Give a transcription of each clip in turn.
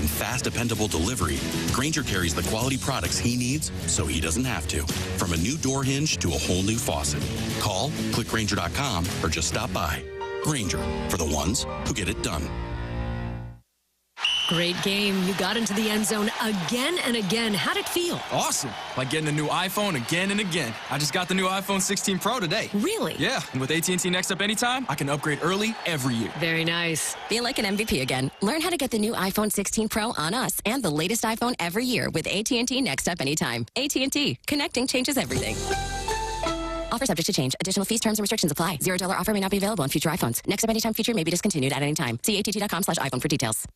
and fast, dependable delivery, Grainger carries the quality products he needs so he doesn't have to. From a new door hinge to a whole new faucet. Call, click Grainger.com, or just stop by. Grainger, for the ones who get it done. Great game. You got into the end zone again and again. How'd it feel? Awesome. Like getting a new iPhone again and again. I just got the new iPhone 16 Pro today. Really? Yeah, and with AT&T Next Up Anytime, I can upgrade early every year. Very nice. Feel like an MVP again. Learn how to get the new iPhone 16 Pro on us and the latest iPhone every year with AT&T Next Up Anytime. AT&T. Connecting changes everything. Offer subject to change. Additional fees, terms, and restrictions apply. $0 offer may not be available on future iPhones. Next Up Anytime feature may be discontinued at any time. See att.com/iPhone for details.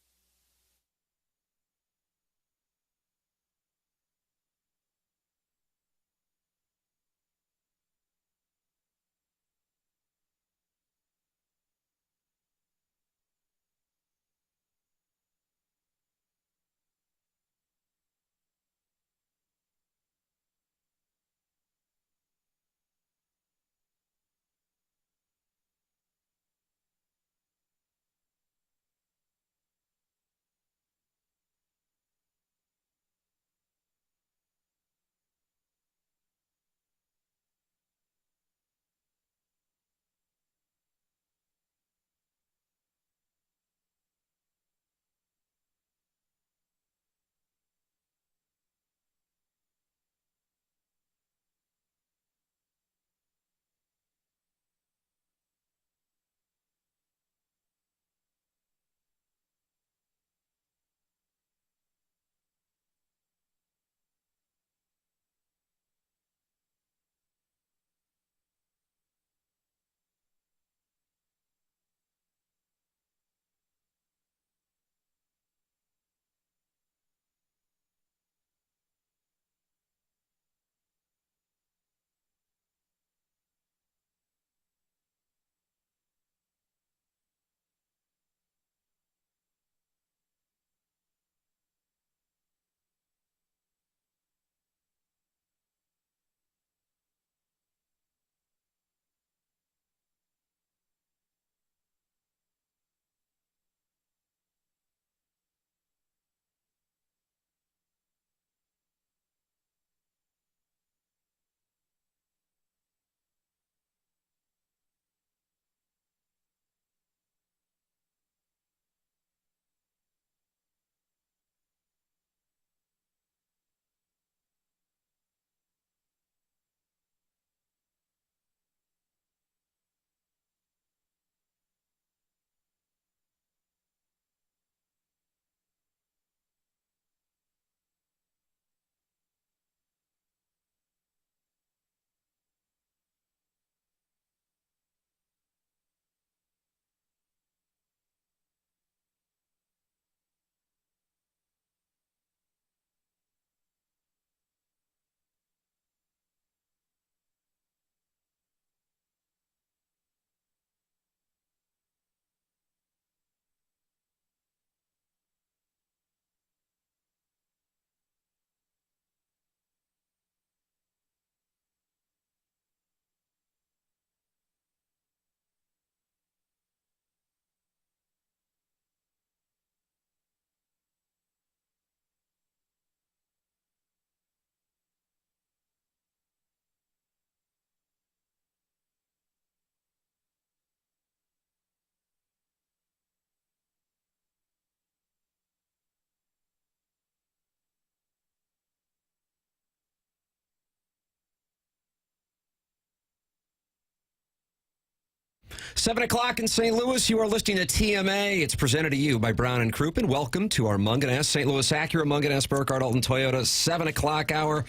Seven o'clock in St. Louis. You are listening to TMA. It's presented to you by Brown and Crouppen. Welcome to our Munganess St. Louis Acura, Munganess Burkhardt Alton Toyota 7 o'clock hour.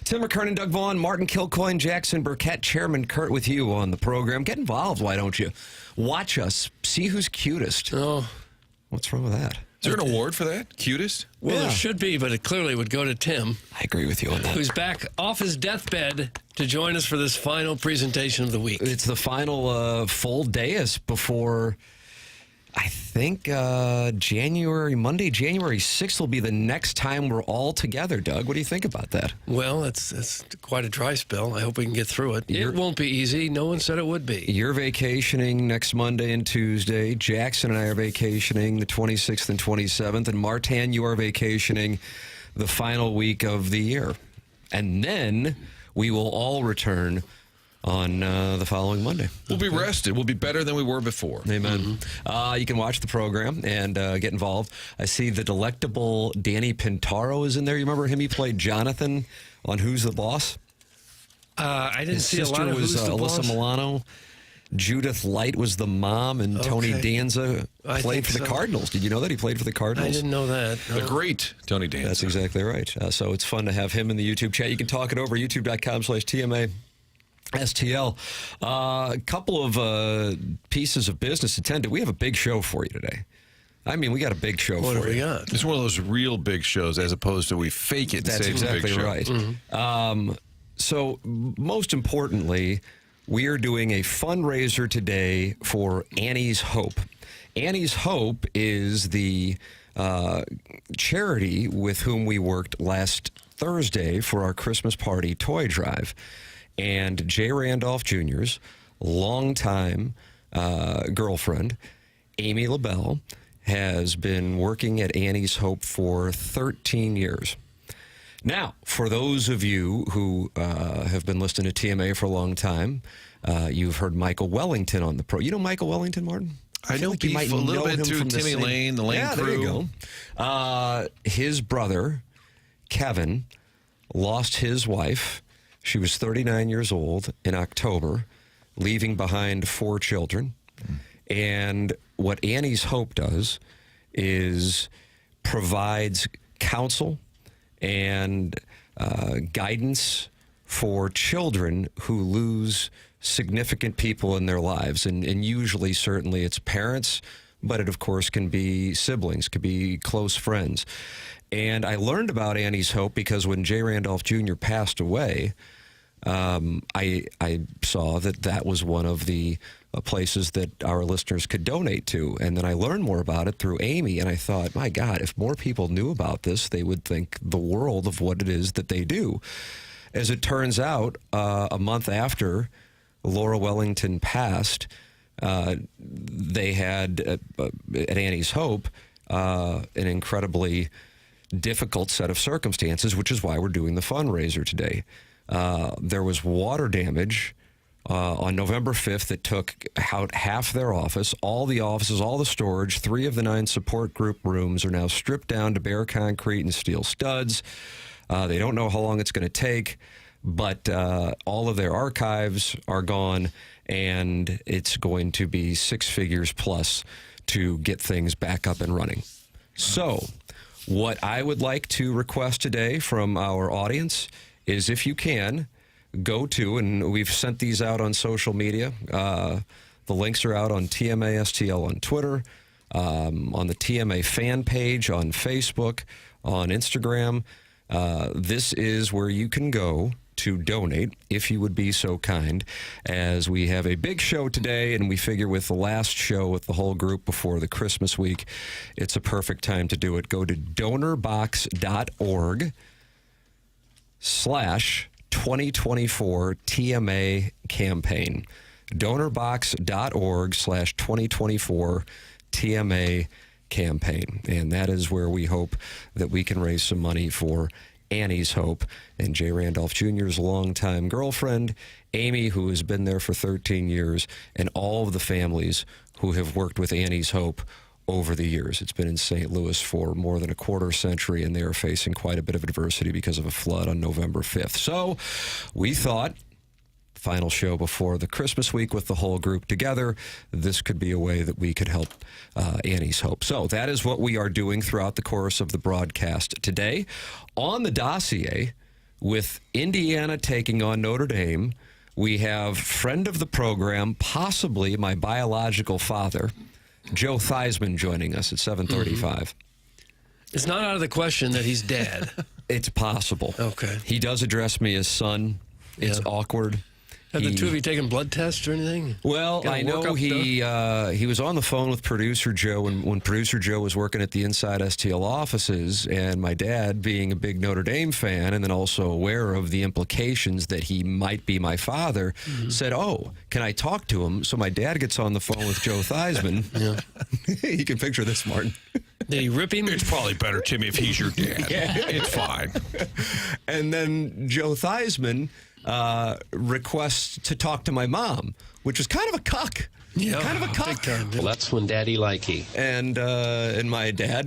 Tim McKernan, Doug Vaughn, Martin Kilcoyne, Jackson Burkett, Chairman Kurt with you on the program. Get involved, why don't you? Watch us. See who's cutest. Oh. What's wrong with that? Is there an award for that? Cutest? Well, there should be, but it clearly would go to Tim. I agree with you on that. Who's back off his deathbed to join us for this final presentation of the week. It's the final full dais before I think Monday, January 6th will be the next time we're all together, Doug. What do you think about that? Well, that's quite a dry spell. I hope we can get through it. It won't be easy. No one said it would be. You're vacationing next Monday and Tuesday. Jackson and I are vacationing the 26th and 27th. And Martin, you are vacationing the final week of the year. And then we will all return on the following Monday. We'll be rested. We'll be better than we were before. Amen. You can watch the program and get involved. I see the delectable Danny Pintaro is in there. You remember him? He played Jonathan on Who's the Boss? I didn't His see a sister lot of was Who's the Alyssa Boss? Milano. Judith Light was the mom, and Tony Danza played for the Cardinals. Did you know that he played for the Cardinals? I didn't know that. No. The great Tony Danza. That's exactly right. So it's fun to have him in the YouTube chat. You can talk it over, youtube.com/TMA. STL. A couple of pieces of business to tend to. We have a big show for you today. I mean, we got a big show What for have we you. got? It's one of those real big shows as opposed to we fake it and That's say it's a exactly big show. right. Mm-hmm. So most importantly, we are doing a fundraiser today for Annie's Hope. Annie's Hope is the charity with whom we worked last Thursday for our Christmas party toy drive. And Jay Randolph Jr.'s longtime girlfriend, Amy LaBelle, has been working at Annie's Hope for 13 years. Now, for those of you who have been listening to TMA for a long time, you've heard Michael Wellington on the pro. You know Michael Wellington, Martin? I know like you might a little know bit him through from the Timmy same- Lane, the Lane crew. There you go. His brother, Kevin, lost his wife. She was 39 years old in October, leaving behind 4 children. And what Annie's Hope does is provides counsel and guidance for children who lose significant people in their lives. And usually, certainly, it's parents, but it, of course, can be siblings, could be close friends. And I learned about Annie's Hope because when Jay Randolph Jr. passed away, I saw that was one of the places that our listeners could donate to. And then I learned more about it through Amy, and I thought, my God, if more people knew about this, they would think the world of what it is that they do. As it turns out, a month after Laura Wellington passed, they had, at Annie's Hope, an incredibly difficult set of circumstances, which is why we're doing the fundraiser today. There was water damage on November 5th that took out half their office. All the offices, all the storage, 3 of the 9 support group rooms are now stripped down to bare concrete and steel studs. They don't know how long it's going to take, but all of their archives are gone, and it's going to be 6 figures plus to get things back up and running. So what I would like to request today from our audience is, if you can, go to, and we've sent these out on social media. The links are out on TMA STL on Twitter, on the TMA fan page on Facebook, on Instagram. This is where you can go to donate, if you would be so kind, as we have a big show today, and we figure with the last show with the whole group before the Christmas week, it's a perfect time to do it. Go to donorbox.org/2024 TMA campaign. Donorbox.org/2024 TMA campaign. And that is where we hope that we can raise some money for Annie's Hope and Jay Randolph Jr.'s longtime girlfriend, Amy, who has been there for 13 years, and all of the families who have worked with Annie's Hope over the years. It's been in St. Louis for more than a quarter century, and they are facing quite a bit of adversity because of a flood on November 5th. So we thought, final show before the Christmas week with the whole group together, this could be a way that we could help Annie's Hope. So that is what we are doing throughout the course of the broadcast today. On the dossier, with Indiana taking on Notre Dame, we have friend of the program, possibly my biological father, Joe Theismann, joining us at 7:35. It's not out of the question that he's dad. It's possible. Okay. He does address me as son. It's awkward. Have the two of you taken blood tests or anything? Well, Got a I know workup he was on the phone with Producer Joe when Producer Joe was working at the Inside STL offices, and my dad, being a big Notre Dame fan and then also aware of the implications that he might be my father, said, "Oh, can I talk to him?" So my dad gets on the phone with Joe Theismann. You can picture this, Martin. Did he rip him? It's probably better, Timmy, if he's your dad. It's fine. And then Joe Theismann requests to talk to my mom, which is kind of a cuck. Yeah, kind of a cuck. big time. Well, that's when Daddy likey. And my dad,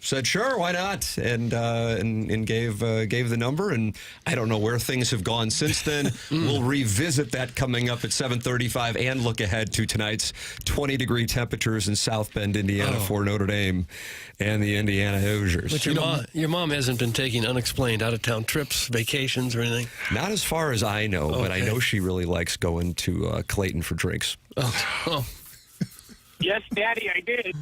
said sure, why not, and gave the number, and I don't know where things have gone since then. We'll revisit that coming up at 7:35, and look ahead to tonight's 20-degree temperatures in South Bend, Indiana, for Notre Dame and the Indiana Hoosiers. But your mom hasn't been taking unexplained out-of-town trips, vacations, or anything? Not as far as I know, but I know she really likes going to Clayton for drinks. Oh. Yes, Daddy, I did.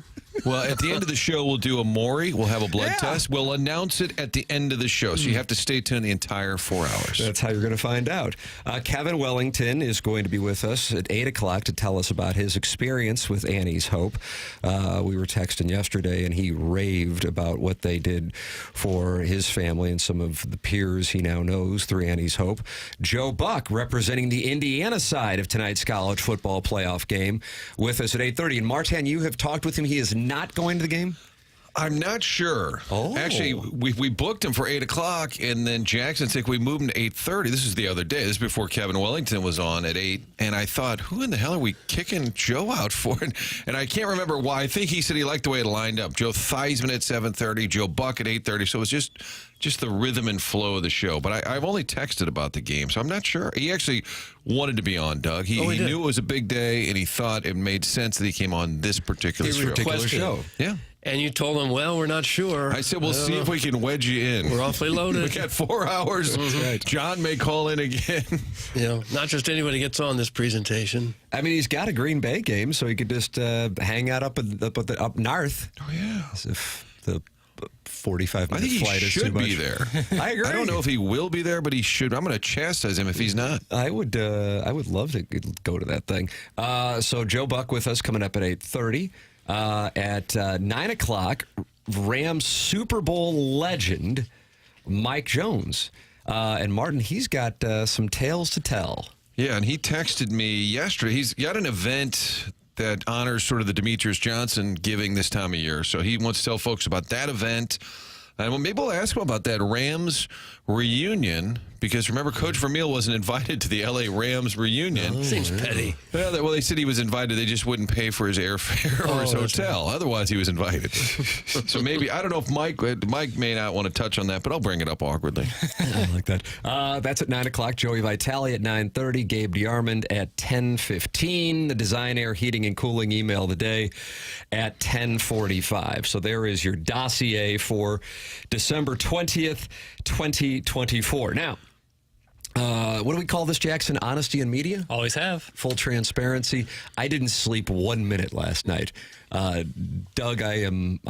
Well, at the end of the show, we'll do a Maury. We'll have a blood test. We'll announce it at the end of the show, so you have to stay tuned the entire 4 hours. That's how you're going to find out. Kevin Wellington is going to be with us at 8 o'clock to tell us about his experience with Annie's Hope. We were texting yesterday, and he raved about what they did for his family and some of the peers he now knows through Annie's Hope. Joe Buck, representing the Indiana side of tonight's college football playoff game, with us at 8:30. And Martin, you have talked with him. He is not going to the game? I'm not sure. Oh. Actually, we booked him for 8 o'clock, and then Jackson said, we moved him to 8:30. This is the other day. This is before Kevin Wellington was on at 8. And I thought, who in the hell are we kicking Joe out for? And I can't remember why. I think he said he liked the way it lined up. Joe Theismann at 7:30, Joe Buck at 8:30. So it was just the rhythm and flow of the show. But I've only texted about the game, so I'm not sure. He actually wanted to be on, Doug. He knew it was a big day, and he thought it made sense that he came on this particular show. Yeah. And you told him, well, we're not sure. I said, we'll see if we can wedge you in. We're awfully loaded. We got 4 hours. John may call in again. Not just anybody gets on this presentation. I mean, he's got a Green Bay game, so he could just hang out up north. Oh, yeah. As if the 45-minute I think he flight is too should much. be there. I agree. I don't know if he will be there, but he should. I'm going to chastise him if he's not. I would love to go to that thing. So Joe Buck with us coming up at 8:30. At 9 o'clock, Rams Super Bowl legend Mike Jones. And Martin, he's got some tales to tell. Yeah, and he texted me yesterday. He's got an event that honors sort of the Demetrius Johnson giving this time of year. So he wants to tell folks about that event. And maybe we'll ask him about that Rams reunion, because remember, Coach Vermeil wasn't invited to the L.A. Rams reunion. Seems petty. Well, they said he was invited. They just wouldn't pay for his airfare or his hotel. Otherwise, he was invited. So maybe, I don't know if Mike may not want to touch on that, but I'll bring it up awkwardly. I like that. That's at 9 o'clock. Joey Vitale at 9:30. Gabe DeArmond at 10:15. The Design Air Heating and Cooling email of the day at 10:45. So there is your dossier for December 20th, 2024. Now, what do we call this, Jackson? Honesty in media? Always have. Full transparency. I didn't sleep 1 minute last night. Doug, I'm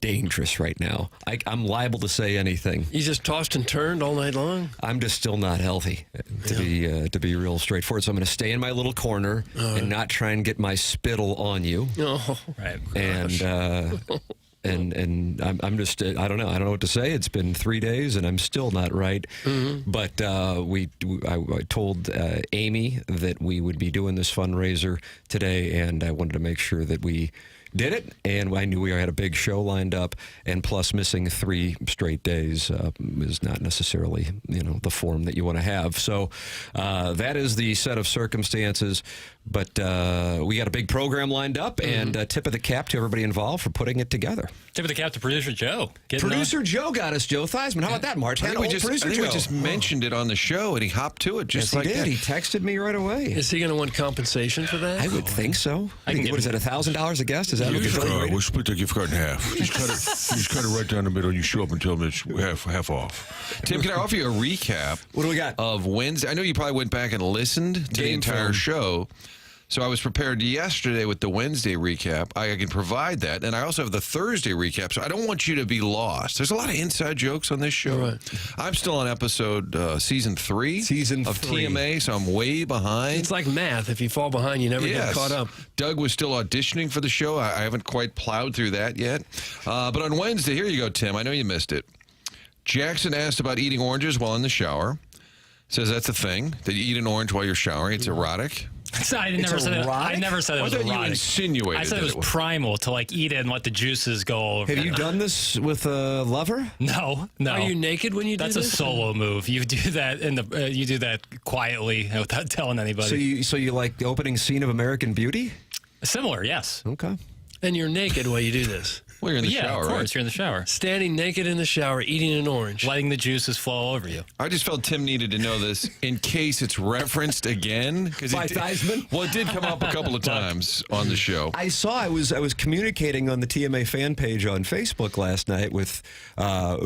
dangerous right now. I'm liable to say anything. You just tossed and turned all night long? I'm just still not healthy, to be real straightforward. So I'm going to stay in my little corner and not try and get my spittle on you. Oh, right. And I'm just, I don't know what to say. It's been 3 days and I'm still not right. But I told Amy that we would be doing this fundraiser today, and I wanted to make sure that we did it, and I knew we had a big show lined up, and plus missing 3 straight days is not necessarily, the form that you want to have. So that is the set of circumstances, but we got a big program lined up, and tip of the cap to everybody involved for putting it together. Tip of the cap to producer Joe. Producer Joe got us Joe Theismann. How about that, March? I think we just mentioned it on the show, and he hopped to it just like that. He texted me right away. Is he going to want compensation for that? I would think so. What is it, $1,000 a guest? Is that we'll split the gift card in half. Just cut it right down the middle, and you show up and tell them it's half off. Tim, can I offer you a recap? What do we got? Of Wednesday. I know you probably went back and listened to the entire show. So I was prepared yesterday with the Wednesday recap. I can provide that. And I also have the Thursday recap. So I don't want you to be lost. There's a lot of inside jokes on this show. Right. I'm still on episode season 3 of 3. TMA, so I'm way behind. It's like math. If you fall behind, you never get caught up. Doug was still auditioning for the show. I haven't quite plowed through that yet. But on Wednesday, here you go, Tim. I know you missed it. Jackson asked about eating oranges while in the shower. Says that's a thing, that you eat an orange while you're showering. It's erotic. So I never said it was You erotic. insinuated I said it was primal to like eat it and let the juices go all over. Have you done this with a lover? No. Are you naked when you do That's this? a solo move. You do that you do that quietly without telling anybody. So you like the opening scene of American Beauty? Similar, yes. Okay. And you're naked while you do this. Well, you're in the Yeah, shower, of course. right? You're in the shower. Standing naked in the shower, eating an orange. Letting the juices flow all over you. I just felt Tim needed to know this in case it's referenced again. By Theismann? Well, it did come up a couple of times on the show. I was communicating on the TMA fan page on Facebook last night with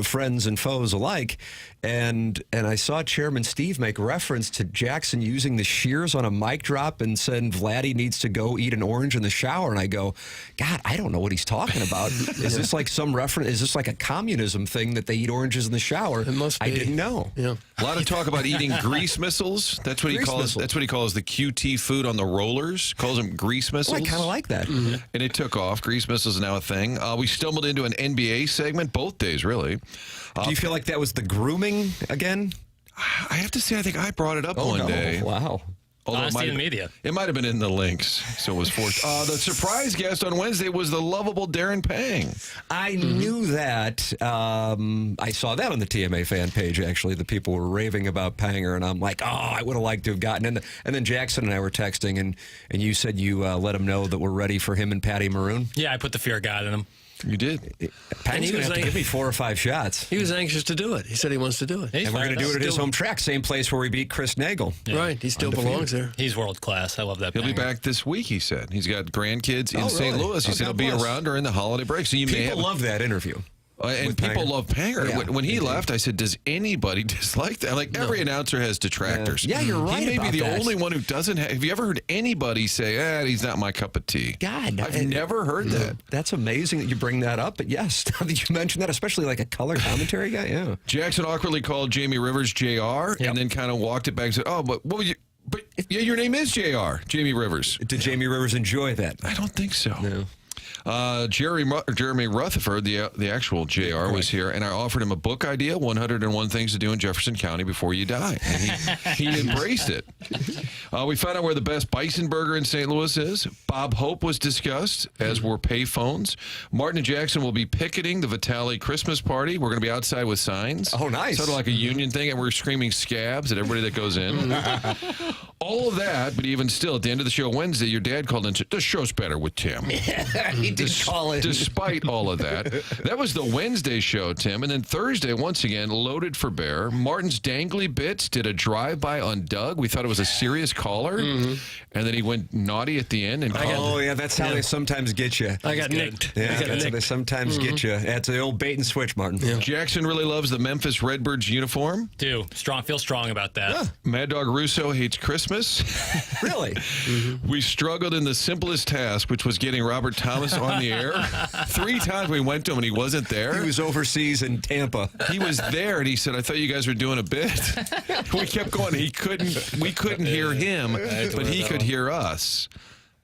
friends and foes alike, and I saw Chairman Steve make reference to Jackson using the shears on a mic drop and saying Vladdy needs to go eat an orange in the shower, and I go, God, I don't know what he's talking about. Is this like some reference? Is this like a communism thing that they eat oranges in the shower? It must be. I didn't know. Yeah. A lot of talk about eating grease missiles. That's what he Grease calls. missiles. That's what he calls the QT food on the rollers. Calls them grease missiles. Well, I kind of like that. And it took off. Grease missiles is now a thing. We stumbled into an NBA segment both days, really. Do you feel like that was the grooming again? I have to say, I think I brought it up one day. Wow. Although Honesty in the media. It might have been in the links, so it was forced. The surprise guest on Wednesday was the lovable Darren Pang. I knew that. I saw that on the TMA fan page, actually. The people were raving about Panger, and I'm like, oh, I would have liked to have gotten in. And then Jackson and I were texting, and you said you let him know that we're ready for him and Patty Maroon. Yeah, I put the fear of God in him. You did. Patty's going to have to give me 4 or 5 shots. He was anxious to do it. He said he wants to do it. He's And we're going to do it at his still- home track, same place where we beat Chris Nagel. Yeah. Right. He still belongs there. He's world class. I love that. He'll be banger. back this week, he said. He's got grandkids in Oh, St. really? Louis. He Oh, said he'll God be bless. around during the holiday break. So you may People have. love that interview. And with people Panger. love Panger. Yeah, when he they do. left, I said, does anybody dislike that? Like, every announcer has detractors. Yeah, you're right He may about be the that. only one who doesn't have. Have you ever heard anybody say, he's not my cup of tea? God. I've never heard that. That's amazing that you bring that up. But yes, now that you mentioned that, especially like a color commentary guy, yeah. Jackson awkwardly called Jamie Rivers JR and then kind of walked it back and said, but what would you. But yeah, your name is JR, Jamie Rivers. Did Jamie Rivers enjoy that? I don't think so. No. Jeremy Rutherford, the actual JR, was here, and I offered him a book idea, 101 Things to Do in Jefferson County Before You Die. And he embraced it. We found out where the best bison burger in St. Louis is. Bob Hope was discussed, as were payphones. Martin and Jackson will be picketing the Vitale Christmas party. We're going to be outside with signs. Oh, nice. Sort of like a union thing, and we're screaming scabs at everybody that goes in. All of that, but even still, at the end of the show Wednesday, your dad called in and said, the show's better with Tim. He did call it. Despite all of that. That was the Wednesday show, Tim. And then Thursday, once again, loaded for bear. Martin's dangly bits did a drive-by on Doug. We thought it was a serious caller. And then he went naughty at the end. And Oh, yeah, that's how they sometimes get you. I got nicked. Yeah, I got that's how they nicked. sometimes get you. That's the old bait and switch, Martin. Jackson really loves the Memphis Redbirds uniform. Feel strong about that. Mad Dog Russo hates Christmas. Really? We struggled in the simplest task, which was getting Robert Thomas on the air. 3 times we went to him and he wasn't there. He was overseas in Tampa. He was there and he said, I thought you guys were doing a bit. We kept going. We couldn't hear him, but he could hear us.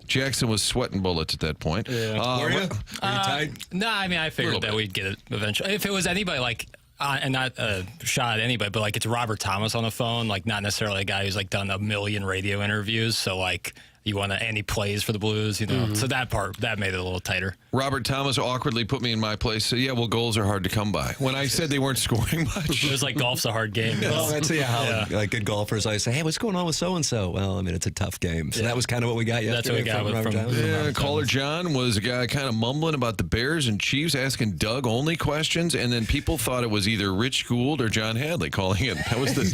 Jackson was sweating bullets at that point. Yeah. Were you? Were you tight? No, I mean, I figured that we'd get it eventually. If it was anybody like, and not a shot at anybody, but like it's Robert Thomas on the phone, like not necessarily a guy who's like done a million radio interviews. So like you want to, and he plays for the Blues, you know. So that made it a little tighter. Robert Thomas awkwardly put me in my place. So yeah, well, goals are hard to come by. When I said they weren't scoring much. It was like golf's a hard game. Oh, that's how like good golfers always say, hey, what's going on with so-and-so? Well, I mean, it's a tough game. So that was kind of what we got yesterday. That's what we got Robert Thomas. Yeah, caller John was a guy kind of mumbling about the Bears and Chiefs, asking Doug only questions, and then people thought it was either Rich Gould or John Hadley calling in. That was the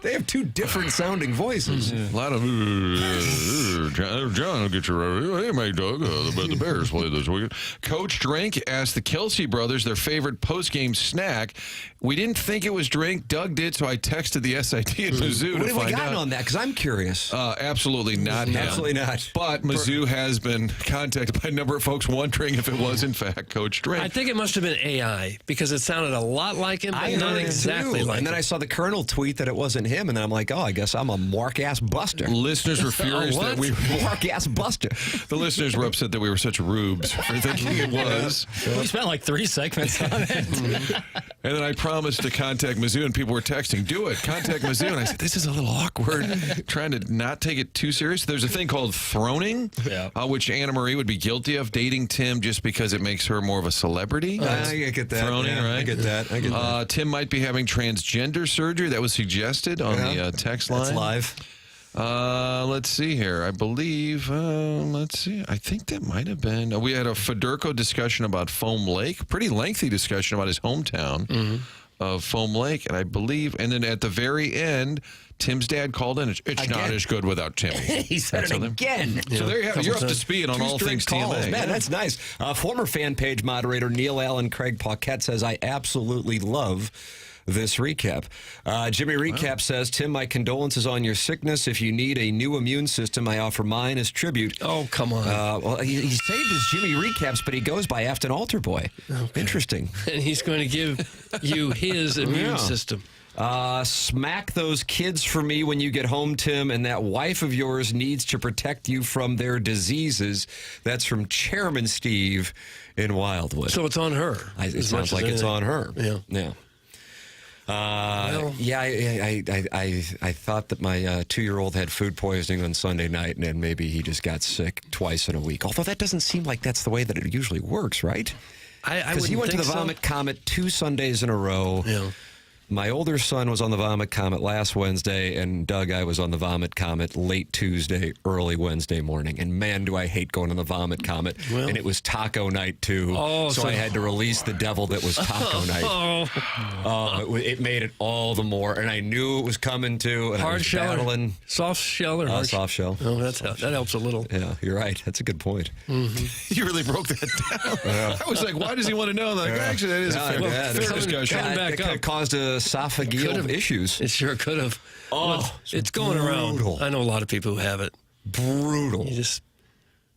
They have 2 different sounding voices. a lot of John will get you. Hey, mate, Doug. The Bears play this weekend. Coach Drink asked the Kelsey brothers their favorite post-game snack. We didn't think it was drink. Doug did, so I texted the SID at Mizzou What to have we find gotten out. on that? Because I'm curious. Absolutely not him. Absolutely not. But Mizzou has been contacted by a number of folks wondering if it was, in fact, Coach Drink. I think it must have been AI because it sounded a lot like him, but not exactly like him. And then I saw the Colonel tweet that it wasn't him, and then I'm like, oh, I guess I'm a mark-ass buster. Listeners were furious that we mark-ass buster. The listeners were upset that we were such rubes for thinking it was. We spent like 3 segments on it. And then I promised to contact Mizzou, and people were texting, do it, contact Mizzou. And I said, this is a little awkward, trying to not take it too serious. There's a thing called throning, which Anna Marie would be guilty of, dating Tim just because it makes her more of a celebrity. I get that. Throning, right? I get that. Tim might be having transgender surgery. That was suggested on the text line. That's live. Let's see here. I believe, let's see. I think that might have been. We had a Federico discussion about Foam Lake. Pretty lengthy discussion about his hometown of Foam Lake. And I believe, and then at the very end, Tim's dad called in. It's not as good without Tim. He said it again. So there you have it. You're up to speed on all things TMA. Man, that's nice. Former fan page moderator Neil Allen Craig Paquette says, I absolutely love this recap. Jimmy Recap says, Tim, my condolences on your sickness. If you need a new immune system, I offer mine as tribute. Oh, come on. Well, he saved his Jimmy Recaps, but he goes by Afton Altar Boy. Okay. Interesting. And he's going to give you his immune system. Smack those kids for me when you get home, Tim, and that wife of yours needs to protect you from their diseases. That's from Chairman Steve in Wildwood. So it's on her. It sounds like it's on her. Yeah. I thought that my 2-year-old had food poisoning on Sunday night, and then maybe he just got sick twice in a week. Although that doesn't seem like that's the way that it usually works, right? Because he went to the Vomit Comet 2 Sundays in a row. Yeah. My older son was on the Vomit Comet last Wednesday, and Doug, I was on the Vomit Comet late Tuesday, early Wednesday morning. And man, do I hate going on the Vomit Comet. Well, and it was taco night, too. So I had to release the devil that was taco night. It made it all the more. And I knew it was coming, too. And hard shell, soft shell, or hard soft shell. Oh, that helps a little. Yeah, you're right. That's a good point. You really broke that down. I was like, why does he want to know? Like, actually, that is a fair discussion. Back up. It caused esophageal issues. It sure could have. It's going brutal. around. I know a lot of people who have it. Brutal. You just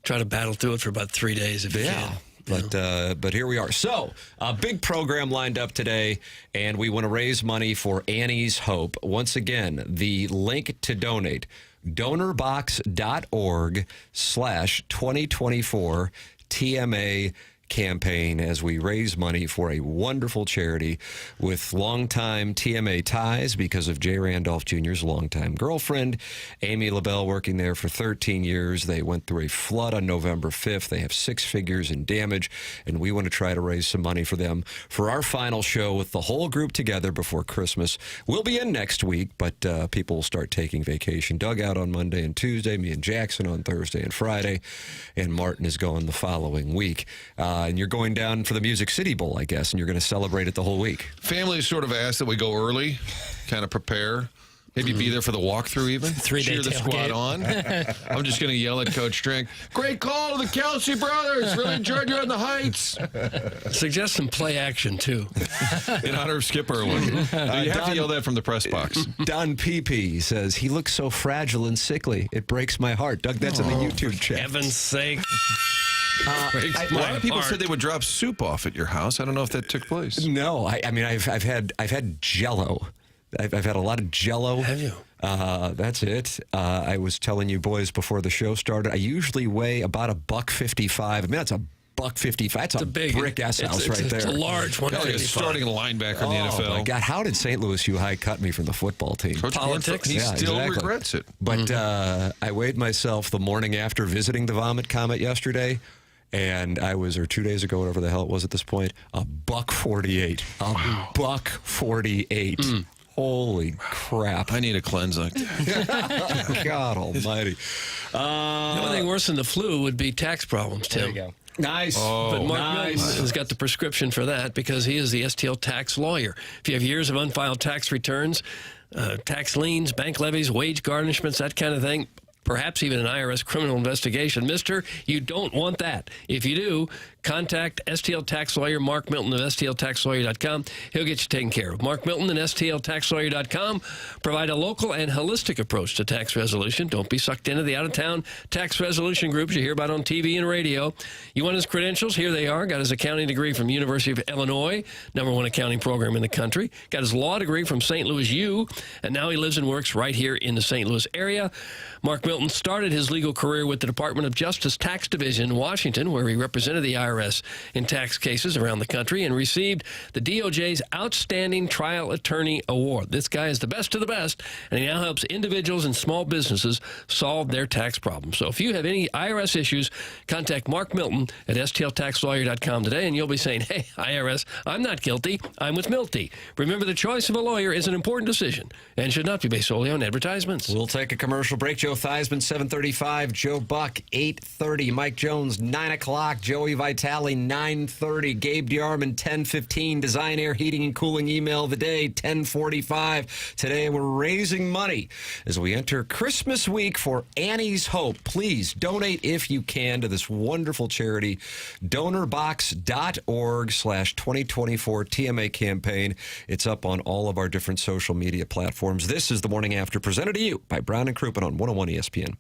try to battle through it for about 3 days if you can. But here we are. So, a big program lined up today, and we want to raise money for Annie's Hope. Once again, the link to donate, donorbox.org/2024 TMA campaign, as we raise money for a wonderful charity with longtime TMA ties because of Jay Randolph Jr.'s longtime girlfriend, Amy LaBelle, working there for 13 years. They went through a flood on November 5th. They have 6 figures in damage, and we want to try to raise some money for them for our final show with the whole group together before Christmas. We'll be in next week, but people will start taking vacation. Doug out on Monday and Tuesday, me and Jackson on Thursday and Friday, and Martin is going the following week. And you're going down for the Music City Bowl, I guess, and you're going to celebrate it the whole week. Family sort of asked that we go early, kind of prepare. Maybe be there for the walkthrough even. 3-day Cheer the squad on. I'm just going to yell at Coach Drink. Great call to the Kelsey brothers. Really enjoyed you on the Heights. Suggest some play action, too. In honor of Skip Irwin. You have to yell that from the press box. Don PP says, he looks so fragile and sickly. It breaks my heart. Doug, that's in the YouTube chat. Heaven's sake. A lot of people said they would drop soup off at your house. I don't know if that took place. No, I mean I've had Jell-O. I've had a lot of Jell-O. Have you? That's it. I was telling you boys before the show started. I usually weigh about $155. I mean that's $155. That's a big brick ass house right there. It's a large one. Like a starting linebacker in the NFL. Oh my God! How did St. Louis U High cut me from the football team? Coach Politics. He still regrets it. But I weighed myself the morning after visiting the Vomit Comet yesterday. And I was, or 2 days ago, whatever the hell it was at this point, $148. $148. Holy crap. I need a cleanse like that. God almighty. The only thing worse than the flu would be tax problems, Tim. There you go. Nice. But Mark nice. has got the prescription for that because he is the STL tax lawyer. If you have years of unfiled tax returns, tax liens, bank levies, wage garnishments, that kind of thing, perhaps even an IRS criminal investigation. Mister, you don't want that. If you do, contact STL Tax Lawyer Mark Milton of STLTaxLawyer.com. He'll get you taken care of. Mark Milton and STLTaxLawyer.com provide a local and holistic approach to tax resolution. Don't be sucked into the out-of-town tax resolution groups you hear about on TV and radio. You want his credentials? Here they are. Got his accounting degree from University of Illinois, #1 accounting program in the country. Got his law degree from St. Louis U, and now he lives and works right here in the St. Louis area. Mark Milton started his legal career with the Department of Justice Tax Division in Washington, where he represented the IRS in tax cases around the country and received the DOJ's Outstanding Trial Attorney Award. This guy is the best of the best, and he now helps individuals and small businesses solve their tax problems. So if you have any IRS issues, contact Mark Milton at STLTaxLawyer.com today, and you'll be saying, hey, IRS, I'm not guilty. I'm with Milty. Remember, the choice of a lawyer is an important decision and should not be based solely on advertisements. We'll take a commercial break. Joe Theismann, 7:35. Joe Buck, 8:30. Mike Jones, 9 o'clock. Joey Vitale, 9:30. Gabe DeArmond, 10:15. Design Air Heating and Cooling email of the day, 10:45. Today we're raising money as we enter Christmas week for Annie's Hope. Please donate if you can to this wonderful charity, donorbox.org/2024 TMA campaign. It's up on all of our different social media platforms. This is the Morning After, presented to you by Brown and Crouppen on 101 ESPN.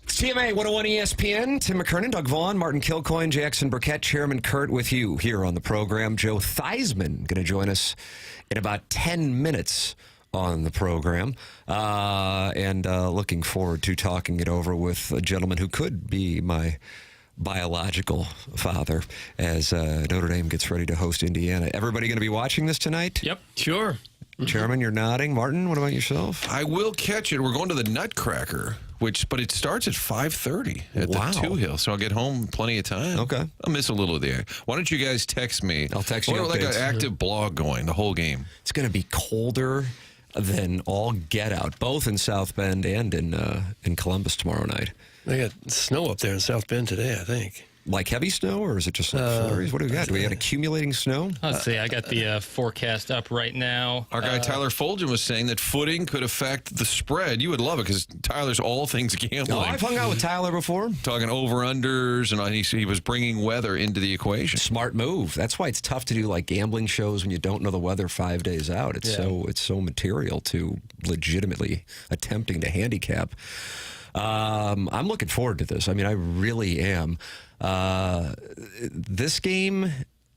TMA 101 ESPN, Tim McKernan, Doug Vaughn, Martin Kilcoyne, Jackson Burkett, Chairman Kurt with you here on the program. Joe Theismann going to join us in about 10 minutes on the program. And looking forward to talking it over with a gentleman who could be my biological father as Notre Dame gets ready to host Indiana. Everybody going to be watching this tonight? Yep, sure. Chairman, you're nodding. Martin, what about yourself? I will catch it. We're going to the Nutcracker, but it starts at 5:30 at the Two Hill, so I'll get home plenty of time. Okay. I'll miss a little of the air. Why don't you guys text me? I'll text you. Like an active blog going the whole game. It's going to be colder than all get out, both in South Bend and in Columbus tomorrow night. They got snow up there in South Bend today, I think. Like heavy snow, or is it just like flurries? What do we got? Do we have accumulating snow? Let's see. I got the forecast up right now. Our guy Tyler Fulgen was saying that footing could affect the spread. You would love it because Tyler's all things gambling. Oh, I've hung out with Tyler before. Talking over-unders, and he was bringing weather into the equation. Smart move. That's why it's tough to do like gambling shows when you don't know the weather 5 days out. It's so material to legitimately attempting to handicap. I'm looking forward to this. I mean, I really am. This game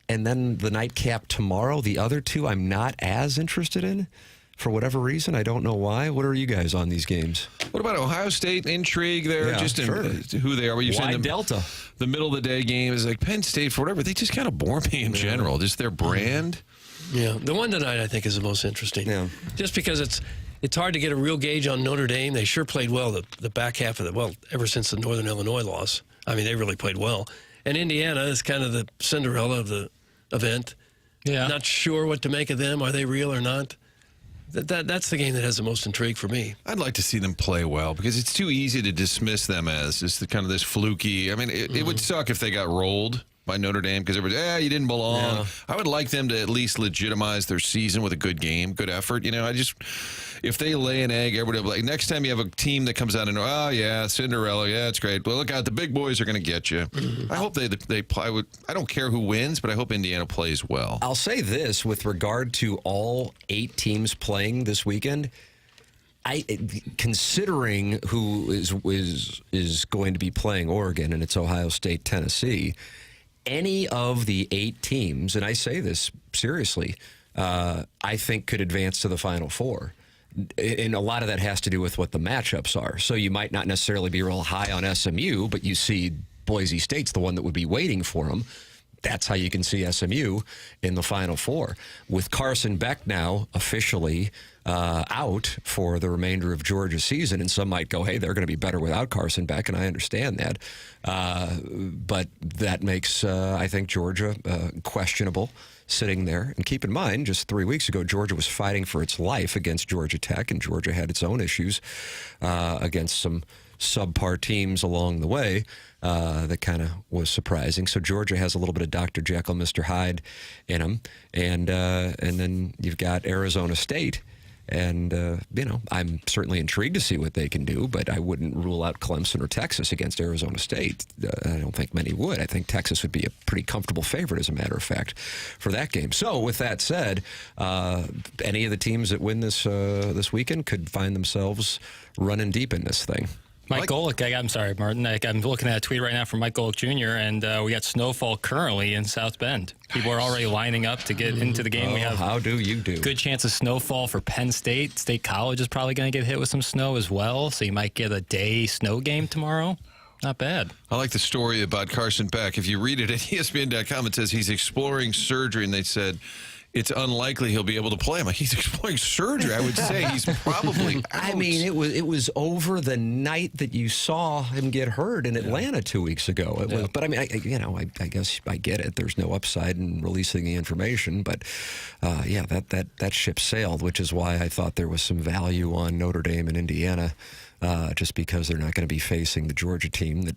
and then the nightcap tomorrow, the other two I'm not as interested in. for whatever reason. I don't know why. What are you guys on these games? What about Ohio State? Intrigue there, Yeah, just sure. who they are. What you're saying? Wide Delta. The middle of the day game is like Penn State for whatever. They just kind of bore me in general. Just their brand. Yeah, the one tonight I think is the most interesting. Yeah. Just because it's hard to get a real gauge on Notre Dame. They sure played well the back half of ever since the Northern Illinois loss. I mean, they really played well. And Indiana is kind of the Cinderella of the event. Yeah. Not sure what to make of them. Are they real or not? That's the game that has the most intrigue for me. I'd like to see them play well because it's too easy to dismiss them as just the kind of this fluky. I mean, it would suck if they got rolled by Notre Dame because everybody, you didn't belong. Yeah. I would like them to at least legitimize their season with a good game, good effort. If they lay an egg, everybody will be like, next time you have a team that comes out and, Cinderella, yeah, it's great. Well, look out, the big boys are going to get you. I hope they play. I don't care who wins, but I hope Indiana plays well. I'll say this with regard to all 8 teams playing this weekend. Considering who is going to be playing Oregon and it's Ohio State, Tennessee, any of the 8 teams, and I say this seriously, I think could advance to the Final Four. And a lot of that has to do with what the matchups are. So you might not necessarily be real high on SMU, but you see Boise State's the one that would be waiting for them. That's how you can see SMU in the Final Four. With Carson Beck now officially out for the remainder of Georgia's season, and some might go, hey, they're going to be better without Carson Beck, and I understand that. But that makes, I think, Georgia questionable sitting there. And keep in mind, just 3 weeks ago, Georgia was fighting for its life against Georgia Tech, and Georgia had its own issues against some subpar teams along the way. That kind of was surprising. So Georgia has a little bit of Dr. Jekyll, Mr. Hyde in them. And then you've got Arizona State. And, I'm certainly intrigued to see what they can do, but I wouldn't rule out Clemson or Texas against Arizona State. I don't think many would. I think Texas would be a pretty comfortable favorite, as a matter of fact, for that game. So with that said, any of the teams that win this weekend could find themselves running deep in this thing. Mike Golick, I'm sorry, Martin. I'm looking at a tweet right now from Mike Golick Jr., and we got snowfall currently in South Bend. People are already lining up to get into the game. We have how do you do? Good chance of snowfall for Penn State. State College is probably going to get hit with some snow as well, so you might get a day snow game tomorrow. Not bad. I like the story about Carson Beck. If you read it at ESPN.com, it says he's exploring surgery, and they said it's unlikely he'll be able to play. I'm like, he's exploring surgery. I would say he's probably out. I mean, it was over the night that you saw him get hurt in Atlanta 2 weeks ago. But I mean, I guess I get it. There's no upside in releasing the information. But that ship sailed, which is why I thought there was some value on Notre Dame and Indiana, just because they're not going to be facing the Georgia team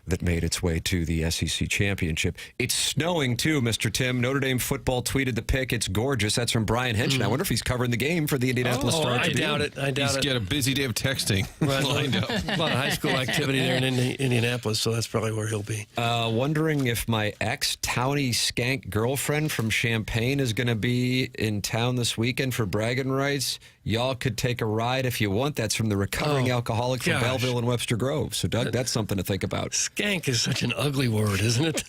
that made its way to the SEC championship. It's snowing, too, Mr. Tim. Notre Dame football tweeted the pic. It's gorgeous. That's from Brian Henson. I wonder if he's covering the game for the Indianapolis Star. I doubt it. He's got a busy day of texting lined up. A lot of high school activity there in Indianapolis, so that's probably where he'll be. Wondering if my ex-towny skank girlfriend from Champaign is going to be in town this weekend for bragging rights. Y'all could take a ride if you want. That's from the recovering alcoholic from Belleville and Webster Grove. So, Doug, that's something to think about. Skank is such an ugly word, isn't it?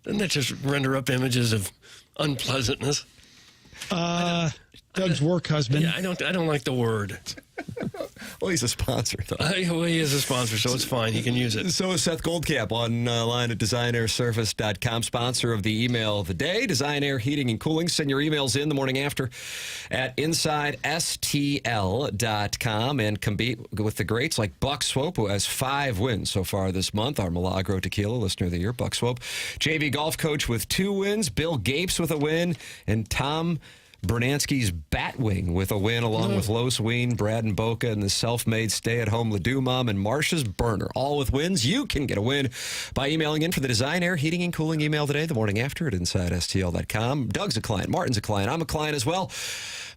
Doesn't that just render up images of unpleasantness? Doug's work husband. Yeah, I don't like the word. Well, he's a sponsor, though. He is a sponsor, so it's fine. He can use it. So is Seth Goldcamp online at designairsurface.com, sponsor of the email of the day, Design Air Heating and Cooling. Send your emails in the morning after at InsideSTL.com and compete with the greats like Buck Swope, who has 5 wins so far this month. Our Milagro Tequila Listener of the Year, Buck Swope. JV Golf Coach with 2 wins. Bill Gapes with a win. And Tom Bernansky's Batwing with a win, along with Los Ween, Brad and Boca, and the self-made stay-at-home Ledoux Mom and Marcia's Burner, all with wins. You can get a win by emailing in for the Design Air Heating and Cooling email today, the morning after at InsideSTL.com. Doug's a client. Martin's a client. I'm a client as well.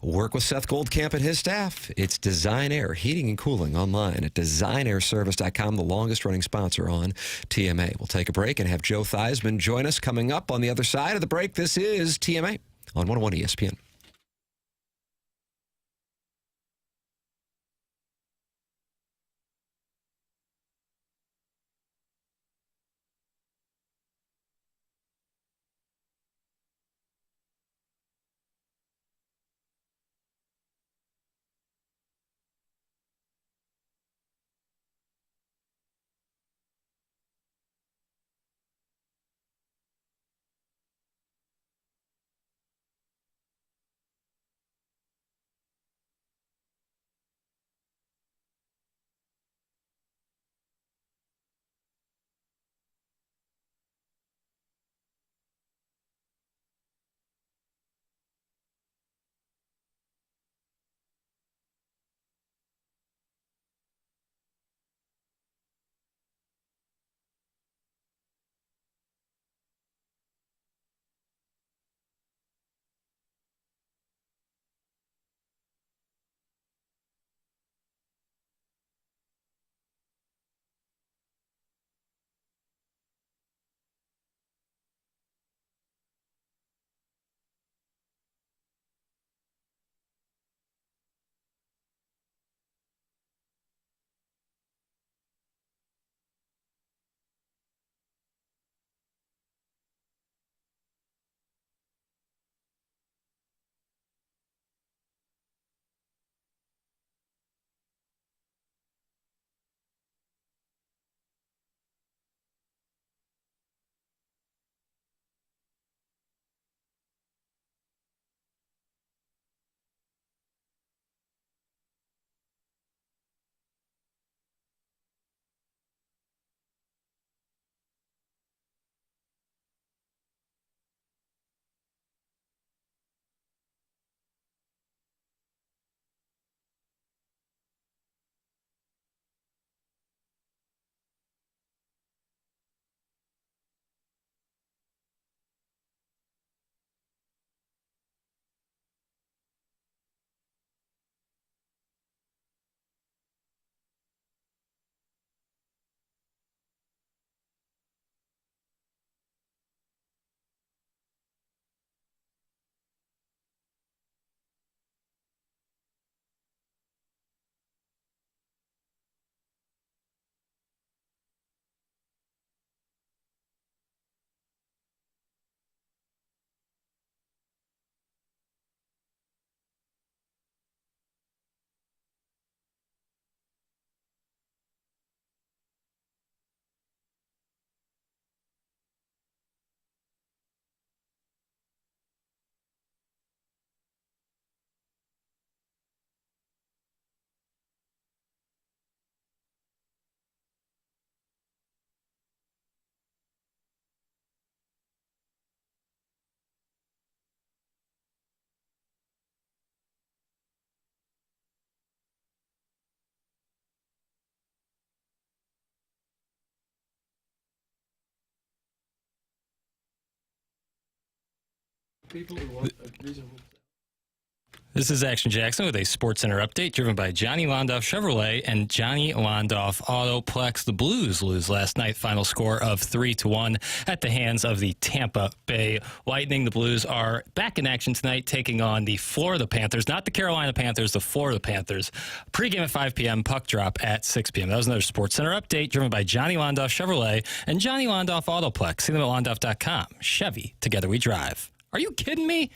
Work with Seth Goldcamp and his staff. It's Design Air Heating and Cooling online at designairservice.com, the longest-running sponsor on TMA. We'll take a break and have Joe Theismann join us coming up on the other side of the break. This is TMA on 101 ESPN. This is Action Jackson with a Sports Center update driven by Johnny Londoff Chevrolet and Johnny Londoff Autoplex. The Blues lose last night, final score of 3-1 at the hands of the Tampa Bay Lightning. The Blues are back in action tonight, taking on the Florida Panthers, not the Carolina Panthers, the Florida Panthers. Pre-game at 5 p.m., puck drop at 6 p.m. That was another Sports Center update driven by Johnny Londoff Chevrolet and Johnny Londoff Autoplex. See them at londoff.com. Chevy, together we drive. Are you kidding me?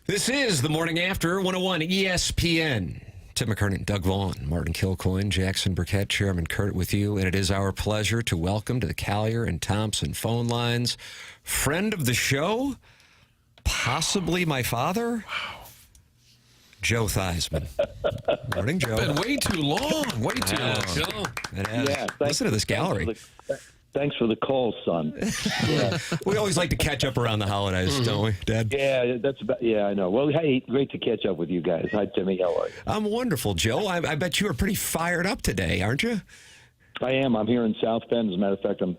This is the Morning After 101 ESPN. Tim McKernan, Doug Vaughn, Martin Kilcoyne, Jackson Burkett, Chairman Kurt with you. And it is our pleasure to welcome to the Collier and Thompson phone lines, friend of the show, possibly my father, Joe Theismann. Morning, Joe. Been way too long. Way too long. Joe. It has. Yeah, Listen to this gallery. Thanks for the call, son. Yeah. We always like to catch up around the holidays, don't we, Dad? Yeah, I know. Well, hey, great to catch up with you guys. Hi, Timmy. How are you? I'm wonderful, Joe. I bet you are pretty fired up today, aren't you? I am. I'm here in South Bend. As a matter of fact, I'm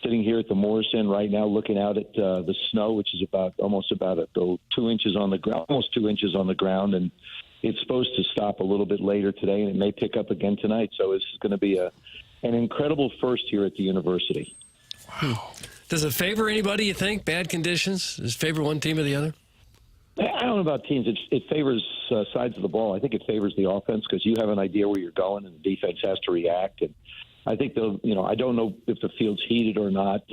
sitting here at the Morrison right now, looking out at the snow, which is almost about 2 inches on the ground, almost 2 inches on the ground, and it's supposed to stop a little bit later today, and it may pick up again tonight. So this is going to be an incredible first here at the university. Wow. Does it favor anybody, you think? Bad conditions? Does it favor one team or the other? I don't know about teams. It favors sides of the ball. I think it favors the offense because you have an idea where you're going, and the defense has to react. And I think I don't know if the field's heated or not.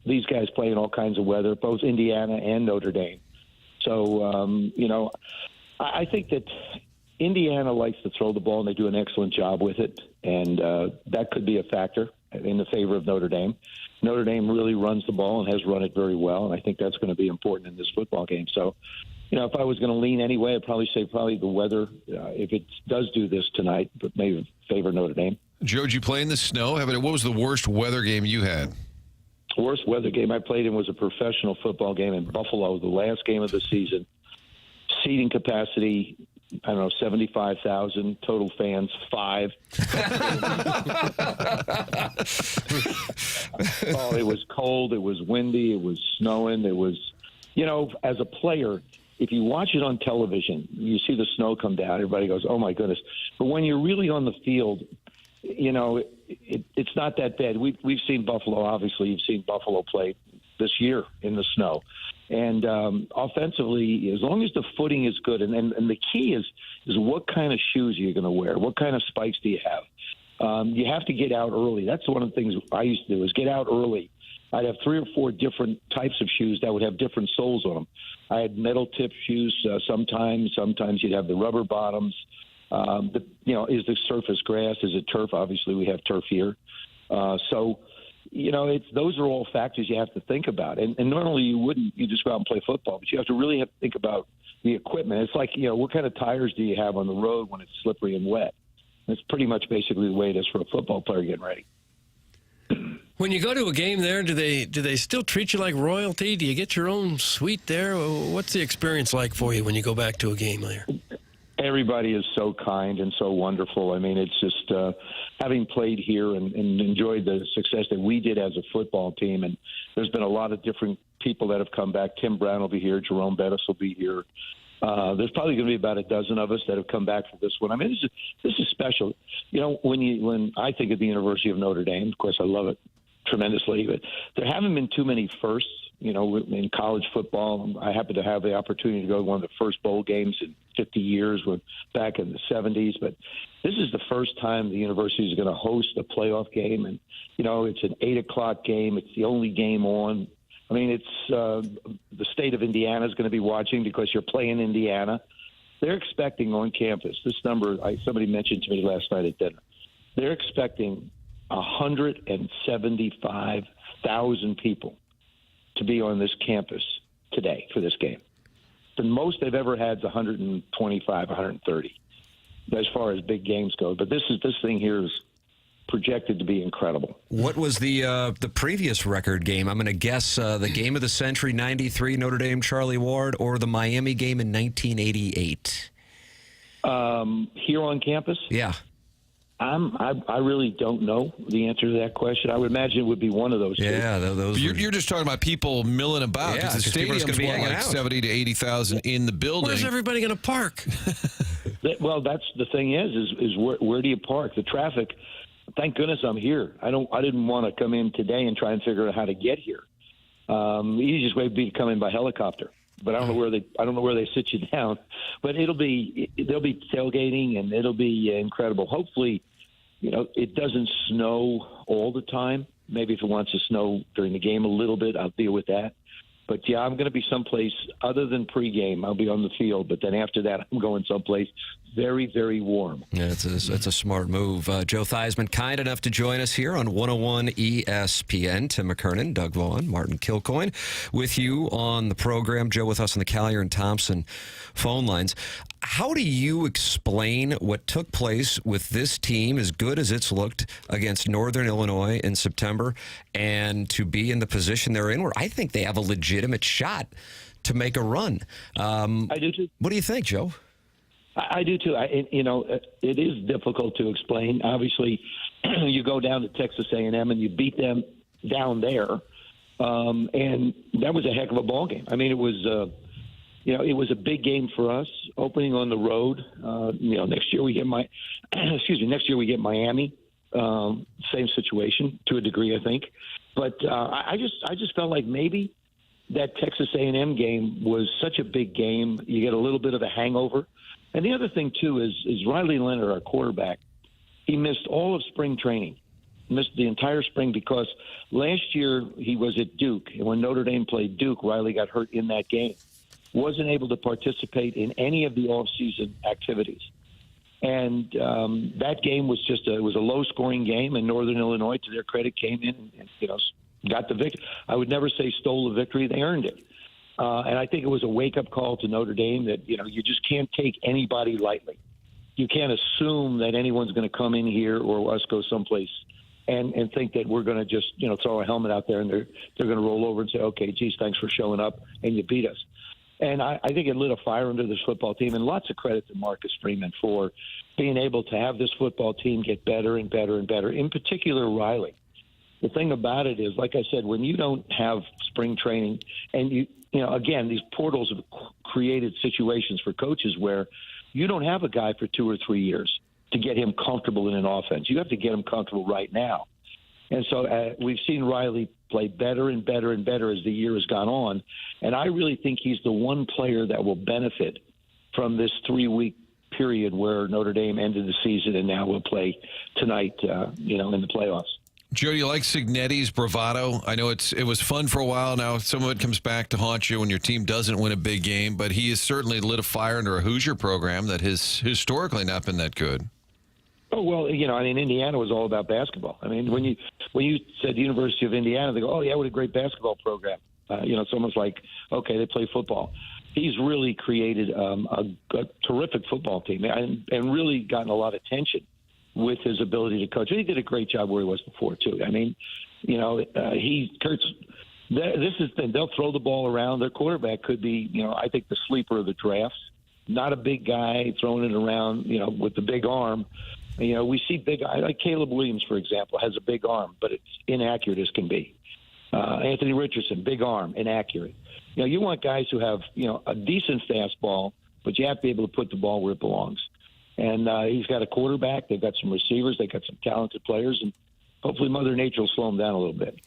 These guys play in all kinds of weather, both Indiana and Notre Dame. So, I think that Indiana likes to throw the ball, and they do an excellent job with it, and that could be a factor in the favor of Notre Dame. Notre Dame really runs the ball and has run it very well, and I think that's going to be important in this football game. So, if I was going to lean anyway, I'd probably say the weather, if it does do this tonight, but maybe favor Notre Dame. Joe, did you play in the snow? What was the worst weather game you had? Worst weather game I played in was a professional football game in Buffalo, the last game of the season. Seating capacity, 75,000 total fans, 5. Oh, it was cold. It was windy. It was snowing. It was, as a player, if you watch it on television, you see the snow come down. Everybody goes, oh, my goodness. But when you're really on the field, it's not that bad. We've seen Buffalo, obviously. You've seen Buffalo play this year in the snow. And offensively, as long as the footing is good, and the key is what kind of shoes you're going to wear. What kind of spikes do you have? You have to get out early. That's one of the things I used to do is get out early. I'd have 3 or 4 different types of shoes that would have different soles on them. I had metal tip shoes sometimes. Sometimes you'd have the rubber bottoms. Is the surface grass? Is it turf? Obviously, we have turf here. Those are all factors you have to think about. And normally you just go out and play football, but you have to really have to think about the equipment. It's like, what kind of tires do you have on the road when it's slippery and wet? That's pretty much basically the way it is for a football player getting ready. When you go to a game there, do they still treat you like royalty? Do you get your own suite there? What's the experience like for you when you go back to a game there? Everybody is so kind and so wonderful. I mean, it's just having played here and enjoyed the success that we did as a football team. And there's been a lot of different people that have come back. Tim Brown will be here. Jerome Bettis will be here. There's probably going to be about a dozen of us that have come back for this one. I mean, this is special. When I think of the University of Notre Dame, of course, I love it tremendously, but there haven't been too many firsts. In college football, I happened to have the opportunity to go to one of the first bowl games in 50 years, back in the 70s. But this is the first time the university is going to host a playoff game. And, it's an 8 o'clock game. It's the only game on. I mean, it's the state of Indiana is going to be watching because you're playing Indiana. They're expecting on campus, this number, somebody mentioned to me last night at dinner, they're expecting 175,000 people to be on this campus today for this game. The most they've ever had is 125, 130 as far as big games go. But this thing here is projected to be incredible. What was the previous record game? I'm going to guess the game of the century, 93, Notre Dame, Charlie Ward, or the Miami game in 1988. Here on campus? Yeah. I really don't know the answer to that question. I would imagine it would be one of those. Yeah, those. You're just talking about people milling about because the stadium's going to be like 70 to 80,000 in the building. Where's everybody going to park? Well, that's the thing is where do you park? The traffic. Thank goodness I'm here. I didn't want to come in today and try and figure out how to get here. The easiest way would be to come in by helicopter. But I don't know where they sit you down. But there'll be tailgating and it'll be incredible. Hopefully, it doesn't snow all the time. Maybe if it wants to snow during the game a little bit, I'll deal with that. But yeah, I'm going to be someplace other than pregame. I'll be on the field, but then after that, I'm going someplace very, very warm. Yeah, it's a smart move. Joe Theismann, kind enough to join us here on 101 ESPN. Tim McKernan, Doug Vaughn, Martin Kilcoyne with you on the program. Joe with us on the Callier and Thompson phone lines. How do you explain what took place with this team, as good as it's looked against Northern Illinois in September, and to be in the position they're in, where I think they have a legitimate shot to make a run? I do too. What do you think, Joe? I do too. It is difficult to explain. Obviously, you go down to Texas A&M and you beat them down there, and that was a heck of a ball game. I mean, it was. It was a big game for us, opening on the road. Next year we get Next year we get Miami. Same situation to a degree, I think. But I just felt like maybe that Texas A&M game was such a big game. You get a little bit of a hangover. And the other thing too is Riley Leonard, our quarterback. He missed all of spring training. Missed the entire spring because last year he was at Duke, and when Notre Dame played Duke, Riley got hurt in that game. Wasn't able to participate in any of the off-season activities. And that game was it was a low-scoring game, and Northern Illinois, to their credit, came in and got the victory. I would never say stole the victory. They earned it. And I think it was a wake-up call to Notre Dame that, you just can't take anybody lightly. You can't assume that anyone's going to come in here or us go someplace and think that we're going to just, throw a helmet out there and they're going to roll over and say, okay, geez, thanks for showing up, and you beat us. And I think it lit a fire under this football team, and lots of credit to Marcus Freeman for being able to have this football team get better and better and better, in particular Riley. The thing about it is, like I said, when you don't have spring training and again, these portals have created situations for coaches where you don't have a guy for 2 or 3 years to get him comfortable in an offense. You have to get him comfortable right now. And so we've seen Riley play better and better and better as the year has gone on. And I really think he's the one player that will benefit from this 3-week period where Notre Dame ended the season and now will play tonight, in the playoffs. Joe, do you like Cignetti's bravado? I know it was fun for a while. Now some of it comes back to haunt you when your team doesn't win a big game, but he has certainly lit a fire under a Hoosier program that has historically not been that good. Oh, well, Indiana was all about basketball. I mean, when you said University of Indiana, they go, oh, yeah, what a great basketball program. It's almost like, okay, they play football. He's really created a terrific football team and really gotten a lot of attention with his ability to coach. He did a great job where he was before, too. I mean, Kurt's – this is the thing. They'll throw the ball around. Their quarterback could be, I think the sleeper of the drafts. Not a big guy throwing it around, with the big arm. We see big guys like Caleb Williams, for example, has a big arm, but it's inaccurate as can be. Anthony Richardson, big arm, inaccurate. You want guys who have, a decent fastball, but you have to be able to put the ball where it belongs. And he's got a quarterback. They've got some receivers. They've got some talented players. And hopefully Mother Nature will slow him down a little bit.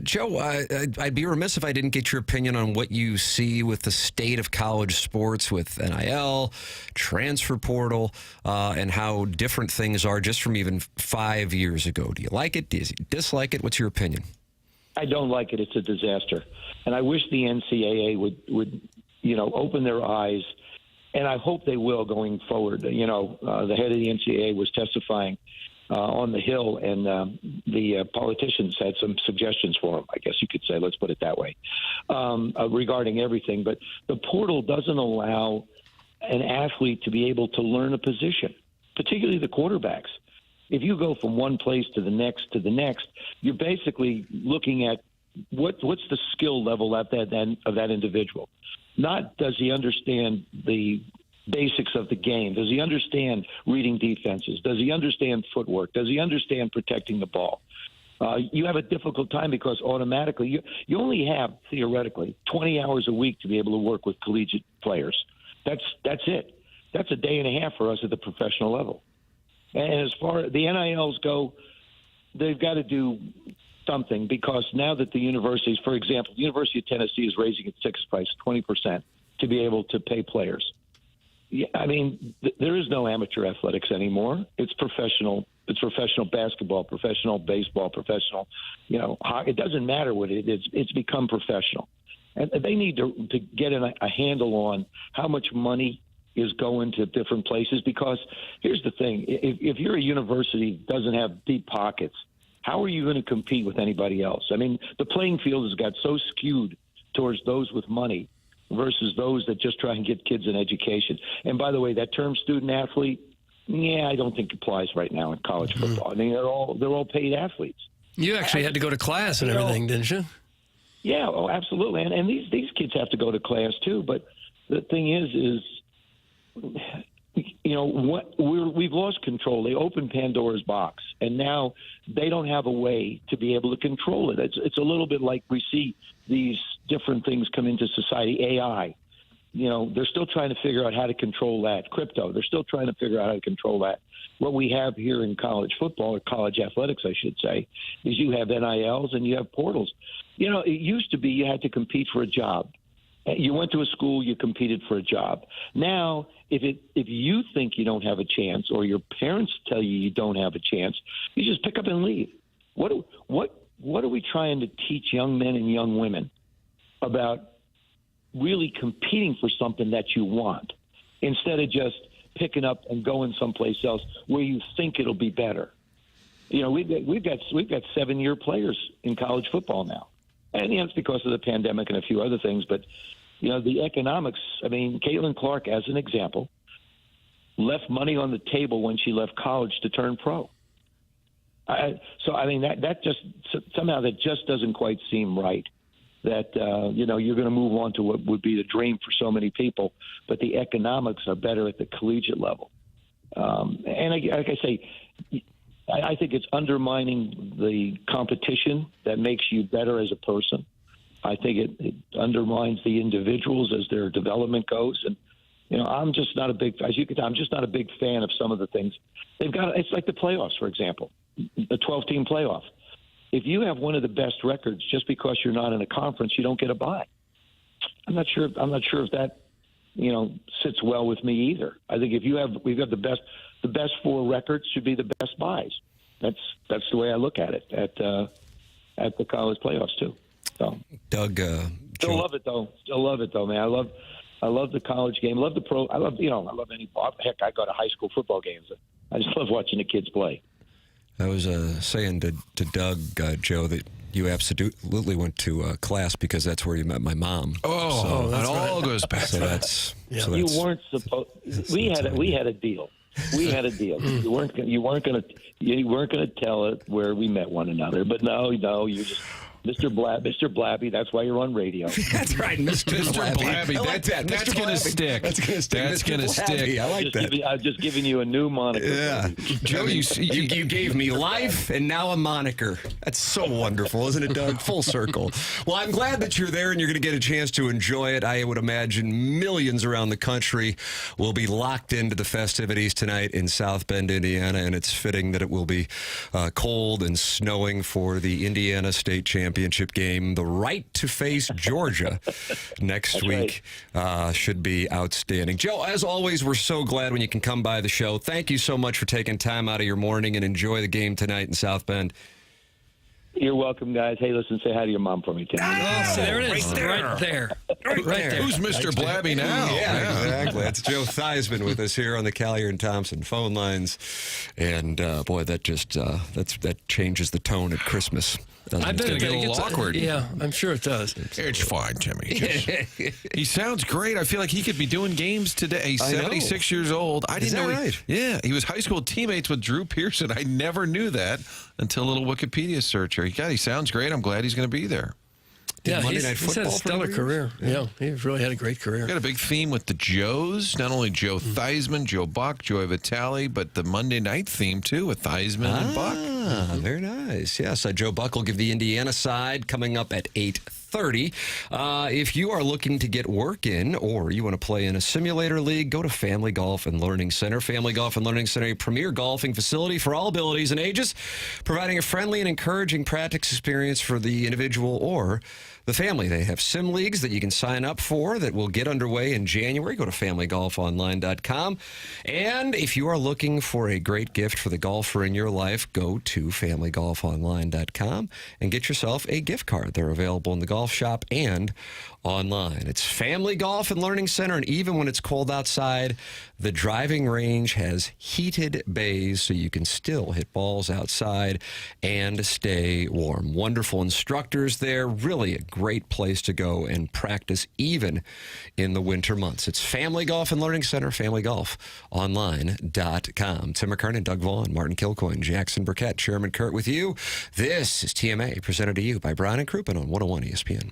Joe, I'd be remiss if I didn't get your opinion on what you see with the state of college sports with NIL, transfer portal, and how different things are just from even 5 years ago. Do you like it? Do you dislike it? What's your opinion? I don't like it. It's a disaster. And I wish the NCAA would open their eyes, and I hope they will going forward. The head of the NCAA was testifying on the Hill, and the politicians had some suggestions for him, I guess you could say, let's put it that way, regarding everything. But the portal doesn't allow an athlete to be able to learn a position, particularly the quarterbacks. If you go from one place to the next, you're basically looking at what's the skill level of that individual. Not does he understand the basics of the game? Does he understand reading defenses? Does he understand footwork? Does he understand protecting the ball? You have a difficult time because automatically you only have, theoretically, 20 hours a week to be able to work with collegiate players. That's it. That's a day and a half for us at the professional level. And as far as the NILs go, they've got to do something because now that the universities, for example, the University of Tennessee is raising its tickets price 20% to be able to pay players. Yeah, I mean, there is no amateur athletics anymore. It's professional. It's professional basketball, professional baseball, professional. It doesn't matter what it is. It's become professional, and they need to get a handle on how much money is going to different places. Because here's the thing: if you're a university that doesn't have deep pockets, how are you going to compete with anybody else? I mean, the playing field has got so skewed towards those with money versus those that just try and get kids an education. And by the way, that term student athlete, I don't think applies right now in college football. I mean, they're all paid athletes. You actually had to go to class and everything, didn't you? Yeah, absolutely. And these kids have to go to class too. But the thing is we've lost control. They opened Pandora's box, and now they don't have a way to be able to control it. It's a little bit like we see these different things come into society. AI, they're still trying to figure out how to control that. Crypto, they're still trying to figure out how to control that. What we have here in college football, or college athletics, I should say, is you have NILs and you have portals. It used to be you had to compete for a job. You went to a school, you competed for a job. Now, if you think you don't have a chance, or your parents tell you don't have a chance, you just pick up and leave. What are we trying to teach young men and young women about really competing for something that you want, instead of just picking up and going someplace else where you think it'll be better? We've got 7-year players in college football now, and it's because of the pandemic and a few other things, but. The economics, I mean, Caitlin Clark, as an example, left money on the table when she left college to turn pro. That just doesn't quite seem right, that, you're going to move on to what would be the dream for so many people, but the economics are better at the collegiate level. Like I say, I think it's undermining the competition that makes you better as a person. I think it undermines the individuals as their development goes. And, I'm just not a big fan of some of the things they've got. It's like the playoffs, for example, the 12-team playoff. If you have one of the best records, just because you're not in a conference, you don't get a bye. I'm not sure if that, sits well with me either. I think we've got the best 4 records should be the best buys. That's the way I look at it at the college playoffs too. So, Doug, still love it though, man. I love the college game. I love the pro. I love any. Heck, I go to high school football games. I just love watching the kids play. I was saying to Doug, Joe, that you absolutely went to class because that's where you met my mom. Oh, it all goes back. So that's. Yeah. So you weren't supposed. We had a deal. We had a deal. You weren't going to tell it where we met one another. But no, you just. Mr. Blabby, that's why you're on radio. That's right, Mr. Blabby. I like that. That's going to stick. That's going to stick. I like that. I'm just giving you a new moniker. Yeah. Joe, you gave me life and now a moniker. That's so wonderful, isn't it, Doug? Full circle. Well, I'm glad that you're there and you're going to get a chance to enjoy it. I would imagine millions around the country will be locked into the festivities tonight in South Bend, Indiana, and it's fitting that it will be cold and snowing for the Indiana State Championship game. The right to face Georgia next week should be outstanding. Joe, as always, we're so glad when you can come by the show. Thank you so much for taking time out of your morning and enjoy the game tonight in South Bend. You're welcome, guys. Hey, listen, say hi to your mom for me, Tim. Oh, there it is. Right there. Who's Mr. Blabby now? Yeah, exactly. That's Joe Theismann with us here on the Collier and Thompson phone lines. And, boy, that just that changes the tone at Christmas. I bet it get a little awkward. Yeah, I'm sure it does. It's fine, Timmy. He sounds great. I feel like he could be doing games today. He's 76 years old. I didn't know. Right? Yeah, he was high school teammates with Drew Pearson. I never knew that until a little Wikipedia search. He sounds great. I'm glad he's going to be there. did Monday Night He's had Football. a stellar career. Yeah, he's really had a great career. Got a big theme with the Joes. Not only Joe Theismann, Joe Buck, Joey Vitale, but the Monday night theme, too, with Theismann and Buck. Very nice. Yes, Joe Buck will give the Indiana side coming up at 8:30. If you are looking to get work in or you want to play in a simulator league, go to Family Golf and Learning Center. Family Golf and Learning Center, a premier golfing facility for all abilities and ages, providing a friendly and encouraging practice experience for the individual or the family. They have sim leagues that you can sign up for that will get underway in January. Go to familygolfonline.com. And if you are looking for a great gift for the golfer in your life, go to familygolfonline.com and get yourself a gift card. They're available in the golf shop and online. It's Family Golf and Learning Center, and even when it's cold outside, the driving range has heated bays so you can still hit balls outside and stay warm. Wonderful instructors there. Really a great place to go and practice even in the winter months. It's Family Golf and Learning Center, familygolfonline.com. Tim McKernan, Doug Vaughn, Martin Kilcoyne, Jackson Burkett, Chairman Kurt with you. This is TMA, presented to you by Brown and Crouppen on 101 ESPN.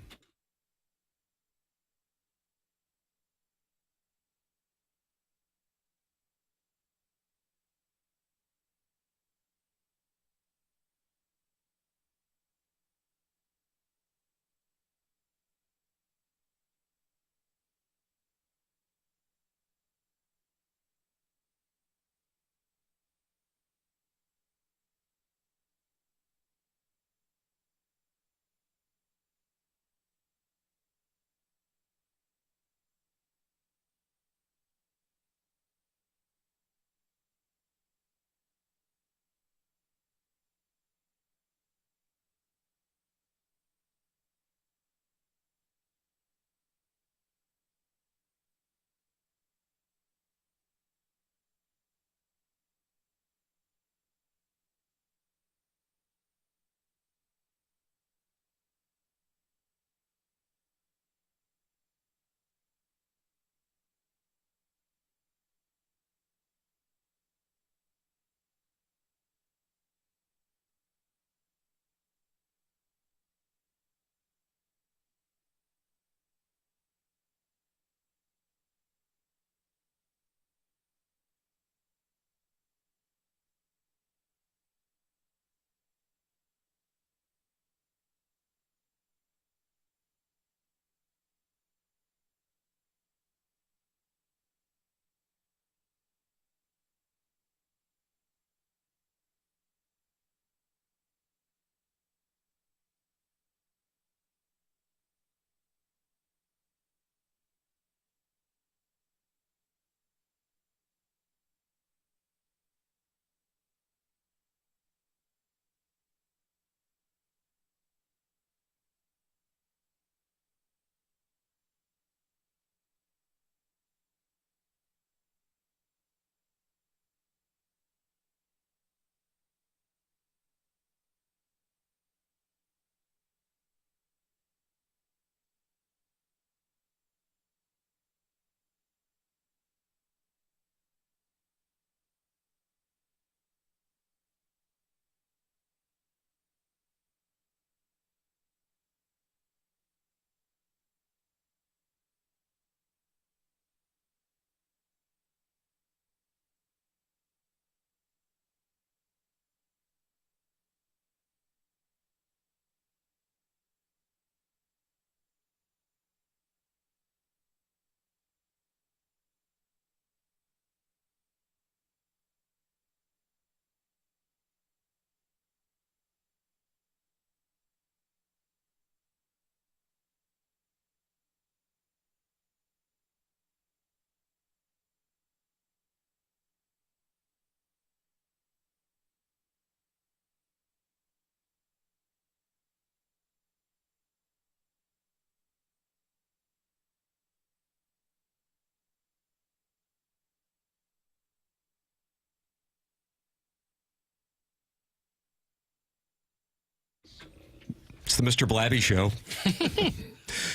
It's the Mr. Blabby Show.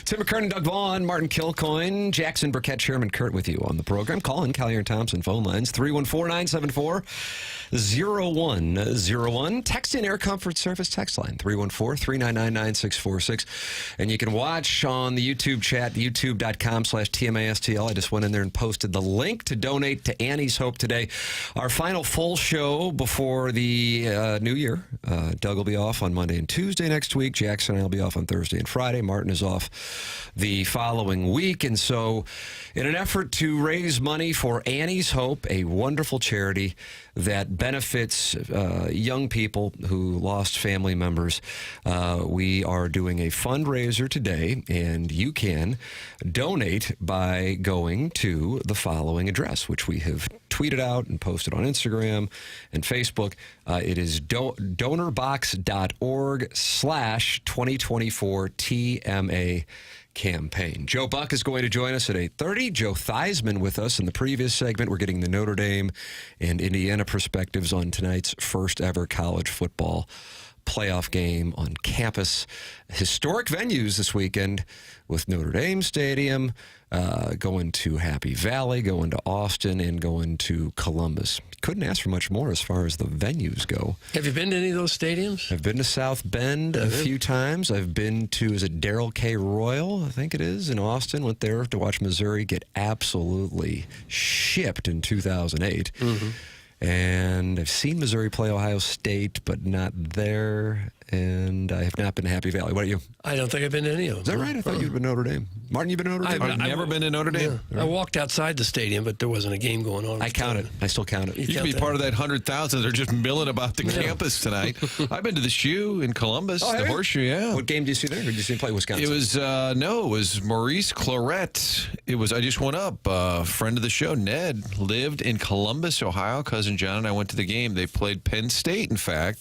Tim McKernan, Doug Vaughn, Martin Kilcoyne, Jackson Burkett, Chairman Kurt with you on the program. Call in Collier and Thompson phone lines 314-974-0101. Text in Air Comfort Service text line 314-399-9646. And you can watch on the YouTube chat, youtube.com/TMASTL. I just went in there and posted the link to donate to Annie's Hope today. Our final full show before the new year. Doug will be off on Monday and Tuesday next week. Jackson and I will be off on Thursday and Friday. Martin is off the following week. And so in an effort to raise money for Annie's Hope, a wonderful charity that benefits young people who lost family members, we are doing a fundraiser today, and you can donate by going to the following address, which we have tweeted out and posted on Instagram and Facebook. It is donorbox.org/2024 TMA campaign. Joe Buck is going to join us at 8:30. Joe Theismann with us in the previous segment. We're getting the Notre Dame and Indiana perspectives on tonight's first ever college football playoff game on campus. Historic venues this weekend with Notre Dame Stadium, going to Happy Valley, going to Austin, and going to Columbus. Couldn't ask for much more as far as the venues go. Have you been to any of those stadiums? I've been to South Bend a few times. I've been to, is it Darrell K. Royal, I think it is, in Austin. Went there to watch Missouri get absolutely shipped in 2008. And I've seen Missouri play Ohio State, but not there. And I have not been to Happy Valley. What about you? I don't think I've been to any of them. Is that right? I thought you'd been to Notre Dame. Martin, you been to Notre Dame? I've never been to Notre Dame. Yeah. I walked outside the stadium, but there wasn't a game going on. I count it. I still count it. You could be part of that 100,000 that are just milling about the campus tonight. I've been to the Shoe in Columbus, the Horseshoe, yeah. What game did you see there? Or did you see him play Wisconsin? It was, it was Maurice Claret. I just went up. A friend of the show, Ned, lived in Columbus, Ohio. Cousin John and I went to the game. They played Penn State, in fact.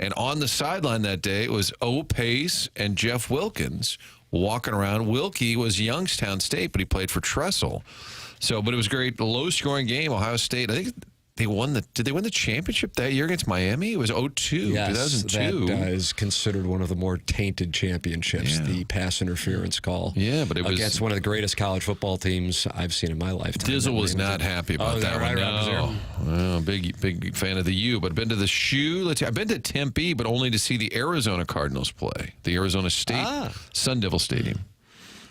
And on the sideline that day, it was O. Pace and Jeff Wilkins walking around. Wilkie was Youngstown State, but he played for Tressel. But it was a great low-scoring game. Ohio State, I think they won did they win the championship that year against Miami? It was 2002, yes, 2002. That is considered one of the more tainted championships, the pass interference call. Yeah, but it was against one of the greatest college football teams I've seen in my lifetime. Dizzle was not happy about that one. No. Well, big fan of the U, but I've been to the Shoe. I've been to Tempe, but only to see the Arizona Cardinals play, the Arizona State Sun Devil Stadium.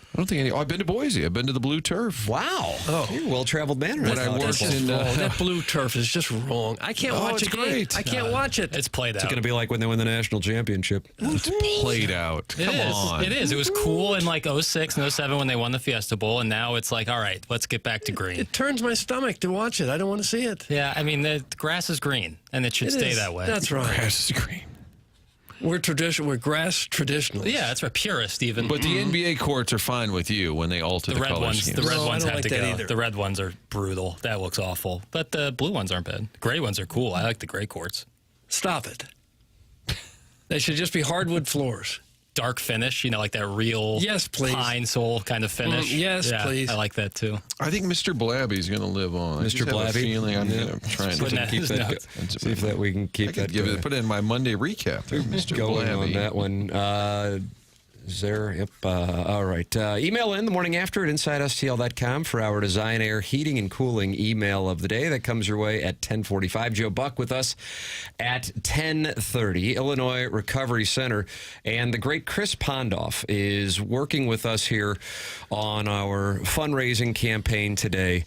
I don't think I've been to Boise. I've been to the Blue Turf. Wow. You're a well-traveled man. When I worked in that Blue Turf is just wrong. I can't watch it. Great. I can't watch it. It's played out. It's going to be like when they win the national championship. It's played out. Come on. It is. It was cool in like 06 and 07 when they won the Fiesta Bowl, and now it's like, all right, let's get back to green. It turns my stomach to watch it. I don't want to see it. Yeah, I mean, the grass is green, and it should stay that way. That's right. Grass is green. We're grass traditionalists. Yeah, that's right. Purist even. But the NBA courts are fine with you when they alter the red color ones. schemes. The red ones I don't have to like that go. either. The red ones are brutal. That looks awful. But the blue ones aren't bad. Gray ones are cool. I like the gray courts. Stop it. They should just be hardwood floors. Dark finish, like that real pine sol kind of finish. Yes, yeah, please. I like that too. I think Mr. Blabby's going to live on. Mr. Blabby? I'm trying to keep that. See if we can keep that. Put it in my Monday recap. Mr. Going Blabby. on that one. Is there? Yep. All right. Email in the morning after at InsideSTL.com for our Design Air Heating and Cooling email of the day. That comes your way at 10:45. Joe Buck with us at 10:30. Illinois Recovery Center. And the great Chris Pondoff is working with us here on our fundraising campaign today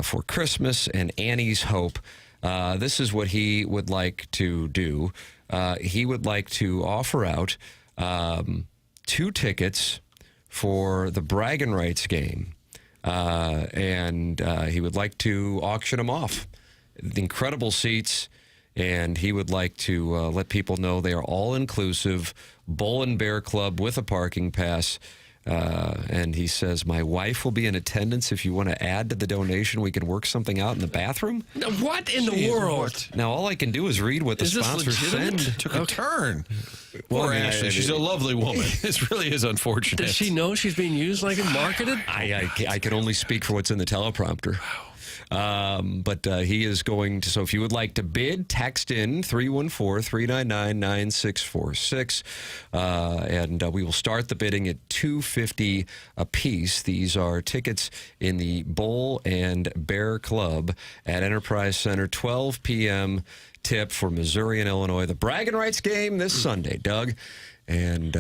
for Christmas and Annie's Hope. This is what he would like to do. He would like to offer out 2 tickets for the Bragging Rights game, and he would like to auction them off. Incredible seats, and he would like to let people know they are all-inclusive, Bull and Bear Club with a parking pass. And he says, my wife will be in attendance. If you want to add to the donation, we can work something out in the bathroom. What in the world? Now, all I can do is read what the sponsors send. Took a turn. Well, Poor Ashley. She's a lovely woman. This really is unfortunate. Does she know she's being used like and marketed? I can only speak for what's in the teleprompter. But he is going to, so if you would like to bid, text in 314-399-9646. And we will start the bidding at $250 a piece. These are tickets in the Bull and Bear Club at Enterprise Center, 12 p.m. tip for Missouri and Illinois. The bragging rights game this Sunday, Doug. And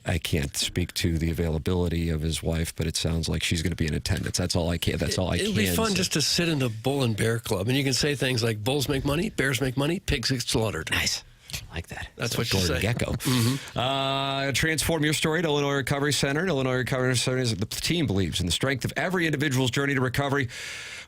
I can't speak to the availability of his wife, but it sounds like she's going to be in attendance. That's all I can. It'll be fun say. just to sit in the Bull and Bear Club, and you can say things like "Bulls make money, bears make money, pigs get slaughtered." Nice. I like that. That's what you Gordon say. Gecko. Transform your story to Illinois Recovery Center. Illinois Recovery Center is the team believes in the strength of every individual's journey to recovery.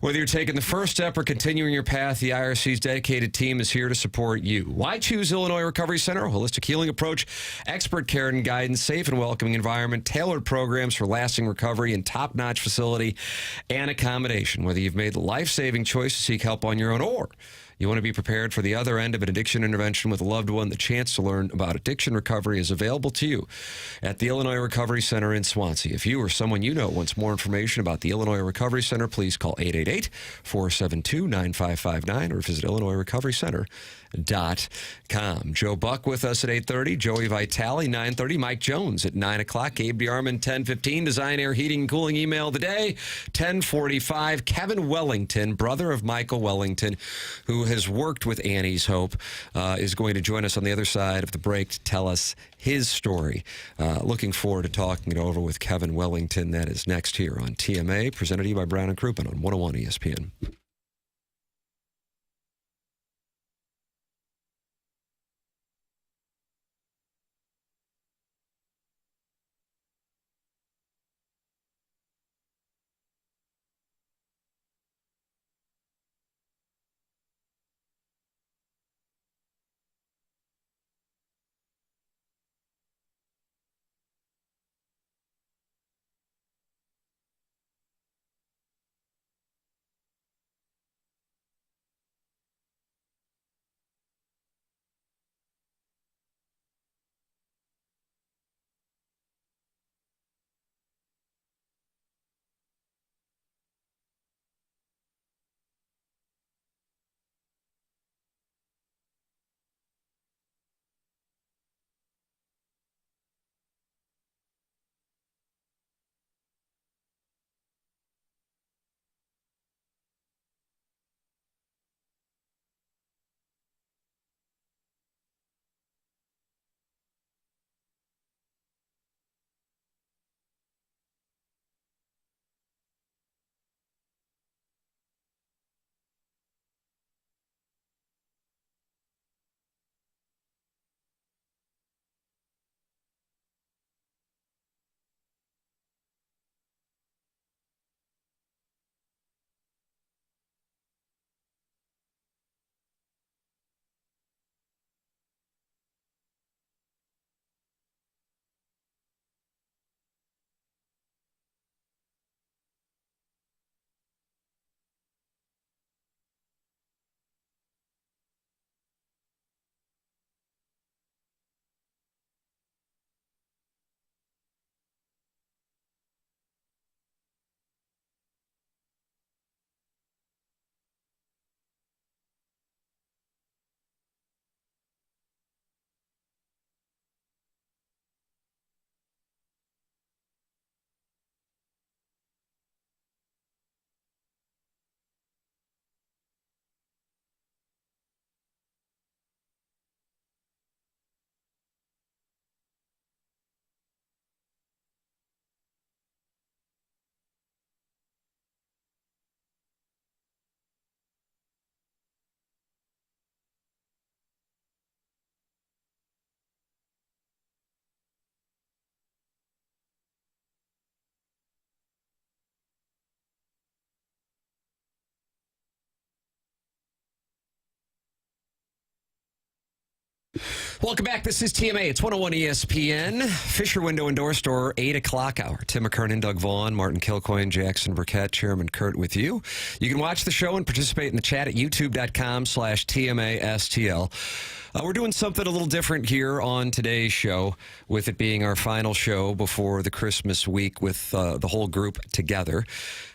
Whether you're taking the first step or continuing your path, the IRC's dedicated team is here to support you. Why choose Illinois Recovery Center? A holistic healing approach, expert care and guidance, safe and welcoming environment, tailored programs for lasting recovery, and top-notch facility and accommodation. Whether you've made the life-saving choice to seek help on your own or you want to be prepared for the other end of an addiction intervention with a loved one, the chance to learn about addiction recovery is available to you at the Illinois Recovery Center in Swansea. If you or someone you know wants more information about the Illinois Recovery Center, please call 888-472-9559 or visit IllinoisRecoveryCenter.com. Joe Buck with us at 8:30, Joey Vitale, 9:30, Mike Jones at 9 o'clock, Gabe DeArmond, 10:15, Design Air Heating and Cooling email of the day, 10:45, Kevin Wellington, brother of Michael Wellington, who has worked with Annie's Hope, is going to join us on the other side of the break to tell us his story. Looking forward to talking it over with Kevin Wellington. That is next here on TMA, presented to you by Brown and Crouppen on 101 ESPN. Welcome back. This is TMA. It's 101 ESPN. Fisher Window and Door Store, 8 o'clock hour. Tim McKernan, Doug Vaughn, Martin Kilcoyne, Jackson Burkett, Chairman Kurt with you. You can watch the show and participate in the chat at youtube.com/TMASTL. We're doing something a little different here on today's show, with it being our final show before the Christmas week with the whole group together,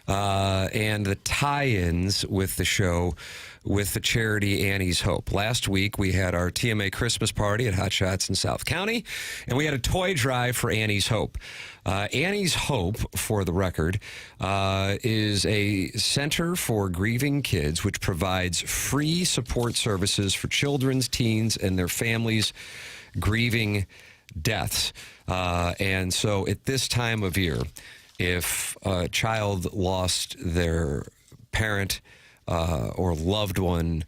and the tie-ins with the show with the charity Annie's Hope. Last week, we had our TMA Christmas party at Hot Shots in South County, and we had a toy drive for Annie's Hope. Annie's Hope, for the record, is a center for grieving kids which provides free support services for children, teens, and their families grieving deaths. And so at this time of year, if a child lost their parent or loved one,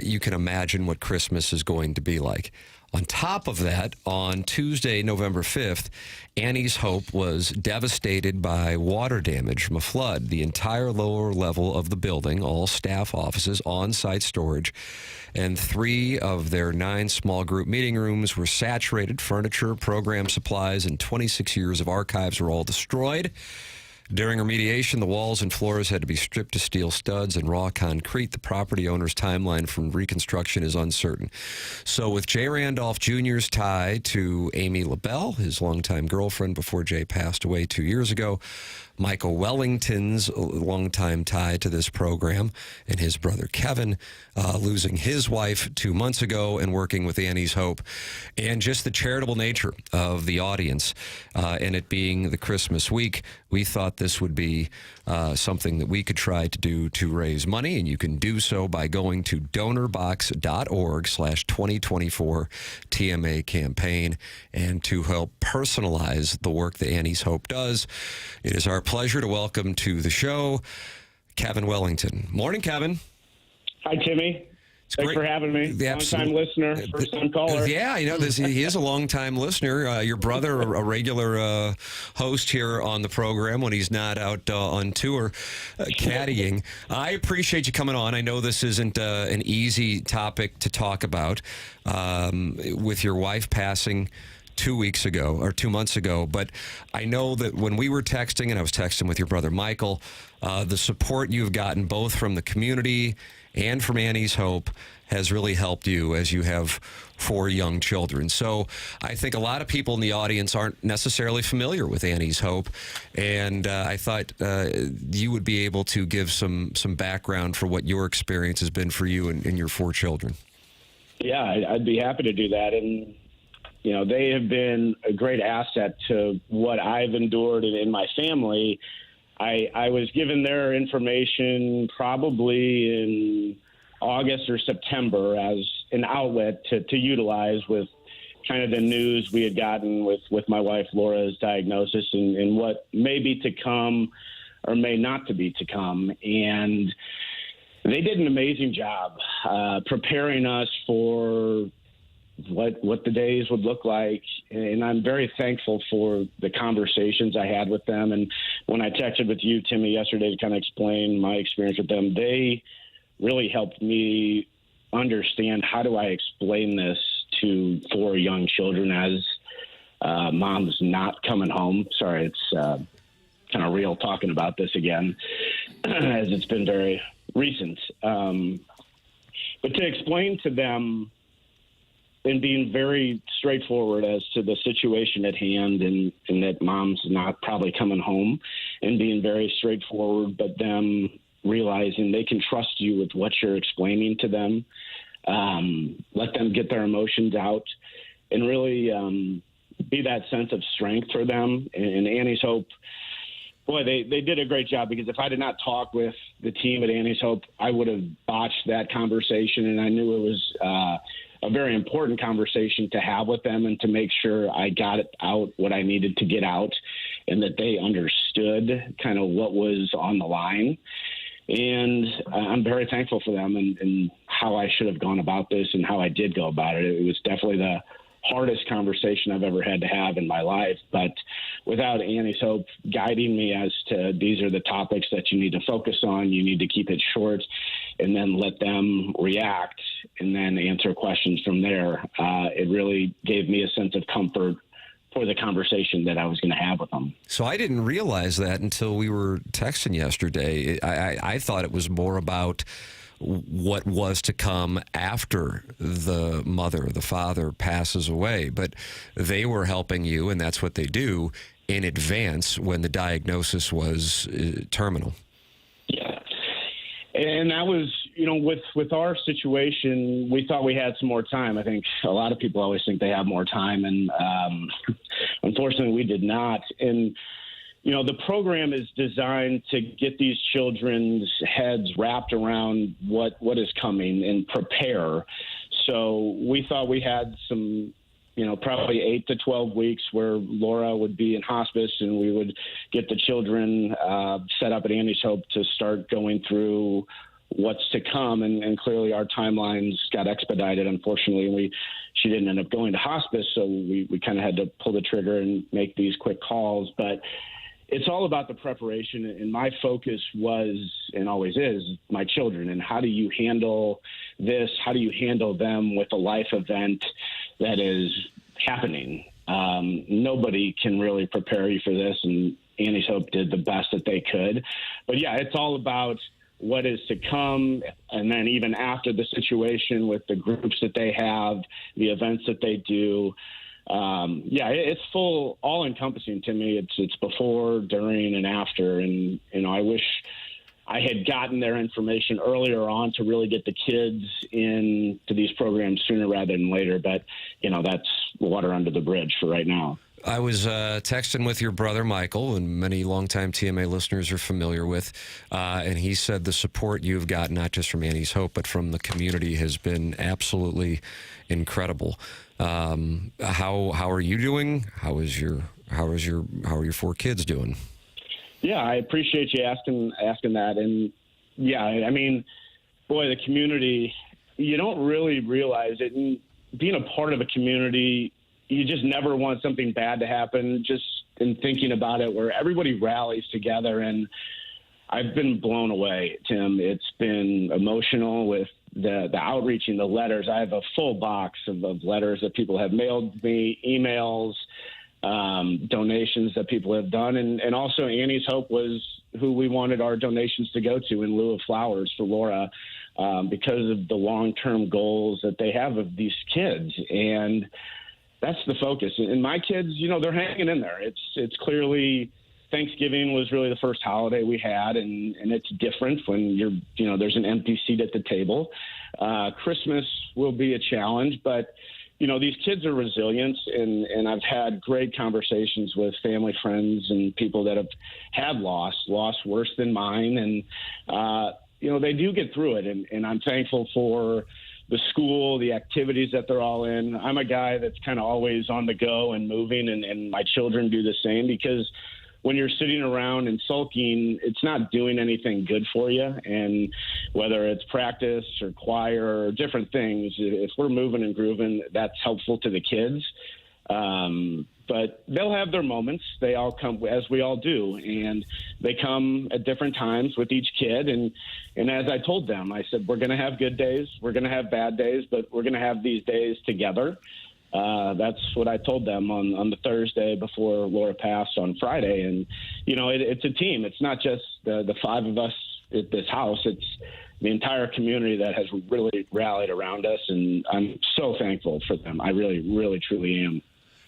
you can imagine what Christmas is going to be like. On top of that, on Tuesday, November 5th, Annie's Hope was devastated by water damage from a flood. The entire lower level of the building, all staff offices, on-site storage, and 3 of their 9 small group meeting rooms were saturated. Furniture, program supplies, and 26 years of archives were all destroyed. During remediation, the walls and floors had to be stripped to steel studs and raw concrete. The property owner's timeline from reconstruction is uncertain. So with Jay Randolph Jr.'s tie to Amy LaBelle, his longtime girlfriend before Jay passed away 2 years ago, Michael Wellington's longtime tie to this program, and his brother Kevin losing his wife 2 months ago and working with Annie's Hope, and just the charitable nature of the audience, and it being the Christmas week, we thought this would be something that we could try to do to raise money, and you can do so by going to donorbox.org/2024 TMA campaign, and to help personalize the work that Annie's Hope does. It is our pleasure to welcome to the show Kevin Wellington. Morning, Kevin. Hi, Timmy. Thanks for having me. Long-time listener, first-time caller. Yeah, he is a long-time listener. Your brother, a regular host here on the program when he's not out on tour caddying. I appreciate you coming on. I know this isn't an easy topic to talk about with your wife passing 2 months ago, but I know that when we were texting, and I was texting with your brother Michael, the support you've gotten both from the community and from Annie's Hope has really helped you, as you have 4 young children. So I think a lot of people in the audience aren't necessarily familiar with Annie's Hope, and I thought you would be able to give some background for what your experience has been for you and your 4 children. Yeah, I'd be happy to do that. And, they have been a great asset to what I've endured in my family. I was given their information probably in August or September as an outlet to utilize with kind of the news we had gotten with my wife Laura's diagnosis and what may be to come or may not to be to come. And they did an amazing job preparing us for what the days would look like. And I'm very thankful for the conversations I had with them. And when I texted with you, Timmy, yesterday to kind of explain my experience with them, they really helped me understand how do I explain this to 4 young children as mom's not coming home. Sorry, it's kind of real talking about this again, as it's been very recent. But to explain to them and being very straightforward as to the situation at hand and that mom's not probably coming home, and being very straightforward, but them realizing they can trust you with what you're explaining to them. Let them get their emotions out and really be that sense of strength for them. And Annie's Hope, boy, they did a great job, because if I did not talk with the team at Annie's Hope, I would have botched that conversation. And I knew it was a very important conversation to have with them, and to make sure I got it out what I needed to get out, and that they understood kind of what was on the line. And I'm very thankful for them and how I should have gone about this and how I did go about it. It was definitely the hardest conversation I've ever had to have in my life, but without Annie's Hope guiding me as to these are the topics that you need to focus on, you need to keep it short, and then let them react and then answer questions from there, it really gave me a sense of comfort for the conversation that I was going to have with them. So I didn't realize that until we were texting yesterday. I thought it was more about what was to come after the mother, the father passes away. But they were helping you, and that's what they do, in advance when the diagnosis was terminal. Yeah. And that was, with our situation, we thought we had some more time. I think a lot of people always think they have more time, and unfortunately we did not. And the program is designed to get these children's heads wrapped around what is coming and prepare. So we thought we had some, probably 8 to 12 weeks where Laura would be in hospice, and we would get the children set up at Annie's Hope to start going through what's to come. And clearly our timelines got expedited, unfortunately, and she didn't end up going to hospice. So we kind of had to pull the trigger and make these quick calls. But it's all about the preparation, and my focus was and always is my children. And how do you handle this? How do you handle them with a life event that is happening? Nobody can really prepare you for this, and Annie's Hope did the best that they could. But yeah, it's all about what is to come, and then even after the situation with the groups that they have, the events that they do. It's full, all-encompassing to me. It's before, during, and after. And, I wish I had gotten their information earlier on to really get the kids into these programs sooner rather than later. But, that's water under the bridge for right now. I was texting with your brother, Michael, and many longtime TMA listeners are familiar with, and he said the support you've got, not just from Annie's Hope, but from the community, has been absolutely incredible. How are you doing? How are your 4 kids doing? Yeah, I appreciate you asking that. And yeah, I mean, boy, the community, you don't really realize it. And being a part of a community, you just never want something bad to happen, just in thinking about it, where everybody rallies together. And I've been blown away, Tim. It's been emotional with the outreach and the letters. I have a full box of letters that people have mailed me, emails, donations that people have done. And also Annie's Hope was who we wanted our donations to go to in lieu of flowers for Laura, because of the long-term goals that they have of these kids. And that's the focus. And my kids, they're hanging in there. It's clearly Thanksgiving was really the first holiday we had, and it's different when there's an empty seat at the table. Christmas will be a challenge, but these kids are resilient, and I've had great conversations with family, friends, and people that have had loss worse than mine. And, they do get through it. And I'm thankful for the school, the activities that they're all in. I'm a guy that's kind of always on the go and moving, and my children do the same, because when you're sitting around and sulking, it's not doing anything good for you. And whether it's practice or choir or different things, if we're moving and grooving, that's helpful to the kids. But they'll have their moments. They all come, as we all do, and they come at different times with each kid. And as I told them, I said, we're going to have good days, we're going to have bad days, but we're going to have these days together. That's what I told them on the Thursday before Laura passed on Friday. And, it's a team. It's not just the 5 of us at this house. It's the entire community that has really rallied around us. And I'm so thankful for them. I really, really, truly am.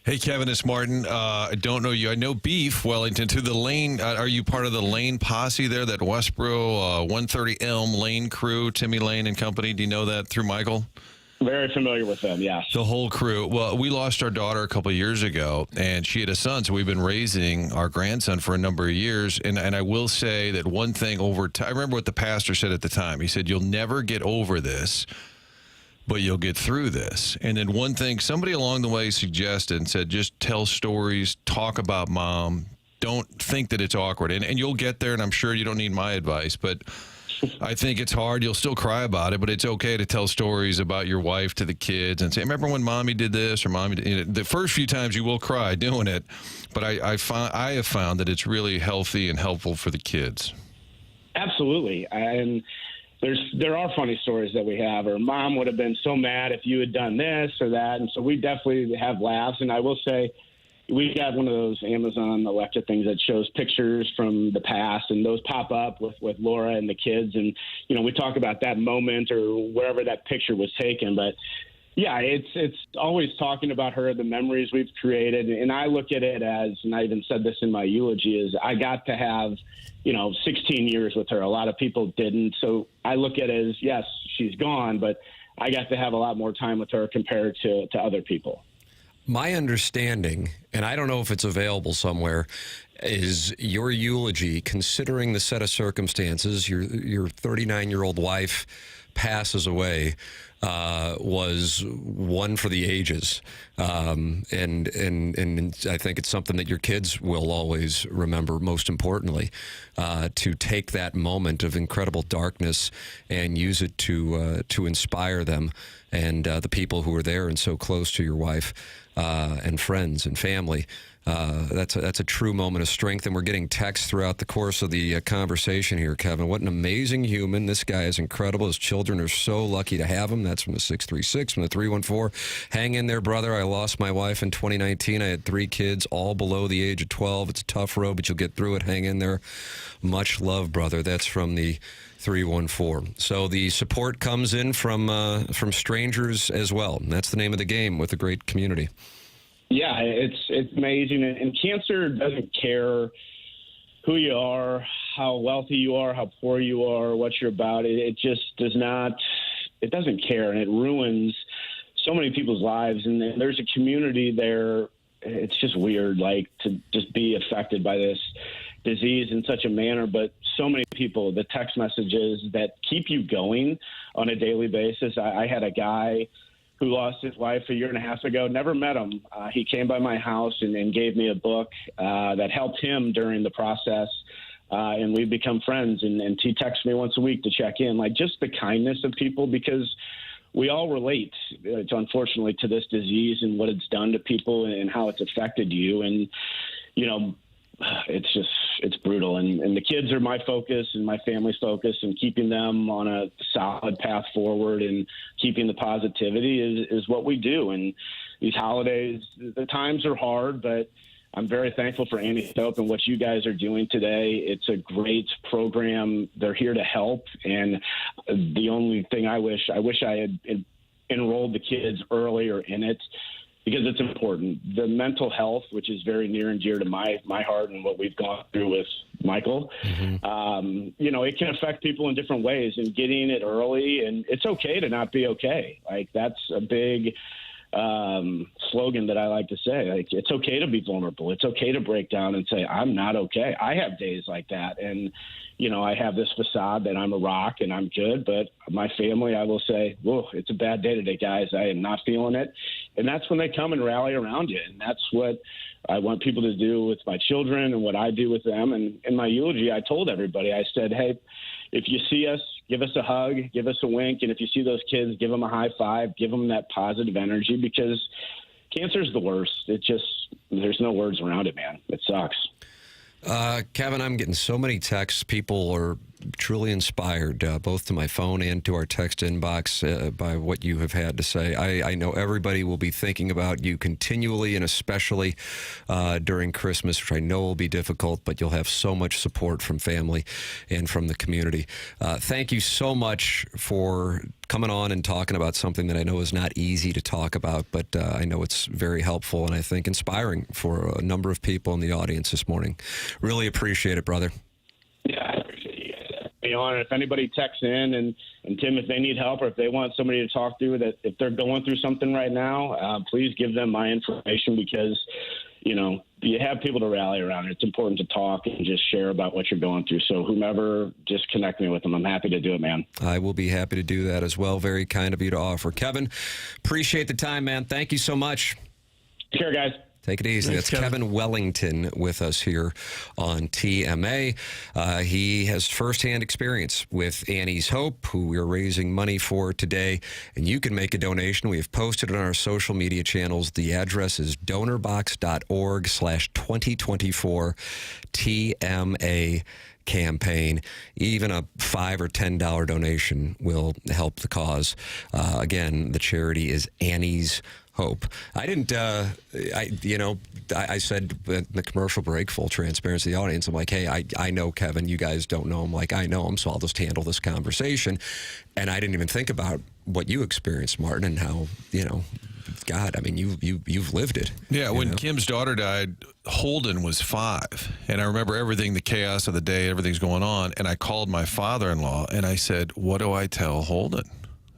Hey, Kevin, it's Martin. I don't know you. I know Beef, Wellington, to the Lane. Are you part of the Lane posse there, that Westboro 130 Elm Lane crew, Timmy Lane and company? Do you know that through Michael? Very familiar with them, yes. The whole crew. Well, we lost our daughter a couple of years ago, and she had a son, so we've been raising our grandson for a number of years. And I will say that one thing over time, I remember what the pastor said at the time. He said, you'll never get over this, but you'll get through this. And then one thing, somebody along the way suggested and said, just tell stories, talk about mom. Don't think that it's awkward. And you'll get there, and I'm sure you don't need my advice, but I think it's hard. You'll still cry about it, but it's okay to tell stories about your wife to the kids and say, remember when mommy did this or mommy did. The first few times you will cry doing it, but I have found that it's really healthy and helpful for the kids. Absolutely. And there are funny stories that we have, or mom would have been so mad if you had done this or that. And so we definitely have laughs. And I will say, we got one of those Amazon Alexa things that shows pictures from the past, and those pop up with Laura and the kids. And, we talk about that moment or wherever that picture was taken. But, yeah, it's always talking about her, the memories we've created. And I look at it as, and I even said this in my eulogy, is I got to have, 16 years with her. A lot of people didn't. So I look at it as, yes, she's gone, but I got to have a lot more time with her compared to other people. My understanding, and I don't know if it's available somewhere, is your eulogy, considering the set of circumstances, your 39-year-old wife passes away, was one for the ages. And I think it's something that your kids will always remember, most importantly, to take that moment of incredible darkness and use it to inspire them and the people who are there and so close to your wife and friends and family. That's a true moment of strength, and we're getting texts throughout the course of the conversation here, Kevin. What an amazing human. This guy is incredible. His children are so lucky to have him. That's from the 636, from the 314. Hang in there, brother. I lost my wife in 2019. I had 3 kids, all below the age of 12. It's a tough road, but you'll get through it. Hang in there. Much love, brother. That's from the 314. So the support comes in from strangers as well. And that's the name of the game with a great community. Yeah, it's amazing. And cancer doesn't care who you are, how wealthy you are, how poor you are, what you're about. It just does not, it doesn't care. And it ruins so many people's lives. And there's a community there. It's just weird, like, to just be affected by this disease in such a manner. But so many people, the text messages that keep you going on a daily basis. I had a guy who lost his wife a year and a half ago. Never met him. He came by my house and gave me a book that helped him during the process. And we've become friends. And he texts me once a week to check in. Like, just the kindness of people, because we all relate, unfortunately, to this disease and what it's done to people and how it's affected you. And, it's brutal. And the kids are my focus and my family's focus, and keeping them on a solid path forward and keeping the positivity is what we do. And these holidays, the times are hard, but I'm very thankful for Annie Soap and what you guys are doing today. It's a great program. They're here to help. And the only thing I wish I had enrolled the kids earlier in it, because it's important. The mental health, which is very near and dear to my heart and what we've gone through with Michael, it can affect people in different ways, and getting it early, and it's okay to not be okay. Like, that's a big slogan that I like to say. Like, it's okay to be vulnerable. It's okay to break down and say, I'm not okay. I have days like that. And, I have this facade that I'm a rock and I'm good, but my family, I will say, whoa, it's a bad day today, guys. I am not feeling it. And that's when they come and rally around you. And that's what I want people to do with my children and what I do with them. And in my eulogy, I told everybody, I said, hey, if you see us, give us a hug, give us a wink. And if you see those kids, give them a high five, give them that positive energy, because cancer is the worst. There's no words around it, man. It sucks. Kevin, I'm getting so many texts. People are truly inspired, both to my phone and to our text inbox, by what you have had to say. I know everybody will be thinking about you continually, and especially during Christmas, which I know will be difficult, but you'll have so much support from family and from the community. Thank you so much for coming on and talking about something that I know is not easy to talk about, but I know it's very helpful and I think inspiring for a number of people in the audience this morning. Really appreciate it, brother. Yeah, I appreciate you guys being on. If anybody texts in, and Tim, if they need help or if they want somebody to talk to, that if they're going through something right now, please give them my information, because you have people to rally around. It's important to talk and just share about what you're going through. So whomever, just connect me with them. I'm happy to do it, man. I will be happy to do that as well. Very kind of you to offer. Kevin, appreciate the time, man. Thank you so much. Take care, guys. Take it easy. Thanks, that's Kevin Wellington with us here on TMA. He has firsthand experience with Annie's Hope, who we are raising money for today. And you can make a donation. We have posted on our social media channels. The address is donorbox.org/2024 TMA campaign. Even a $5 or $10 donation will help the cause. Again, the charity is Annie's Hope. I didn't, I said in the commercial break, full transparency to the audience, I'm like, hey, I know Kevin, you guys don't know him like I know him, so I'll just handle this conversation. And I didn't even think about what you experienced, Martin, and how, God, I mean, you've lived it. Yeah, when Kim's daughter died, Holden was 5. And I remember everything, the chaos of the day, everything's going on. And I called my father-in-law and I said, what do I tell Holden?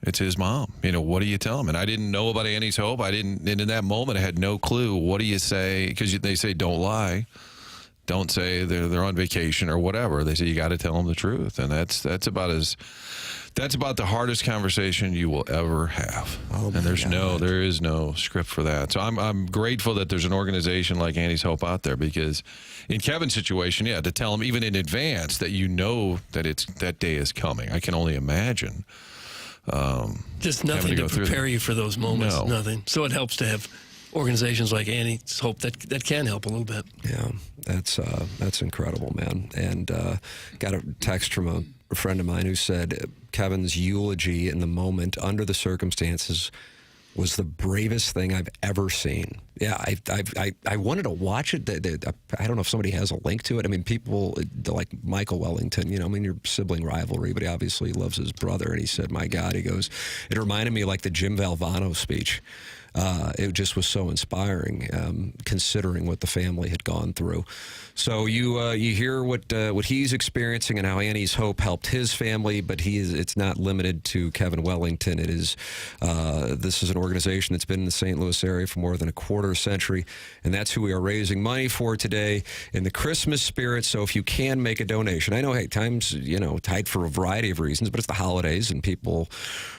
It's his mom. What do you tell him? And I didn't know about Annie's Hope. And in that moment, I had no clue. What do you say? Because they say, don't lie. Don't say they're on vacation or whatever. They say you got to tell them the truth. And that's about the hardest conversation you will ever have. Oh, and there is no script for that. So I'm grateful that there's an organization like Annie's Hope out there, because in Kevin's situation, to tell him even in advance that that day is coming. I can only imagine. Just nothing to prepare you for those moments. No. Nothing. So it helps to have organizations like Annie's Hope that can help a little bit. Yeah, that's incredible, man. And got a text from a friend of mine who said Kevin's eulogy in the moment, under the circumstances, was the bravest thing I've ever seen. Yeah, I wanted to watch it. I don't know if somebody has a link to it. I mean, people like Michael Wellington, your sibling rivalry, but he obviously loves his brother. And he said, my God, he goes, it reminded me of like the Jim Valvano speech. It just was so inspiring, considering what the family had gone through. So you hear what he's experiencing and how Annie's Hope helped his family, but it's not limited to Kevin Wellington. It is this is an organization that's been in the St. Louis area for more than a quarter century, and that's who we are raising money for today in the Christmas spirit. So if you can make a donation, I know, hey, time's tight for a variety of reasons, but it's the holidays and people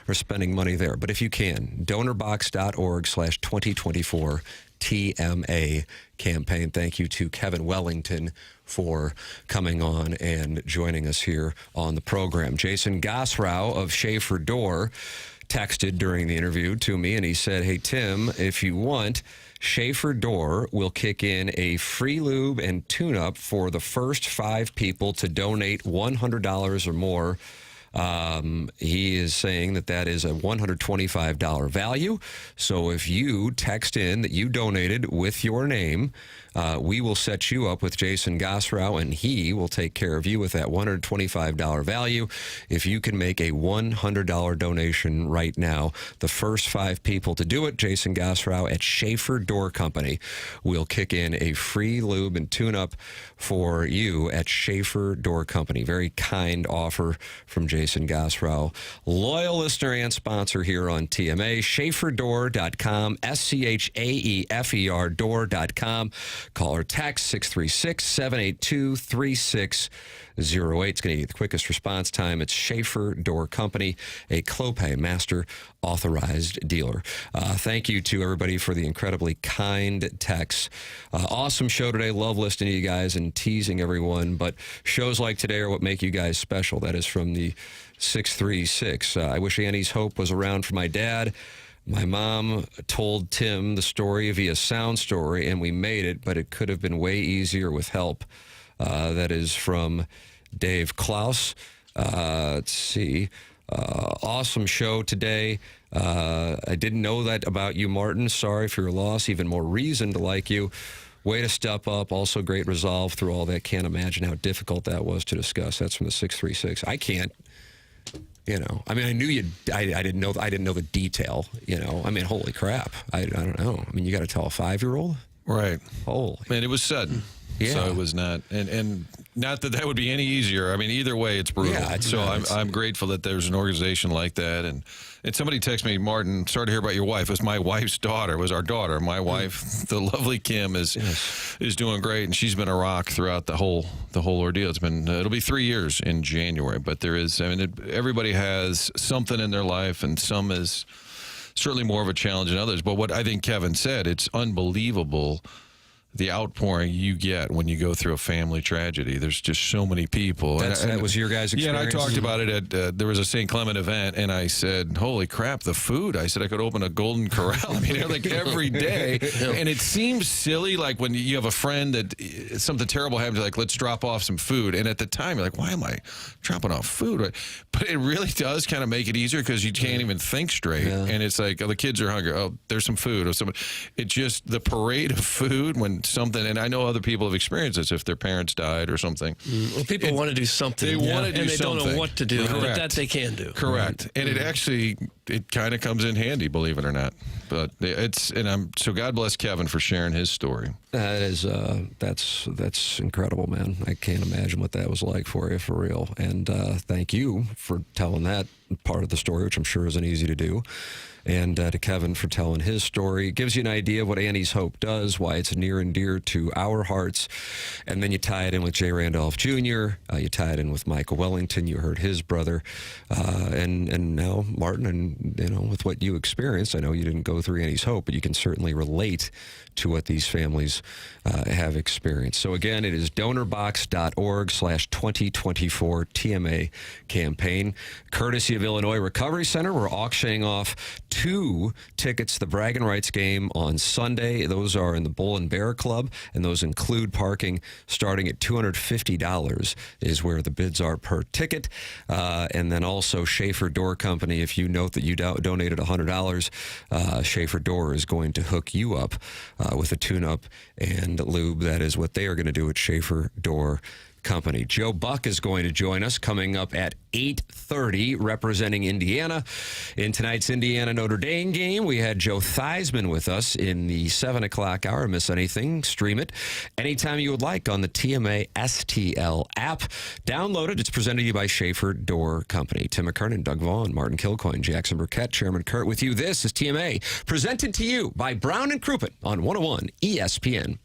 are spending money there. But if you can, donorbox.org/2024 TMA campaign. Thank you to Kevin Wellington for coming on and joining us here on the program. Jason Gosrow of Schaefer Door texted during the interview to me, and he said, hey, Tim, if you want, Schaefer Door will kick in a free lube and tune-up for the first 5 people to donate $100 or more. He is saying that is a $125 value. So if you text in that you donated with your name, we will set you up with Jason Gosrow, and he will take care of you with that $125 value. If you can make a $100 donation right now, the first 5 people to do it, Jason Gosrow at Schaefer Door Company will kick in a free lube and tune-up for you at Schaefer Door Company. Very kind offer from Jason Gosrow, loyal listener and sponsor here on TMA. SchaeferDoor.com, SCHAEFER door.com. Call or text 636-782-3608. It's going to get the quickest response time. It's Schaefer Door Company, a Clopay Master authorized dealer. Thank you to everybody for the incredibly kind texts. Awesome show today. Love listening to you guys and teasing everyone. But shows like today are what make you guys special. That is from the 636. I wish Annie's Hope was around for my dad. My mom told Tim the story via sound story, and we made it, but it could have been way easier with help. That is from Dave Klaus. Let's see. Awesome show today. I didn't know that about you, Martin. Sorry for your loss. Even more reason to like you. Way to step up. Also great resolve through all that. Can't imagine how difficult that was to discuss. That's from the 636. I can't. I mean, I knew I didn't know the detail. I mean, holy crap. I don't know. I mean, you got to tell a 5-year-old, right? Holy. Man, it was sudden. Yeah. So it was not, and not that would be any easier. I mean, either way, it's brutal. Yeah, I'm grateful that there's an organization like that. And somebody texted me, Martin, sorry to hear about your wife. It was my wife's daughter. It was our daughter. My wife, the lovely Kim, is doing great, and she's been a rock throughout the whole ordeal. It'll be 3 years in January, but everybody has something in their life, and some is certainly more of a challenge than others. But what I think Kevin said, it's unbelievable the outpouring you get when you go through a family tragedy. There's just so many people. That was your guys' experience? Yeah, and I talked about it at, there was a St. Clement event, and I said, holy crap, the food. I said I could open a Golden Corral. I mean, like every day. And it seems silly, like when you have a friend that something terrible happens, like, let's drop off some food. And at the time, you're like, why am I dropping off food? But it really does kind of make it easier because you can't even think straight. Yeah. And it's like, oh, the kids are hungry. Oh, there's some food. Or something. It just, the parade of food when something, and I know other people have experienced this if their parents died or something. Well, people want to do something. They want to do something. And they don't know what to do. Correct. But that they can do. Correct. Right. And it actually, it kind of comes in handy, believe it or not. But so God bless Kevin for sharing his story. That is, that's incredible, man. I can't imagine what that was like for you, for real. And thank you for telling that part of the story, which I'm sure isn't easy to do. And to Kevin for telling his story. It gives you an idea of what Annie's Hope does, why it's near and dear to our hearts. And then you tie it in with Jay Randolph Jr., you tie it in with Michael Wellington, you heard his brother, and now Martin, and with what you experienced. I know you didn't go through Annie's Hope, but you can certainly relate to what these families have experienced. So again, it is donorbox.org/2024 TMA campaign. Courtesy of Illinois Recovery Center, we're auctioning off 2 tickets to the Bragging Rights game on Sunday. Those are in the Bull and Bear Club, and those include parking starting at $250 is where the bids are per ticket. And then also Schaefer Door Company, if you note that you donated $100, Schaefer Door is going to hook you up with a tune-up and lube. That is what they are going to do at Schaefer Door Company. Joe Buck is going to join us coming up at 8:30, representing Indiana. In tonight's Indiana-Notre Dame game, we had Joe Theismann with us in the 7 o'clock hour. Miss anything, stream it anytime you would like on the TMA STL app. Download it. It's presented to you by Schaefer Door Company. Tim McKernan, Doug Vaughn, Martin Kilcoyne, Jackson Burkett, Chairman Kurt with you. This is TMA, presented to you by Brown and Crouppen on 101 ESPN.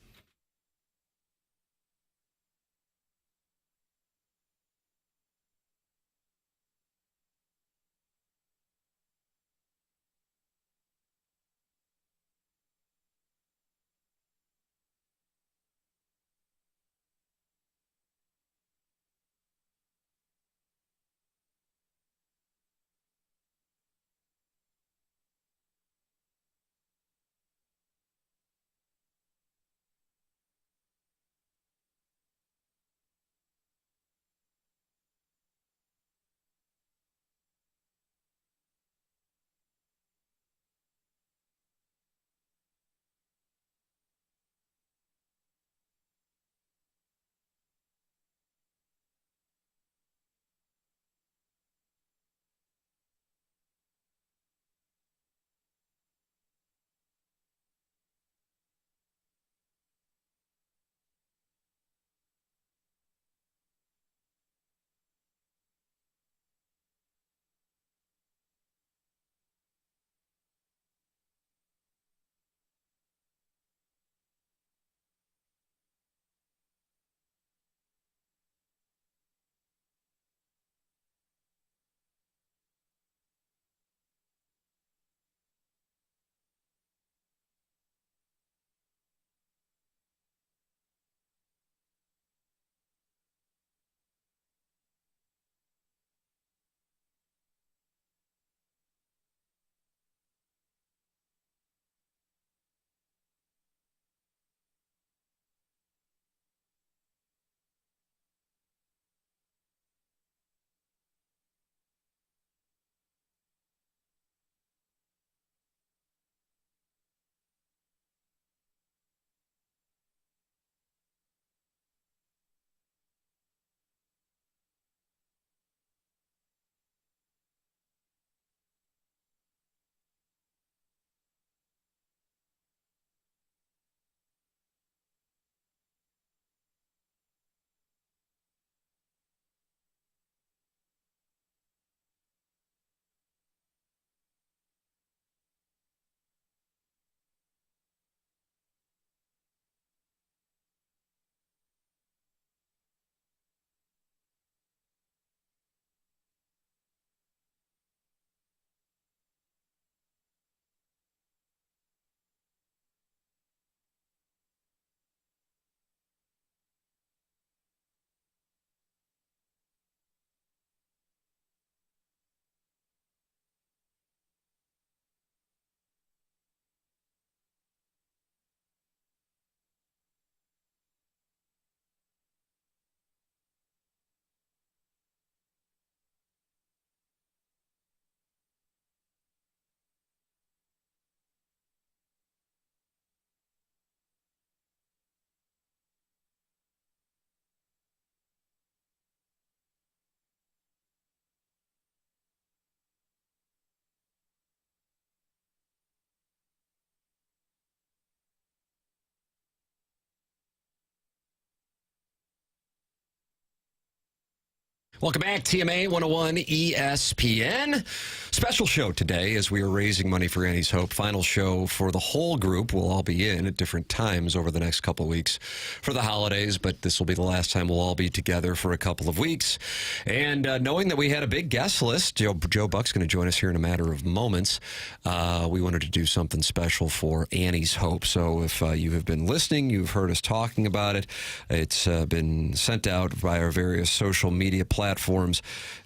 Welcome back, TMA 101 ESPN. Special show today as we are raising money for Annie's Hope. Final show for the whole group. We'll all be in at different times over the next couple of weeks for the holidays, but this will be the last time we'll all be together for a couple of weeks. And knowing that we had a big guest list, Joe Buck's going to join us here in a matter of moments. We wanted to do something special for Annie's Hope. So if you have been listening, you've heard us talking about it. It's been sent out by our various social media platforms.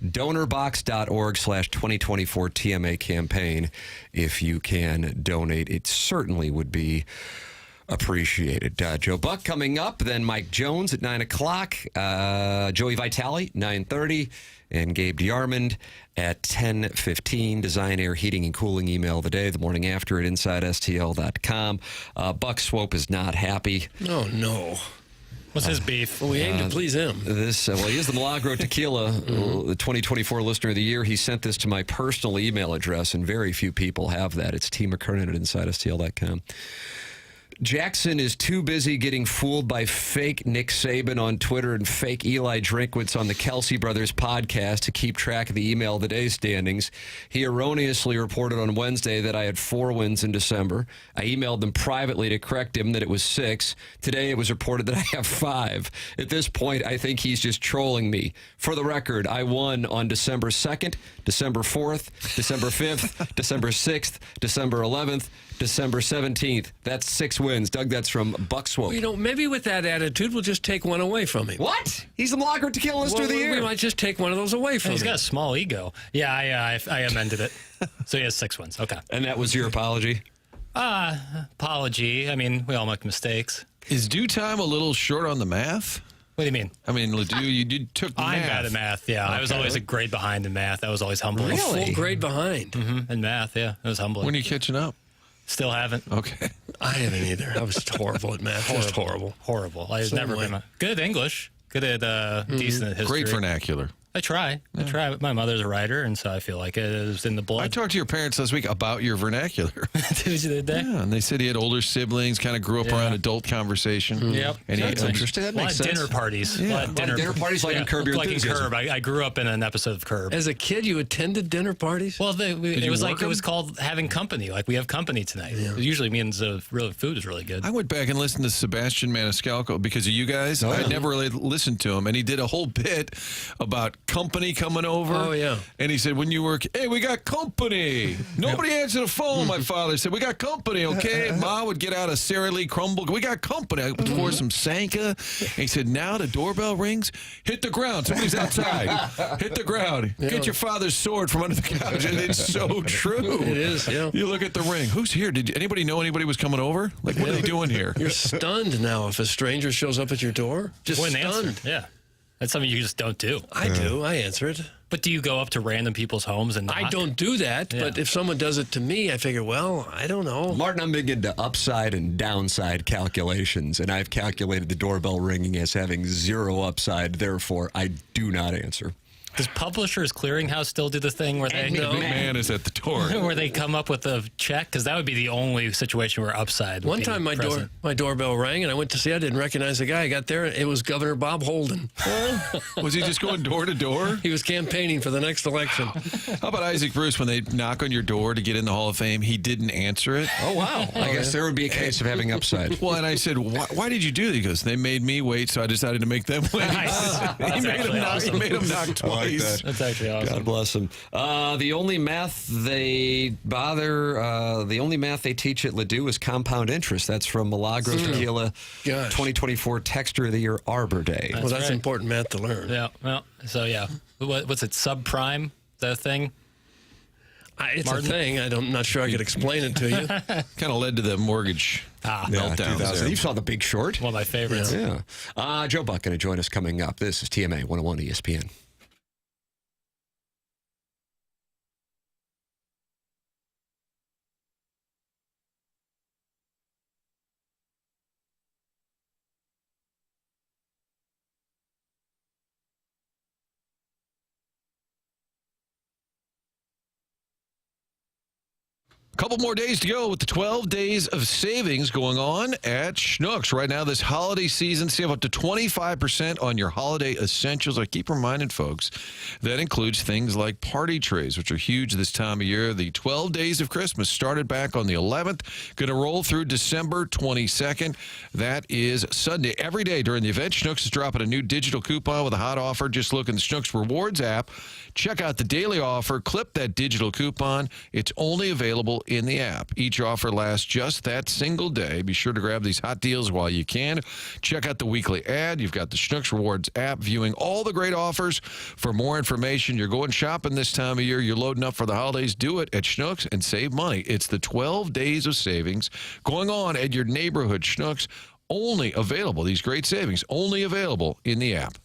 Donorbox.org/2024 TMA campaign. If you can donate, it certainly would be appreciated. Joe Buck coming up, then Mike Jones at 9 o'clock, Joey Vitale, 9:30, and Gabe DeArmond at 10:15. Design, Air, Heating, and Cooling email of the day, the morning after at InsideSTL.com. Buck Swope is not happy. Oh, no. What's his beef? Well, we aim to please him. He is the Milagro Tequila, the 2024 Listener of the Year. He sent this to my personal email address, and very few people have that. It's McKernan at InsideSTL.com. Jackson is too busy getting fooled by fake Nick Saban on Twitter and fake Eli Drinkwitz on the Kelsey Brothers podcast to keep track of the email of the day standings. He erroneously reported on Wednesday that I had 4 wins in December. I emailed them privately to correct him that it was 6. Today it was reported that I have 5. At this point, I think he's just trolling me. For the record, I won on December 2nd, December 4th, December 5th, December 6th, December 11th, December 17th. That's 6 wins. Doug, that's from Buck Swope. Well, maybe with that attitude, we'll just take one away from him. What? He's the Milagro Tequila Listener of the Year. We might just take one of those away from him. He's got a small ego. Yeah, I amended it. So he has 6 wins. Okay. And that was your apology? Apology. I mean, we all make mistakes. Is due time a little short on the math? What do you mean? I mean, Ledoux, you took math. I'm bad at math, yeah. Okay. I was always a grade behind in math. That was always humbling. Really? Full grade behind? Mm-hmm. In math, yeah. It was humbling. When are you catching up? Still haven't. Okay. I haven't either. I was horrible at math. Just horrible. Horrible. I've never been good at English. Good at decent at history. Great vernacular. I try. My mother's a writer, and so I feel like it is in the blood. I talked to your parents last week about your vernacular. Did they? Yeah, and they said he had older siblings, kind of grew up around adult conversation. Yep. And That's interesting. That makes sense. Dinner parties. Yeah. A lot of dinner parties like in Curb Your Enthusiasm. Like in Curb. I grew up in an episode of Curb. As a kid, you attended dinner parties? Well, it was called having company. Like, we have company tonight. Yeah. It usually means food is really good. I went back and listened to Sebastian Maniscalco because of you guys. I never really listened to him, and he did a whole bit about company coming over. Oh, yeah. And he said, when you work, hey, we got company. Nobody answered the phone, my father said. We got company, okay? Ma would get out a Sara Lee Crumble. We got company. I pour some Sanka. And he said, now the doorbell rings. Hit the ground. Somebody's outside. Hit the ground. Get your father's sword from under the couch. And it's so true. It is, yeah. You look at the ring. Who's here? Did anybody know anybody was coming over? Like, what are they doing here? You're stunned now if a stranger shows up at your door. Just stunned. Yeah. That's something you just don't do. I do. I answer it. But do you go up to random people's homes and knock? I don't do that, but if someone does it to me, I figure, well, I don't know. Martin, I'm big into upside and downside calculations, and I've calculated the doorbell ringing as having 0 upside. Therefore, I do not answer. Does Publishers Clearinghouse still do the thing where they... The big man is at the door. Where they come up with a check? Because that would be the only situation where upside would One time my doorbell rang, and I went to see. I didn't recognize the guy. I got there, it was Governor Bob Holden. Was he just going door to door? He was campaigning for the next election. How about Isaac Bruce, when they knock on your door to get in the Hall of Fame, he didn't answer it? Oh, wow. I guess there would be a case of having upside. Well, and I said, why did you do that? He goes, they made me wait, so I decided to make them wait. Nice. He made him knock twice. That's actually awesome. God bless him. The only math they teach at Ledoux is compound interest. That's from Milagro Tequila 2024 Texture of the Year Arbor Day. That's important math to learn. Yeah. Well, so yeah. What's it? Subprime? Is that a thing? It's a thing. I'm not sure I could explain it to you. Kind of led to the mortgage meltdown. You saw The Big Short? One of my favorites. Yeah. Joe Buck going to join us coming up. This is TMA 101 ESPN. Couple more days to go with the 12 days of savings going on at Schnucks. Right now, this holiday season, save up to 25% on your holiday essentials. I keep reminding folks that includes things like party trays, which are huge this time of year. The 12 days of Christmas started back on the 11th, going to roll through December 22nd. That is Sunday. Every day during the event, Schnucks is dropping a new digital coupon with a hot offer. Just look in the Schnucks Rewards app. Check out the daily offer. Clip that digital coupon. It's only available in the app. Each offer lasts just that single day. Be sure to grab these hot deals while you can. Check out the weekly ad. You've got the Schnucks Rewards app viewing all the great offers. For more information, you're going shopping this time of year, you're loading up for the holidays, do it at Schnucks and save money. It's the 12 days of savings going on at your neighborhood Schnucks. Only available, these great savings, only available in the app.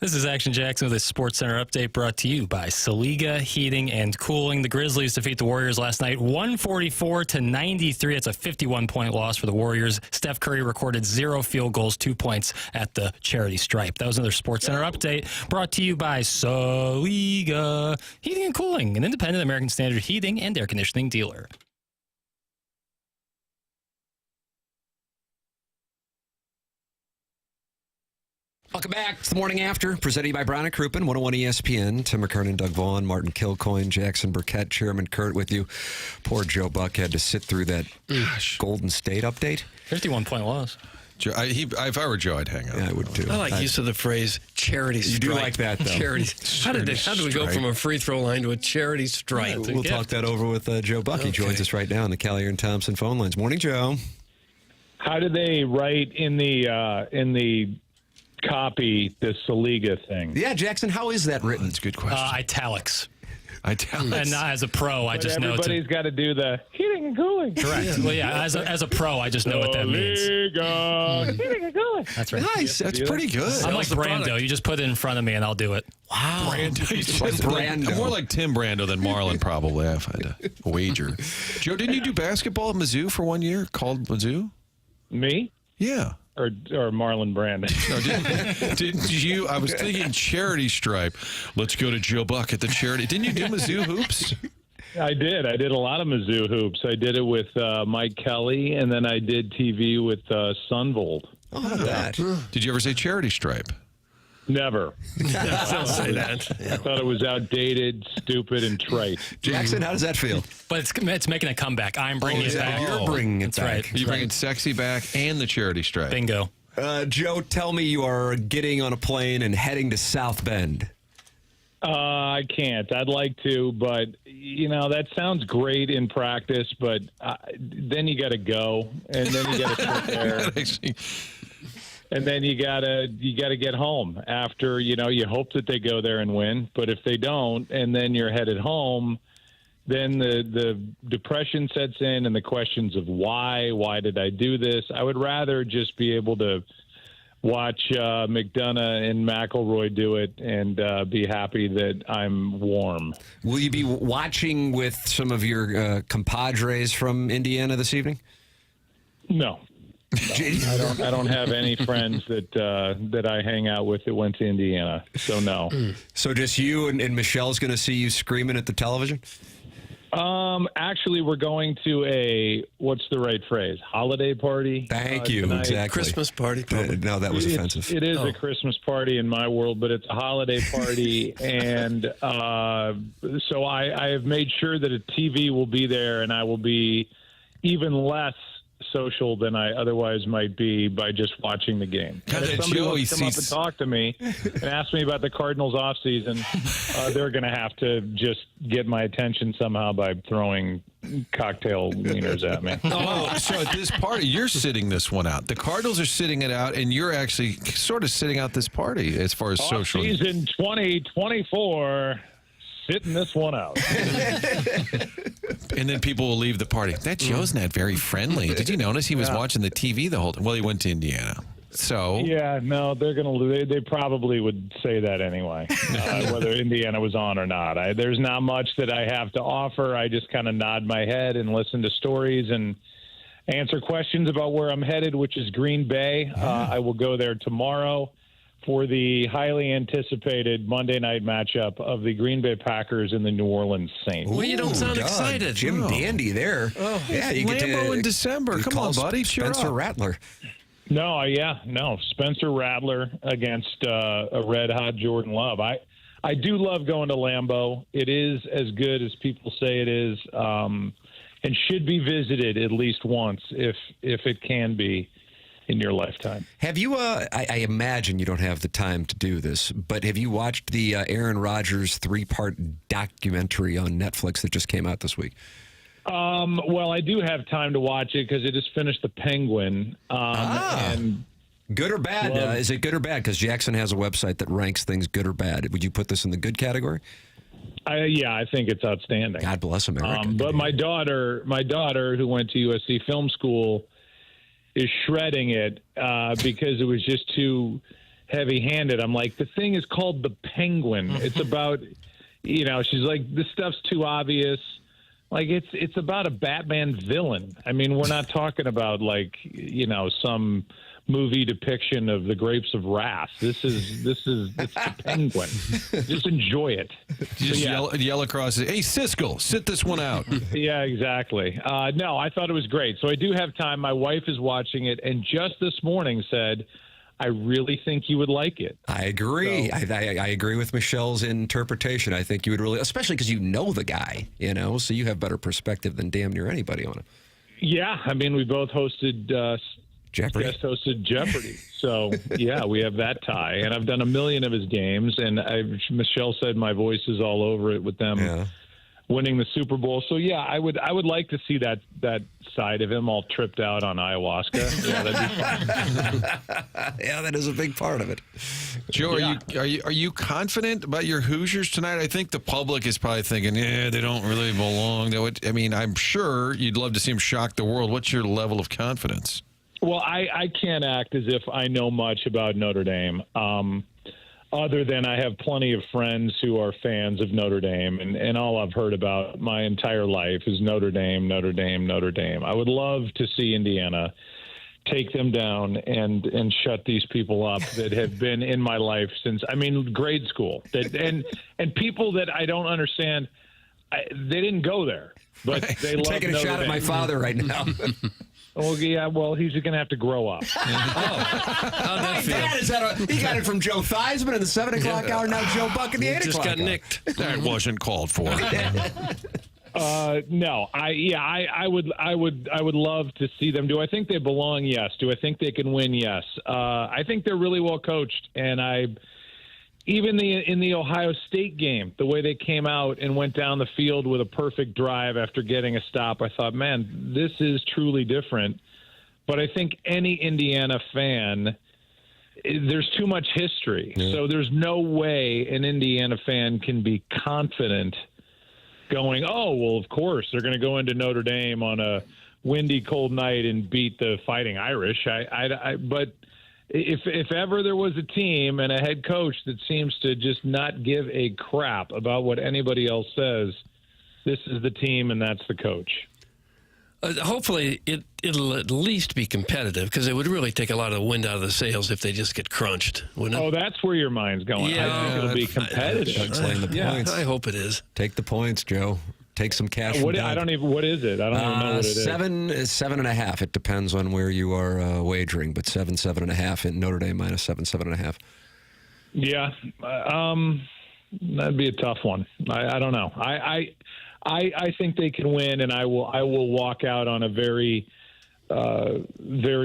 This is Action Jackson with a Sports Center update brought to you by Saliga Heating and Cooling. The Grizzlies defeat the Warriors last night, 144-93. It's a 51-point loss for the Warriors. Steph Curry recorded 0 field goals, 2 points at the charity stripe. That was another Sports Center update brought to you by Saliga Heating and Cooling, an independent American Standard heating and air conditioning dealer. Welcome back. It's the Morning After, presented by Brown and Crouppen, 101 ESPN. Tim McKernan, Doug Vaughn, Martin Kilcoyne, Jackson Burkett, Chairman Kurt with you. Poor Joe Buck had to sit through that Golden State update. 51-point loss. Joe, if I were Joe, I'd hang out. Yeah, I would too. I like use of the phrase charity strike. You do like that, though. Charity. How did we go from a free throw line to a charity strike? We'll talk that over with Joe Buck. He joins us right now on the Callier and Thompson phone lines. Morning, Joe. How do they write in the copy the Saliga thing? Yeah, Jackson, how is that written? That's a good question. Italics. Italics. And as a pro, I just know. Everybody's got to do the heating and cooling. Correct. Yeah. Well, yeah, as a pro, I just know what that means. Heating and cooling. That's right. Nice. That's pretty good. I'm like Brando. You just put it in front of me, and I'll do it. Wow. Brando. More like Tim Brando than Marlon, probably, if I had to wager. Joe, didn't you do basketball at Mizzou for 1 year, called Mizzou? Me? Yeah. Or Marlon Brando. No, didn't you? I was thinking charity stripe. Let's go to Joe Buck at the charity. Didn't you do Mizzou hoops? I did. I did a lot of Mizzou hoops. I did it with Mike Kelly, and then I did TV with Sunvold. Oh, how about that? Did you ever say charity stripe? Never. Don't say that. I thought it was outdated, stupid, and trite. Jackson, how does that feel? But it's making a comeback. I'm bringing it back. You're bringing it That's back. right. You're bringing sexy back and the charity stripe. Bingo. Joe, tell me you are getting on a plane and heading to South Bend. I can't. I'd like to, but, that sounds great in practice, but then you got to go, and then you got to sit there. And then you gotta get home after, you hope that they go there and win. But if they don't, and then you're headed home, then the depression sets in and the questions of why did I do this? I would rather just be able to watch McDonough and McElroy do it and be happy that I'm warm. Will you be watching with some of your compadres from Indiana this evening? No. I don't have any friends that I hang out with that went to Indiana, so no. So just you and Michelle's going to see you screaming at the television? Actually, we're going to a, what's the right phrase? Holiday party. Thank you. Tonight. Exactly. Christmas party. No, that was offensive. It is a Christmas party in my world, but it's a holiday party, and so I have made sure that a TV will be there, and I will be even less social than I otherwise might be by just watching the game. God, if somebody wants to come up and talk to me and ask me about the Cardinals offseason, they're going to have to just get my attention somehow by throwing cocktail wieners at me. Oh, so at this party, you're sitting this one out. The Cardinals are sitting it out, and you're actually sort of sitting out this party as far as social. Season 2024. Sitting this one out. And then people will leave the party. That Joe's not very friendly. Did you notice he was watching the TV the whole time? Well, he went to Indiana. So yeah, no, they probably would say that anyway, whether Indiana was on or not. There's not much that I have to offer. I just kind of nod my head and listen to stories and answer questions about where I'm headed, which is Green Bay. I will go there tomorrow for the highly anticipated Monday night matchup of the Green Bay Packers and the New Orleans Saints. Well, you don't sound excited. Jim Dandy there. Oh, yeah, you Lambeau get to, in December. Come on, buddy. Spencer Rattler. No, Spencer Rattler against a red-hot Jordan Love. I do love going to Lambeau. It is as good as people say it is, and should be visited at least once if it can be in your lifetime. Have you, I imagine you don't have the time to do this, but have you watched the Aaron Rodgers 3-part documentary on Netflix that just came out this week? Well, I do have time to watch it because it just finished The Penguin. And good or bad? Is it good or bad? Because Jackson has a website that ranks things good or bad. Would you put this in the good category? Yeah, I think it's outstanding. God bless America. But my daughter who went to USC Film School is shredding it because it was just too heavy-handed. I'm like, the thing is called The Penguin. It's about, she's like, this stuff's too obvious. Like, it's about a Batman villain. I mean, we're not talking about, like, some movie depiction of the Grapes of Wrath. It's The Penguin. Just enjoy it. Just yell across it. Hey, Siskel, sit this one out. Yeah, exactly. No, I thought it was great. So I do have time. My wife is watching it, and just this morning said, I really think you would like it. I agree. So, I agree with Michelle's interpretation. I think you would really, especially because you know the guy, so you have better perspective than damn near anybody on it. Yeah, I mean, we both hosted Jeopardy. Guest hosted Jeopardy. So, yeah, we have that tie. And I've done a million of his games, and Michelle said my voice is all over it with them winning the Super Bowl. So, yeah, I would like to see that side of him all tripped out on ayahuasca. Yeah, that'd be fun. Yeah, that is a big part of it. Joe, are you confident about your Hoosiers tonight? I think the public is probably thinking, they don't really belong. I'm sure you'd love to see them shock the world. What's your level of confidence? Well, I can't act as if I know much about Notre Dame, other than I have plenty of friends who are fans of Notre Dame, and all I've heard about my entire life is Notre Dame, Notre Dame, Notre Dame. I would love to see Indiana take them down and shut these people up that have been in my life since, grade school. And people that I don't understand, they didn't go there, but they love taking a Notre shot Dame. at my father right now. Oh, yeah, well, he's going to have to grow up. How'd that feel? He got it from Joe Theismann in the 7 o'clock hour, now Joe Buck in the 8 o'clock just got hour. nicked. That wasn't called for. No, I would love to see them. Do I think they belong? Yes. Do I think they can win? Yes. I think they're really well coached, and even in the Ohio State game, the way they came out and went down the field with a perfect drive after getting a stop, I thought, man, this is truly different. But I think any Indiana fan, there's too much history. Yeah. So there's no way an Indiana fan can be confident going, oh, well, of course, they're going to go into Notre Dame on a windy, cold night and beat the Fighting Irish. But if ever there was a team and a head coach that seems to just not give a crap about what anybody else says, this is the team and that's the coach. Hopefully it'll at least be competitive, because it would really take a lot of the wind out of the sails if they just get crunched, wouldn't it? Oh, that's where your mind's going. Yeah, I think it'll be competitive. Doug's laying the points. I hope it is. Take the points, Joe. Take some cash. What is it? I don't even know what it is. 7.5. It depends on where you are wagering, but 7.5 in Notre Dame minus 7.5. Yeah, that'd be a tough one. I don't know. I think they can win, and I will walk out on a very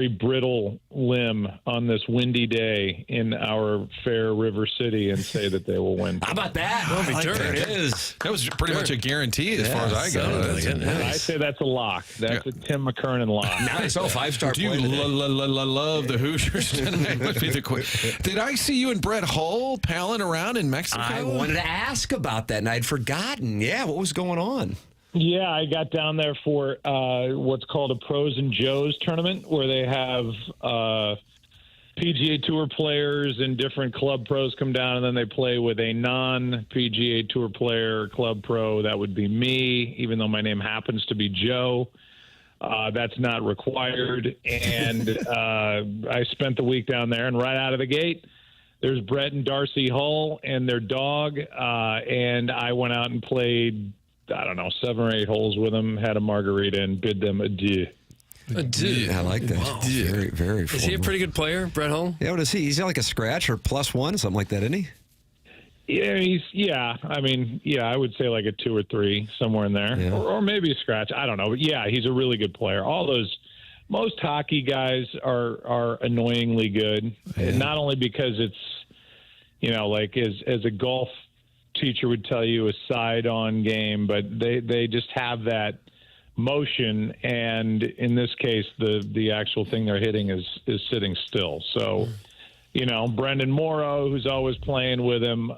brittle limb on this windy day in our fair River City and say that they will win. How about that? There it is. That was pretty much a guarantee as far as I go. I say that's a lock. That's a Tim McKernan lock. Nice. Oh, 5-star Do you love the Hoosiers tonight? Must be the Did I see you and Brett Hull palling around in Mexico? I wanted to ask about that, and I'd forgotten. Yeah, what was going on? Yeah, I got down there for what's called a Pros and Joes tournament, where they have PGA Tour players and different club pros come down, and then they play with a non-PGA Tour player, club pro. That would be me, even though my name happens to be Joe. That's not required. And I spent the week down there, and right out of the gate, there's Brett and Darcy Hull and their dog, and I went out and played, 7 or 8 holes with them, had a margarita, and bid them adieu. Adieu. I like that. Wow. Very, very. Is he a pretty good player, Brett Hull? Yeah, what is he? He's like a scratch or +1, something like that, isn't he? Yeah, I would say like a 2 or 3, somewhere in there, or maybe a scratch. I don't know, but yeah, he's a really good player. Most hockey guys are annoyingly good, not only because it's, like as a golf teacher would tell you, a side-on game, but they just have that motion, and in this case, the actual thing they're hitting is sitting still. So, Brendan Morrow, who's always playing with him.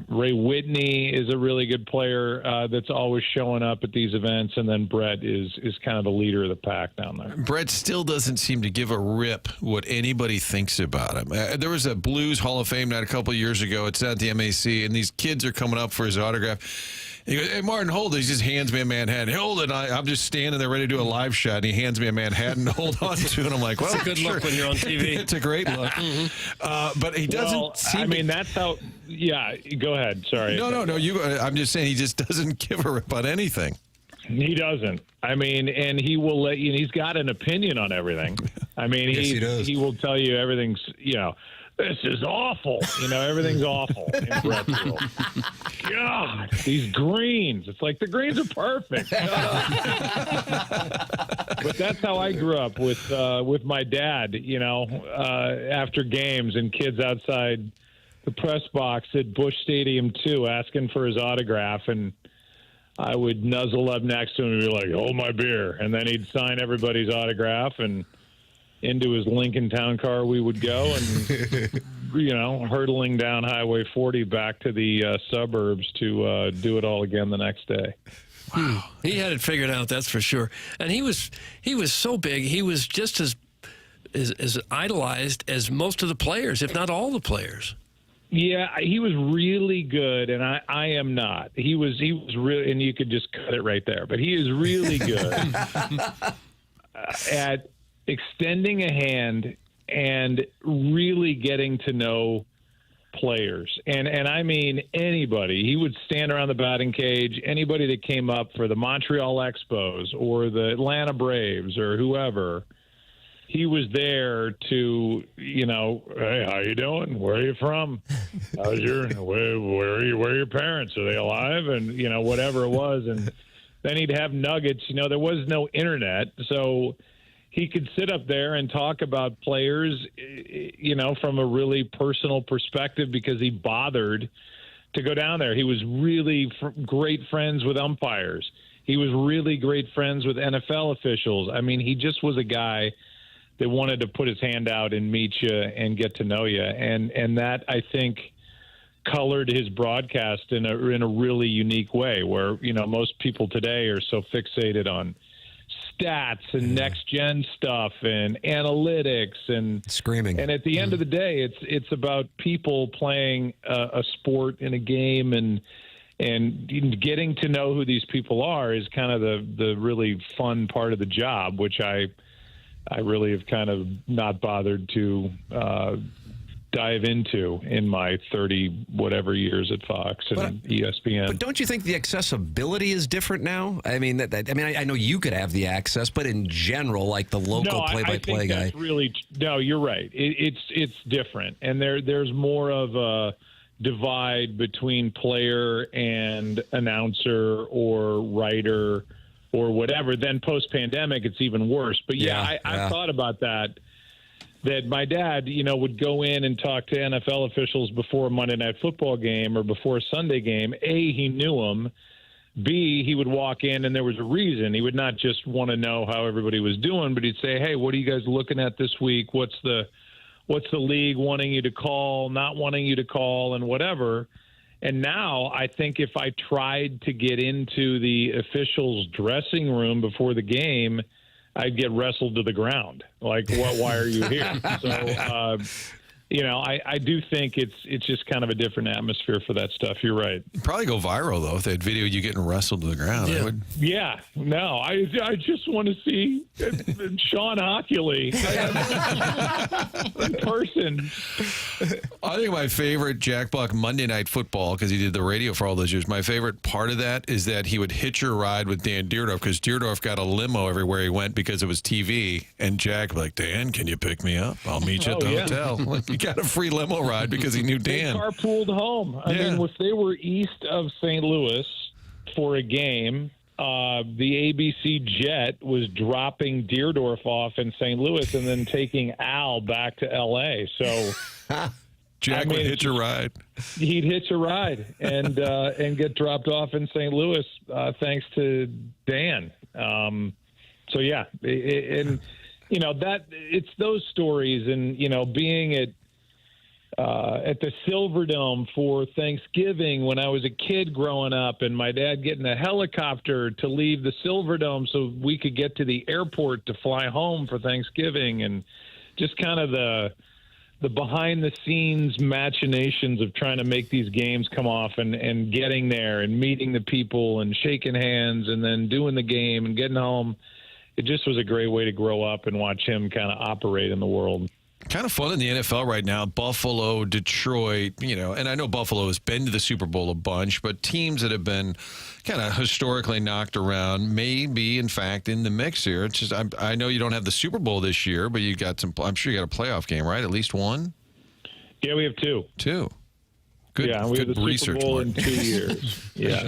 Ray Whitney is a really good player that's always showing up at these events, and then Brett is kind of the leader of the pack down there. Brett still doesn't seem to give a rip what anybody thinks about him. There was a Blues Hall of Fame night a couple of years ago. It's at the MAC, and these kids are coming up for his autograph. He goes, "Hey, Martin, hold it." He just hands me a Manhattan. Hold it. I'm just standing there ready to do a live shot, and he hands me a Manhattan to hold on to, and I'm like, well, it's a good look when you're on TV. It's a great look. But he doesn't seem that's how – yeah, go ahead. Sorry. No. I'm just saying he just doesn't give a rip about anything. He doesn't. And he will let you – he's got an opinion on everything. I mean, Yes, he does. he will tell you everything's, this is awful. Everything's awful in Brentfield. God, these greens. It's like the greens are perfect. But that's how I grew up with my dad, after games and kids outside the press box at Busch Stadium, too, asking for his autograph. And I would nuzzle up next to him and be like, hold my beer. And then he'd sign everybody's autograph, and into his Lincoln Town Car we would go, and hurtling down Highway 40 back to the suburbs to do it all again the next day. Wow, he had it figured out, that's for sure. And he was so big. He was just as idolized as most of the players, if not all the players. Yeah, he was really good, and I am not. He was really, and you could just cut it right there. But he is really good at extending a hand and really getting to know players. And I mean anybody. He would stand around the batting cage, anybody that came up for the Montreal Expos or the Atlanta Braves or whoever. He was there to, hey, how you doing? Where are you from? How's where are your parents? Are they alive? And, whatever it was. And then he'd have nuggets. There was no internet, so he could sit up there and talk about players, from a really personal perspective because he bothered to go down there. He was really great friends with umpires. He was really great friends with NFL officials. I mean, he just was a guy that wanted to put his hand out and meet you and get to know you. And that, I think, colored his broadcast in a really unique way where, most people today are so fixated on stats and next gen stuff and analytics and screaming. And at the end of the day, it's about people playing a sport in a game and getting to know who these people are is kind of the really fun part of the job, which I really have kind of not bothered to dive into in my 30 whatever years at Fox and ESPN. But don't you think the accessibility is different now? I mean, I know you could have the access, but in general, like the local play-by-play guy. That's really no. You're right. It's different, and there's more of a divide between player and announcer or writer or whatever. Then post-pandemic, it's even worse. But I thought about that my dad, would go in and talk to NFL officials before a Monday Night Football game or before a Sunday game. A, he knew them. B, he would walk in and there was a reason. He would not just want to know how everybody was doing, but he'd say, hey, what are you guys looking at this week? What's the league wanting you to call, not wanting you to call, and whatever. And now I think if I tried to get into the officials' dressing room before the game, I'd get wrestled to the ground. Like, why are you here? So, I do think it's just kind of a different atmosphere for that stuff. You're right. It'd probably go viral, though, if they'd video you getting wrestled to the ground. Yeah. No, I just want to see Sean Hockley in person. I think my favorite Jack Buck Monday Night Football, because he did the radio for all those years, my favorite part of that is that he would hitch a ride with Dan Deerdorf, because Deerdorf got a limo everywhere he went because it was TV, and Jack would be like, Dan, can you pick me up? I'll meet you at the hotel. Like, he got a free limo ride because he knew Dan. They carpooled home. I mean, if they were east of St. Louis for a game, the ABC jet was dropping Deerdorf off in St. Louis and then taking Al back to L.A. So Jack would hitch a ride. He'd hitch a ride and get dropped off in St. Louis thanks to Dan. So, yeah, and, that it's those stories and, being at the Silverdome for Thanksgiving when I was a kid growing up, and my dad getting a helicopter to leave the Silverdome so we could get to the airport to fly home for Thanksgiving, and just kind of the behind-the-scenes machinations of trying to make these games come off and getting there and meeting the people and shaking hands and then doing the game and getting home. It just was a great way to grow up and watch him kind of operate in the world. Kind of fun in the NFL right now. Buffalo, Detroit, and I know Buffalo has been to the Super Bowl a bunch, but teams that have been kind of historically knocked around may be, in fact, in the mix here. It's just I know you don't have the Super Bowl this year, but you got I'm sure you got a playoff game, right? At least one? Yeah, we have two. Two. Good, yeah, we good have the research, Super Bowl Mark. in 2 years. Yeah.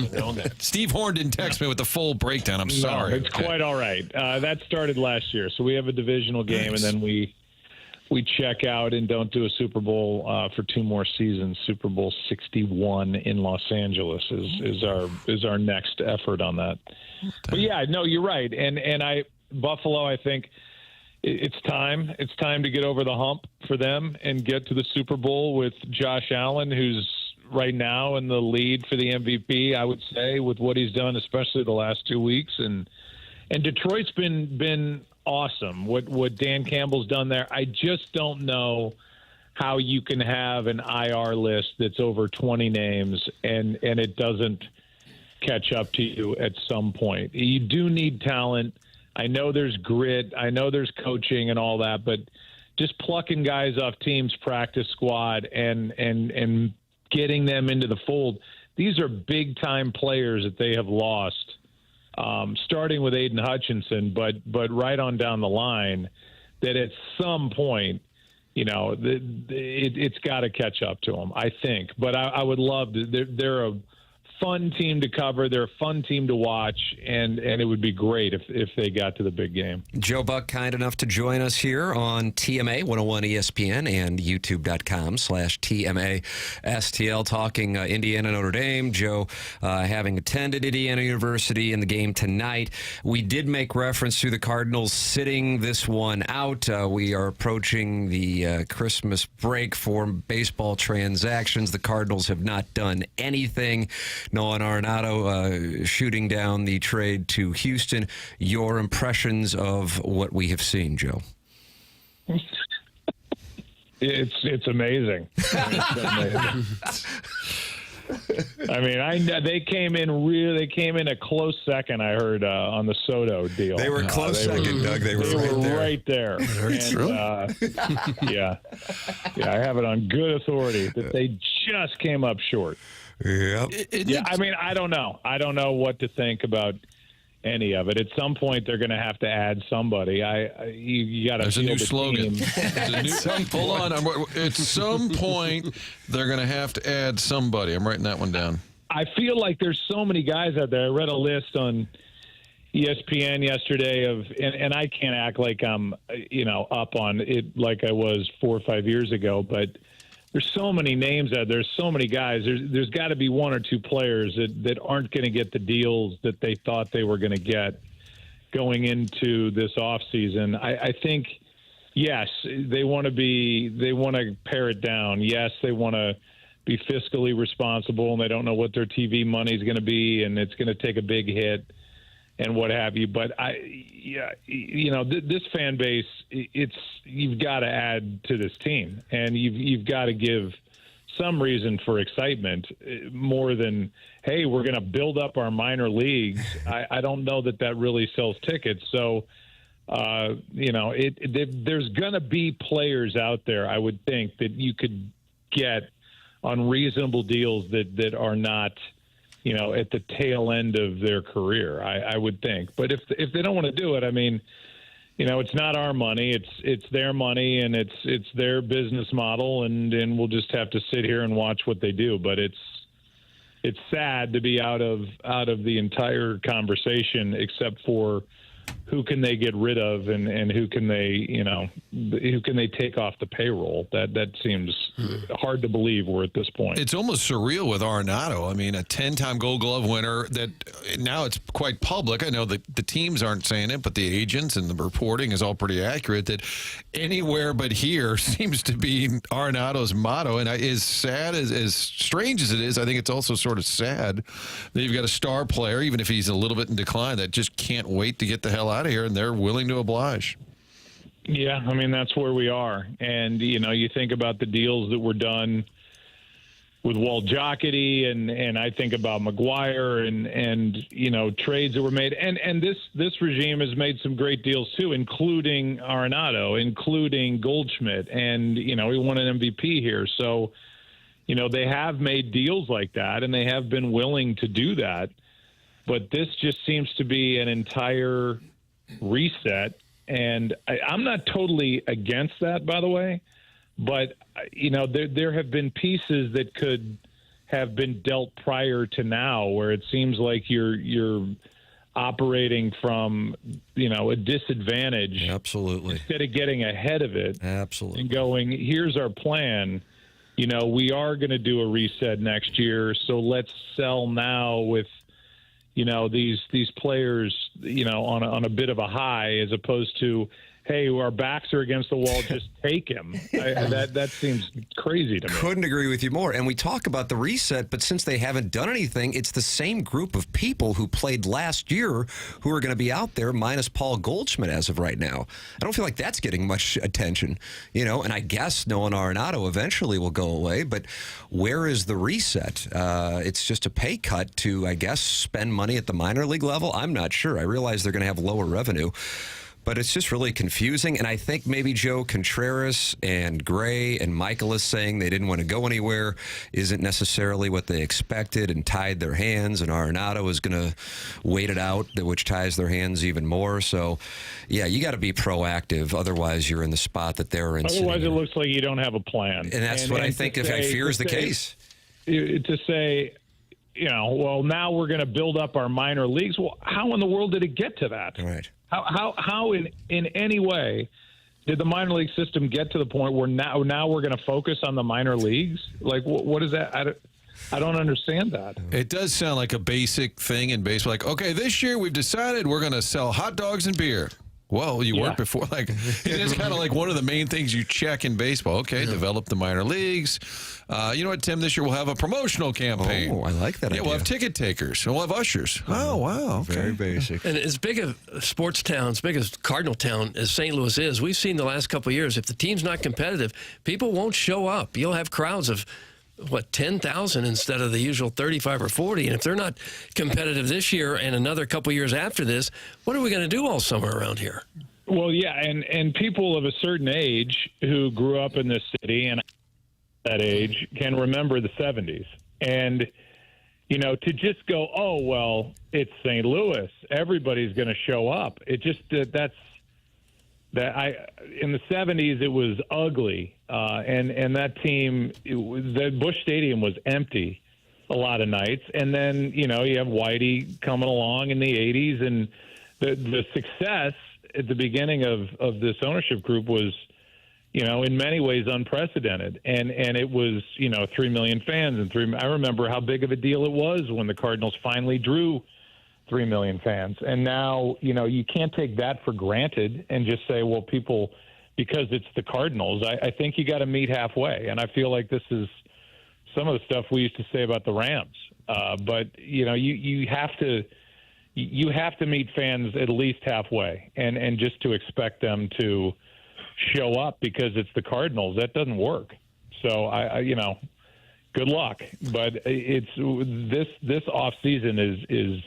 Steve Horn didn't text me with the full breakdown. I'm sorry. No, it's quite all right. That started last year. So we have a divisional game, and then we check out and don't do a Super Bowl for 2 more seasons. Super Bowl 61 in Los Angeles is our next effort on that. But yeah, no, you're right. And Buffalo, I think it's time. It's time to get over the hump for them and get to the Super Bowl with Josh Allen, who's right now in the lead for the MVP, I would say, with what he's done, especially the last 2 weeks. And Detroit's been awesome. What Dan Campbell's done there, I just don't know how you can have an IR list that's over 20 names and it doesn't catch up to you at some point. You do need talent. I know there's grit. I know there's coaching and all that, but just plucking guys off teams' practice squad and getting them into the fold. These are big time players that they have lost. Starting with Aiden Hutchinson, but right on down the line, that at some point, it's got to catch up to them, I think. But I would love to. They're a fun team to cover. They're a fun team to watch, and it would be great if they got to the big game. Joe Buck, kind enough to join us here on TMA 101 ESPN and youtube.com/TMA STL, talking Indiana Notre Dame. Joe having attended Indiana University in the game tonight. We did make reference to the Cardinals sitting this one out. We are approaching the Christmas break for baseball transactions. The Cardinals have not done anything. Nolan Arenado shooting down the trade to Houston. Your impressions of what we have seen, Joe? It's amazing. They came in a close second. I heard on the Soto deal. They were close second, Doug. They were right there. Yeah, I have it on good authority that they just came up short. Yep. I don't know. I don't know what to think about any of it. At some point, they're going to have to add somebody. You got to. There's a new slogan. Hold on. At some point, they're going to have to add somebody. I'm writing that one down. I feel like there's so many guys out there. I read a list on ESPN yesterday and I can't act like I'm up on it like I was 4 or 5 years ago, but there's so many names out there. There's so many guys. There's got to be 1 or 2 players that aren't going to get the deals that they thought they were going to get going into this offseason. I think, yes, they want to pare it down. Yes, they want to be fiscally responsible, and they don't know what their TV money is going to be, and it's going to take a big hit and what have you. But this fan base, you've got to add to this team, and you've got to give some reason for excitement more than, hey, we're going to build up our minor leagues. I don't know that really sells tickets. So, there's going to be players out there, I would think, that you could get on reasonable deals that are not, at the tail end of their career, I would think. But if they don't want to do it, it's not our money. It's their money, and it's their business model, and we'll just have to sit here and watch what they do. But it's sad to be out of the entire conversation, except for who can they get rid of and who can they take off the payroll. That seems hard to believe we're at this point. It's almost surreal with Arenado. I mean, a 10-time Gold Glove winner that now it's quite public. I know that the teams aren't saying it, but the agents and the reporting is all pretty accurate that anywhere but here seems to be Arenado's motto. And as sad, as strange as it is, I think it's also sort of sad that you've got a star player, even if he's a little bit in decline, that just can't wait to get the hell out of here, and they're willing to oblige. Yeah, that's where we are. And, you think about the deals that were done Walt Jocketty, and I think about McGuire and trades that were made, and this regime has made some great deals too, including Arenado, including Goldschmidt, and he won an MVP here. So they have made deals like that, and they have been willing to do that. But this just seems to be an entire reset, and I'm not totally against that, by the way. But, there have been pieces that could have been dealt prior to now where it seems like you're operating from, a disadvantage. Absolutely. Instead of getting ahead of it. Absolutely. And going, here's our plan. We are going to do a reset next year, so let's sell now with, these players, on a bit of a high, as opposed to, hey, our backs are against the wall, just take him. That seems crazy to me. Couldn't agree with you more. And we talk about the reset, but since they haven't done anything, it's the same group of people who played last year who are going to be out there, minus Paul Goldschmidt as of right now. I don't feel like that's getting much attention, and I guess Nolan Arenado eventually will go away, but where is the reset? It's just a pay cut to, I guess, spend money at the minor league level? I'm not sure. I realize they're going to have lower revenue. But it's just really confusing, and I think maybe Joe Contreras and Gray and Michaelis saying they didn't want to go anywhere isn't necessarily what they expected and tied their hands, and Arenado is going to wait it out, which ties their hands even more. So, yeah, you got to be proactive. Otherwise, you're in the spot that they're in. Otherwise, it looks like you don't have a plan. And that's what I think I fear is the case. To say, well, now we're going to build up our minor leagues. Well, how in the world did it get to that? Right. How in any way did the minor league system get to the point where now we're going to focus on the minor leagues? Like, what is that? I don't understand that. It does sound like a basic thing in baseball. Like, okay, this year we've decided we're going to sell hot dogs and beer. Well, you weren't before. Like, it is kind of like one of the main things you check in baseball. Okay, develop the minor leagues. You know what, Tim? This year we'll have a promotional campaign. Oh, I like that idea. We'll have ticket takers. And we'll have ushers. Oh, wow. Okay. Very basic. And as big a sports town, as big as Cardinal town as St. Louis is, we've seen the last couple of years, if the team's not competitive, people won't show up. You'll have crowds of 10,000 instead of the usual 35 or 40. And if they're not competitive this year and another couple years after this, what are we going to do all summer around here? Well, yeah, and people of a certain age who grew up in this city and that age can remember the 70s. And, to just go, oh, well, it's St. Louis, everybody's going to show up. It just, in the 70s, it was ugly. And that team, the Busch Stadium was empty a lot of nights. And then, you have Whitey coming along in the 80s. And the success at the beginning of this ownership group was, in many ways unprecedented. And it was, 3 million fans. And I remember how big of a deal it was when the Cardinals finally drew 3 million fans. And now, you can't take that for granted and just say, well, people, because it's the Cardinals. I think you got to meet halfway. And I feel like this is some of the stuff we used to say about the Rams. But, you have to meet fans at least halfway and just to expect them to show up because it's the Cardinals, that doesn't work. So good luck. But this off season is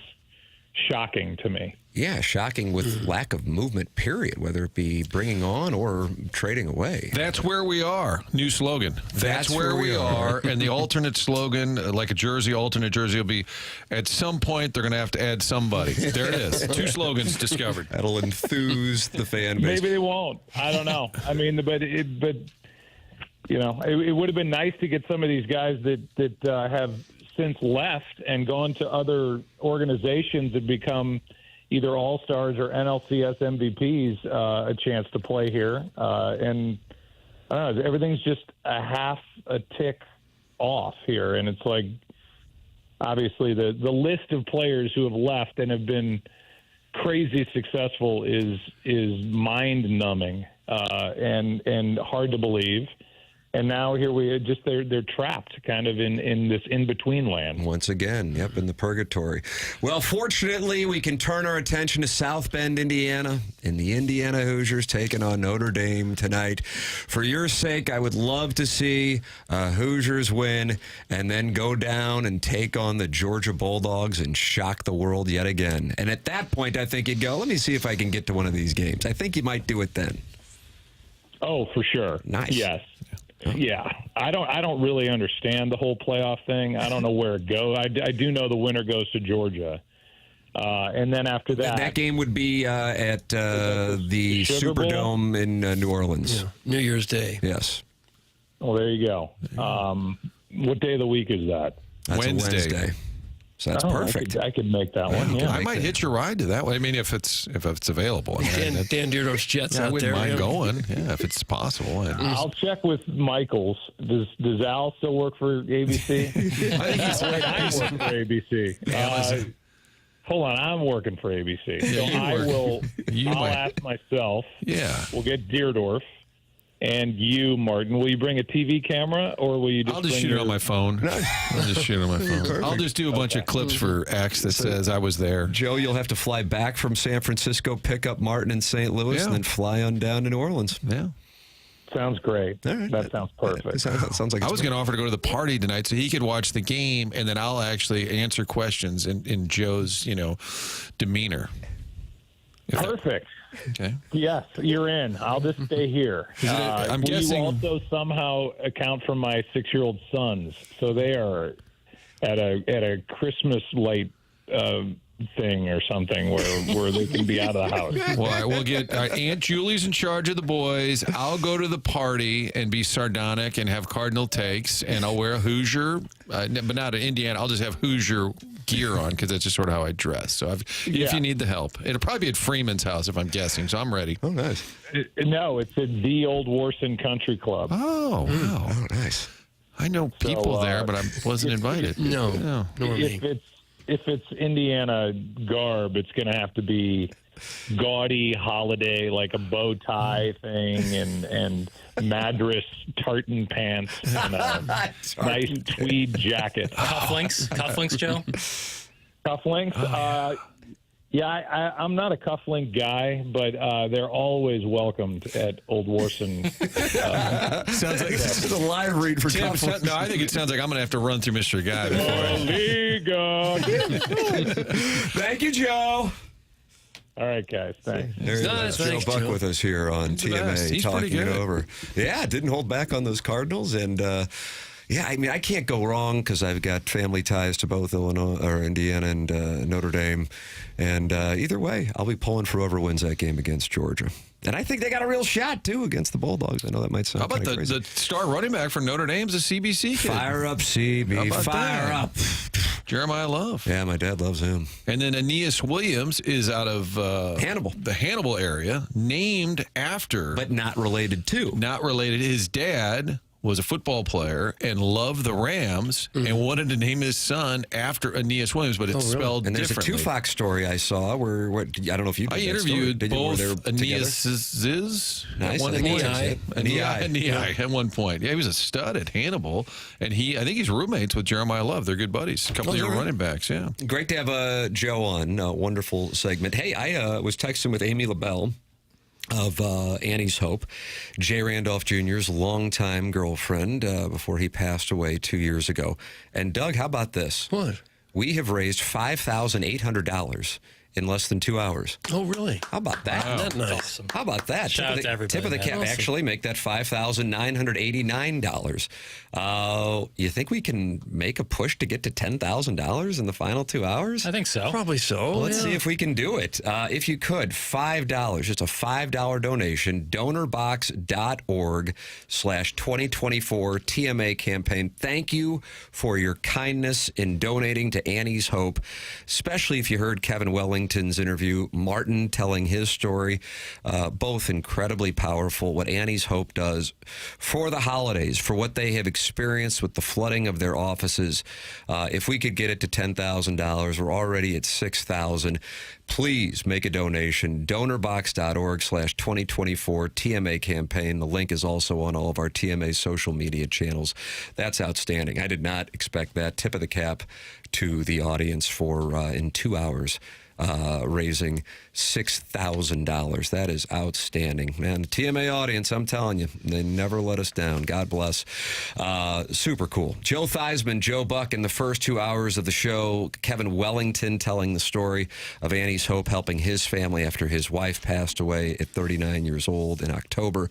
shocking to me. Yeah, shocking with lack of movement, period, whether it be bringing on or trading away. That's where we are. New slogan. That's where we are. And the alternate slogan, like a alternate jersey, will be, at some point, they're going to have to add somebody. There it is. 2 slogans discovered. That'll enthuse the fan base. Maybe they won't. I don't know. I mean, but it would have been nice to get some of these guys that have since left and gone to other organizations and become either All-Stars or NLCS MVPs a chance to play here. And I don't know, everything's just a tick off here. And it's like, obviously, the list of players who have left and have been crazy successful is mind-numbing and hard to believe. And now here they're trapped kind of in this in-between land. Once again, yep, in the purgatory. Well, fortunately, we can turn our attention to South Bend, Indiana, and the Indiana Hoosiers taking on Notre Dame tonight. For your sake, I would love to see Hoosiers win and then go down and take on the Georgia Bulldogs and shock the world yet again. And at that point, I think you'd go, let me see if I can get to one of these games. I think you might do it then. Oh, for sure. Nice. Yes. Yeah, I don't really understand the whole playoff thing. I don't know where it goes. I do know the winner goes to Georgia, and then after that, and that game would be at the Superdome in New Orleans, New Year's Day. Yes. Well, there you go. What day of the week is that? That's Wednesday. So that's perfect. I could make that one. Yeah, I might hitch a ride to that one. I mean, if it's available. Dan Deerdorf's Jets out there. I wouldn't mind going. Yeah, if it's possible. I'll check with Michaels. Does Al still work for ABC? I work for ABC. Hold on, I'm working for ABC. So I'll ask myself. Yeah. We'll get Deerdorf. And you, Martin, will you bring a TV camera, or will you just I'll just shoot it on my phone. I'll just shoot it on my phone. Perfect. I'll just do a bunch of clips for X that says I was there. Joe, you'll have to fly back from San Francisco, pick up Martin in St. Louis, and then fly on down to New Orleans. Yeah. Sounds great. Right. That sounds perfect. That sounds like I was going to offer to go to the party tonight so he could watch the game, and then I'll actually answer questions in Joe's, demeanor. Perfect. Okay. Yes, you're in. I'll just stay here. I'm will guessing you also somehow account for my 6-year-old sons? So they are at a Christmas light thing or something where they can be out of the house. Well, we'll get Aunt Julie's in charge of the boys. I'll go to the party and be sardonic and have Cardinal takes, and I'll wear a Hoosier, but not an Indiana. I'll just have Hoosier gear on because that's just sort of how I dress. So if you need the help, it'll probably be at Freeman's house if I'm guessing. So I'm ready. Oh, nice. No, it's at the Old Warson Country Club. Oh, wow. Oh, nice. I know people there, but I wasn't invited. No. If it's Indiana garb, it's going to have to be gaudy holiday, like a bow tie thing and Madras tartan pants and a nice tweed jacket. Cufflinks, Joe? Cufflinks? I'm not a cufflink guy, but they're always welcomed at Old Warson. Sounds like this is a live read for cufflinks. No, I think it sounds like I'm going to have to run through Mr. Guy before Thank you, Joe. All right, guys. Thanks. There's Joe Buck with us here on TMA talking it over. Yeah, didn't hold back on those Cardinals. And, I can't go wrong because I've got family ties to both Indiana and Notre Dame. And either way, I'll be pulling for whoever wins that game against Georgia. And I think they got a real shot, too, against the Bulldogs. I know that might sound How about crazy. the star running back for Notre Dame's a CBC kid? Fire up, CB. Fire up. Jeremiah Love. Yeah, my dad loves him. And then Aeneas Williams is out of Hannibal. The Hannibal area, named after. But not related to. Not related. His dad was a football player and loved the Rams and wanted to name his son after Aeneas Williams, but it's spelled and there's differently. a Tufox story I saw where I don't know if you did I interviewed both Aeneas's nice. at one point. At one point. Yeah, he was a stud at Hannibal, and I think he's roommates with Jeremiah Love. They're good buddies. A couple of your running backs, yeah. Great to have Joe on. Wonderful segment. Hey, I was texting with Amy LaBelle of Annie's Hope, Jay Randolph Jr.'s longtime girlfriend before he passed away 2 years ago. And Doug, how about this? What? We have raised $5,800 in less than 2 hours. Oh, really? How about that? Wow. Isn't that nice? Awesome. How about that? Shout out to everybody. Tip of the cap. Awesome. Actually, make that $5,989. You think we can make a push to get to $10,000 in the final 2 hours? I think so. Probably so. Well, let's see if we can do it. If you could, $5. It's a $5 donation. Donorbox.org/2024 TMA campaign. Thank you for your kindness in donating to Annie's Hope, especially if you heard Kevin Wellington Wellington's interview, Martin telling his story, both incredibly powerful. What Annie's Hope does for the holidays, for what they have experienced with the flooding of their offices. If we could get it to $10,000, we're already at $6,000. Please make a donation. Donorbox.org/2024 TMA campaign. The link is also on all of our TMA social media channels. That's outstanding. I did not expect that. Tip of the cap to the audience for in 2 hours raising $6,000. That is outstanding, man. The TMA audience, I'm telling you, they never let us down. God bless. Super cool. Joe Theismann, Joe Buck in the first 2 hours of the show. Kevin Wellington telling the story of Annie's Hope helping his family after his wife passed away at 39 years old in October.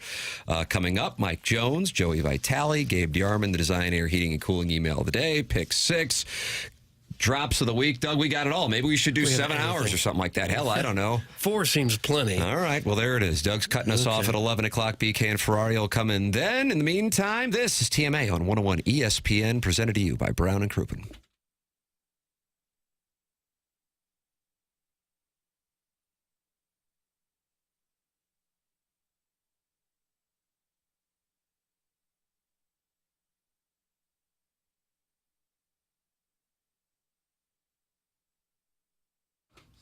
Coming up, Mike Jones, Joey Vitale, Gabe Diarman, the Design, Air, Heating, and Cooling email of the day, pick 6. Drops of the week. Doug, we got it all. Maybe we should do 7 hours or something like that. Hell, I don't know. 4 seems plenty. All right. Well, there it is. Doug's cutting us off at 11 o'clock. BK and Ferrari will come in then. In the meantime, this is TMA on 101 ESPN, presented to you by Brown and Crouppen.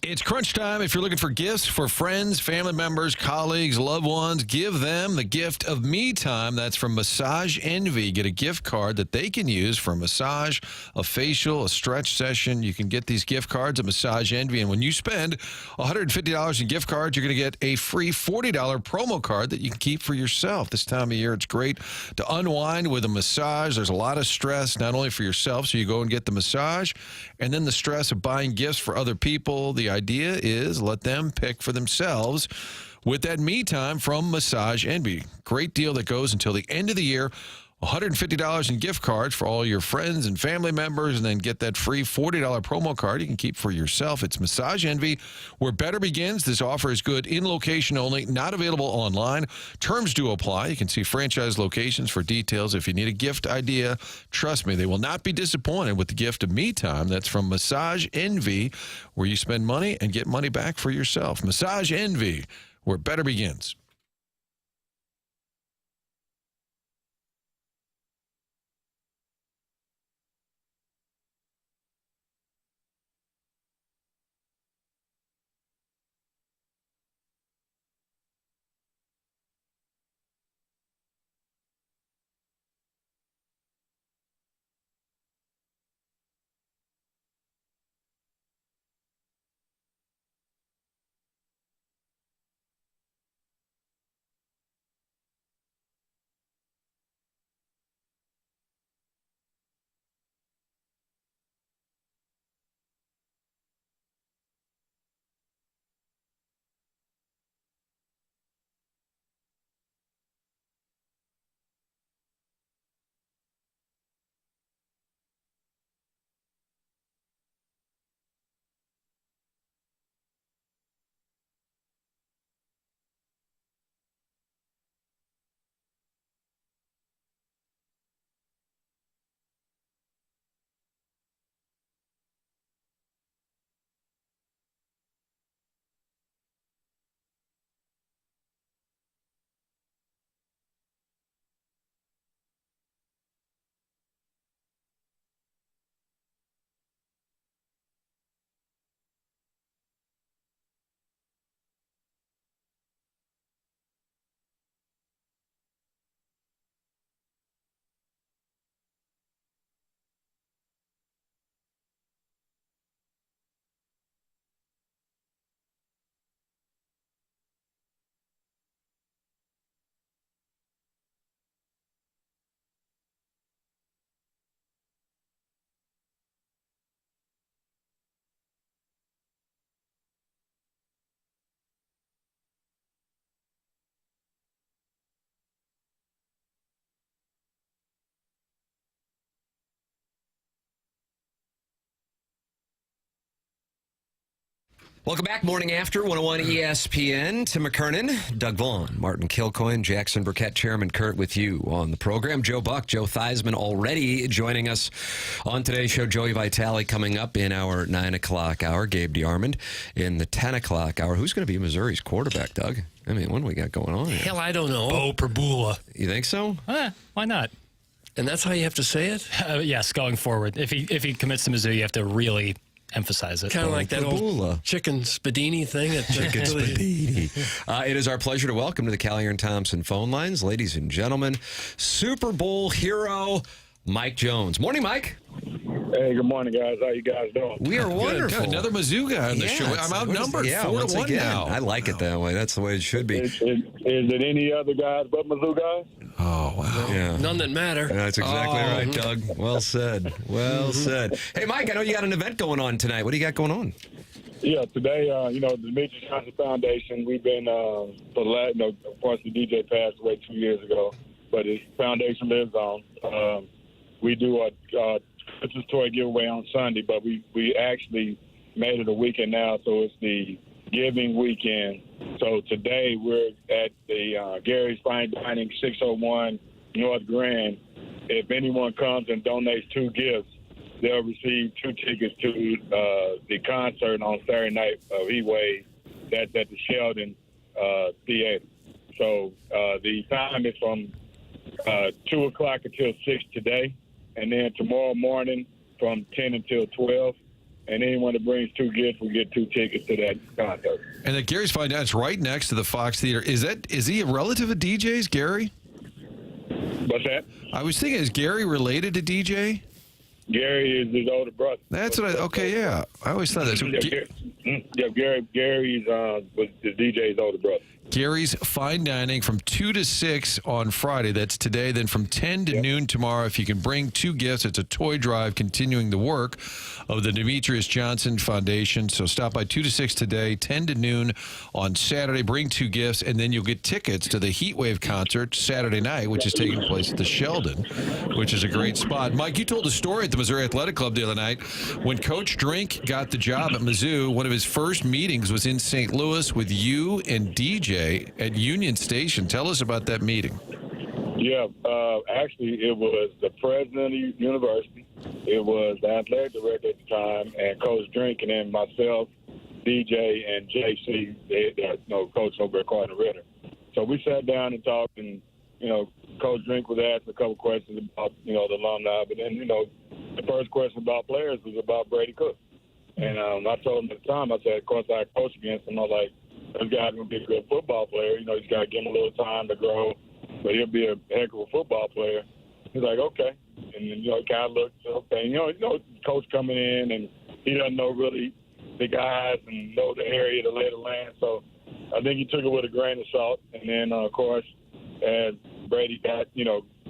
It's crunch time. If you're looking for gifts for friends, family members, colleagues, loved ones, give them the gift of me time. That's from Massage Envy. Get a gift card that they can use for a massage, a facial, a stretch session. You can get these gift cards at Massage Envy. And when you spend $150 in gift cards, you're going to get a free $40 promo card that you can keep for yourself. This time of year, it's great to unwind with a massage. There's a lot of stress, not only for yourself, so you go and get the massage, and then the stress of buying gifts for other people. The idea is let them pick for themselves with that me time from Massage Envy. Great deal that goes until the end of the year. $150 in gift cards for all your friends and family members, and then get that free $40 promo card you can keep for yourself. It's Massage Envy, where better begins. This offer is good in location only, not available online. Terms do apply. You can see franchise locations for details. If you need a gift idea, trust me, they will not be disappointed with the gift of me time. That's from Massage Envy, where you spend money and get money back for yourself. Massage Envy, where better begins. Welcome back. Morning After 101 ESPN. Tim McKernan, Doug Vaughn, Martin Kilcoyne, Jackson Burkett, Chairman Kurt with you on the program. Joe Buck, Joe Theismann already joining us on today's show. Joey Vitale coming up in our 9 o'clock hour. Gabe DeArmond in the 10 o'clock hour. Who's going to be Missouri's quarterback, Doug? I mean, what do we got going on here? Hell, I don't know. Bo Perbula. You think so? Why not? And that's how you have to say it? Yes, going forward. If he commits to Mizzou, you have to really emphasize it. Kind of like that old chicken spadini thing. Chicken spadini. It is our pleasure to welcome to the Callier and Thompson phone lines, ladies and gentlemen, Super Bowl hero Mike Jones. Morning, Mike. Hey, good morning, guys. How you guys doing? We are wonderful. Good. Another Mizzou guy on the show. I'm outnumbered 4-1 now. I like it that way. That's the way it should be. Is it any other guys but Mizzou guys? Oh, wow. Yeah. None that matter. That's exactly right, Doug. Well said. Well said. Hey, Mike, I know you got an event going on tonight. What do you got going on? Yeah, today, the Demetrius Johnson Foundation, we've been, for the last, of course, the DJ passed away 2 years ago, but his foundation lives on. We do a Christmas toy giveaway on Sunday, but we actually made it a weekend now, so it's the giving weekend. So today we're at the Gary's Fine Dining, 601 North Grand. If anyone comes and donates 2 gifts, they'll receive 2 tickets to the concert on Saturday night of E-Wave. That's at the Sheldon Theater. So the time is from 2 o'clock until 6 today. And then tomorrow morning from 10 until 12. And anyone that brings 2 gifts will get 2 tickets to that concert. And at Gary's Fine Dining, it's right next to the Fox Theater. Is he a relative of DJ's, Gary? What's that? I was thinking, is Gary related to DJ? Gary is his older brother. That's what yeah. I always thought that. So, Gary's was the DJ's older brother. Gary's Fine Dining from 2 to 6 on Friday. That's today. Then from 10 to noon tomorrow. If you can bring 2 gifts, it's a toy drive continuing the work of the Demetrius Johnson Foundation. So stop by 2 to 6 today, 10 to noon on Saturday. Bring 2 gifts, and then you'll get tickets to the Heatwave concert Saturday night, which is taking place at the Sheldon, which is a great spot. Mike, you told a story at the Missouri Athletic Club the other night. When Coach Drink got the job at Mizzou, one of his first meetings was in St. Louis with you and DJ at Union Station. Tell us about that meeting. Yeah, actually, it was the president of the university. It was the athletic director at the time, and Coach Drink, and then myself, DJ, and JC, Coach over at Carter Ritter. So we sat down and talked, and, Coach Drink was asked a couple questions about, the alumni. But then, the first question about players was about Brady Cook. And I told him at the time, I said, of course, I coached against him. I was like, this guy's going to be a good football player. He's got to give him a little time to grow, but he'll be a heck of a football player. He's like, okay. And then, kind of looked, okay. Coach coming in, and he doesn't know really the guys and know the area, the lay of the land. So I think he took it with a grain of salt. And then, of course, as Brady got,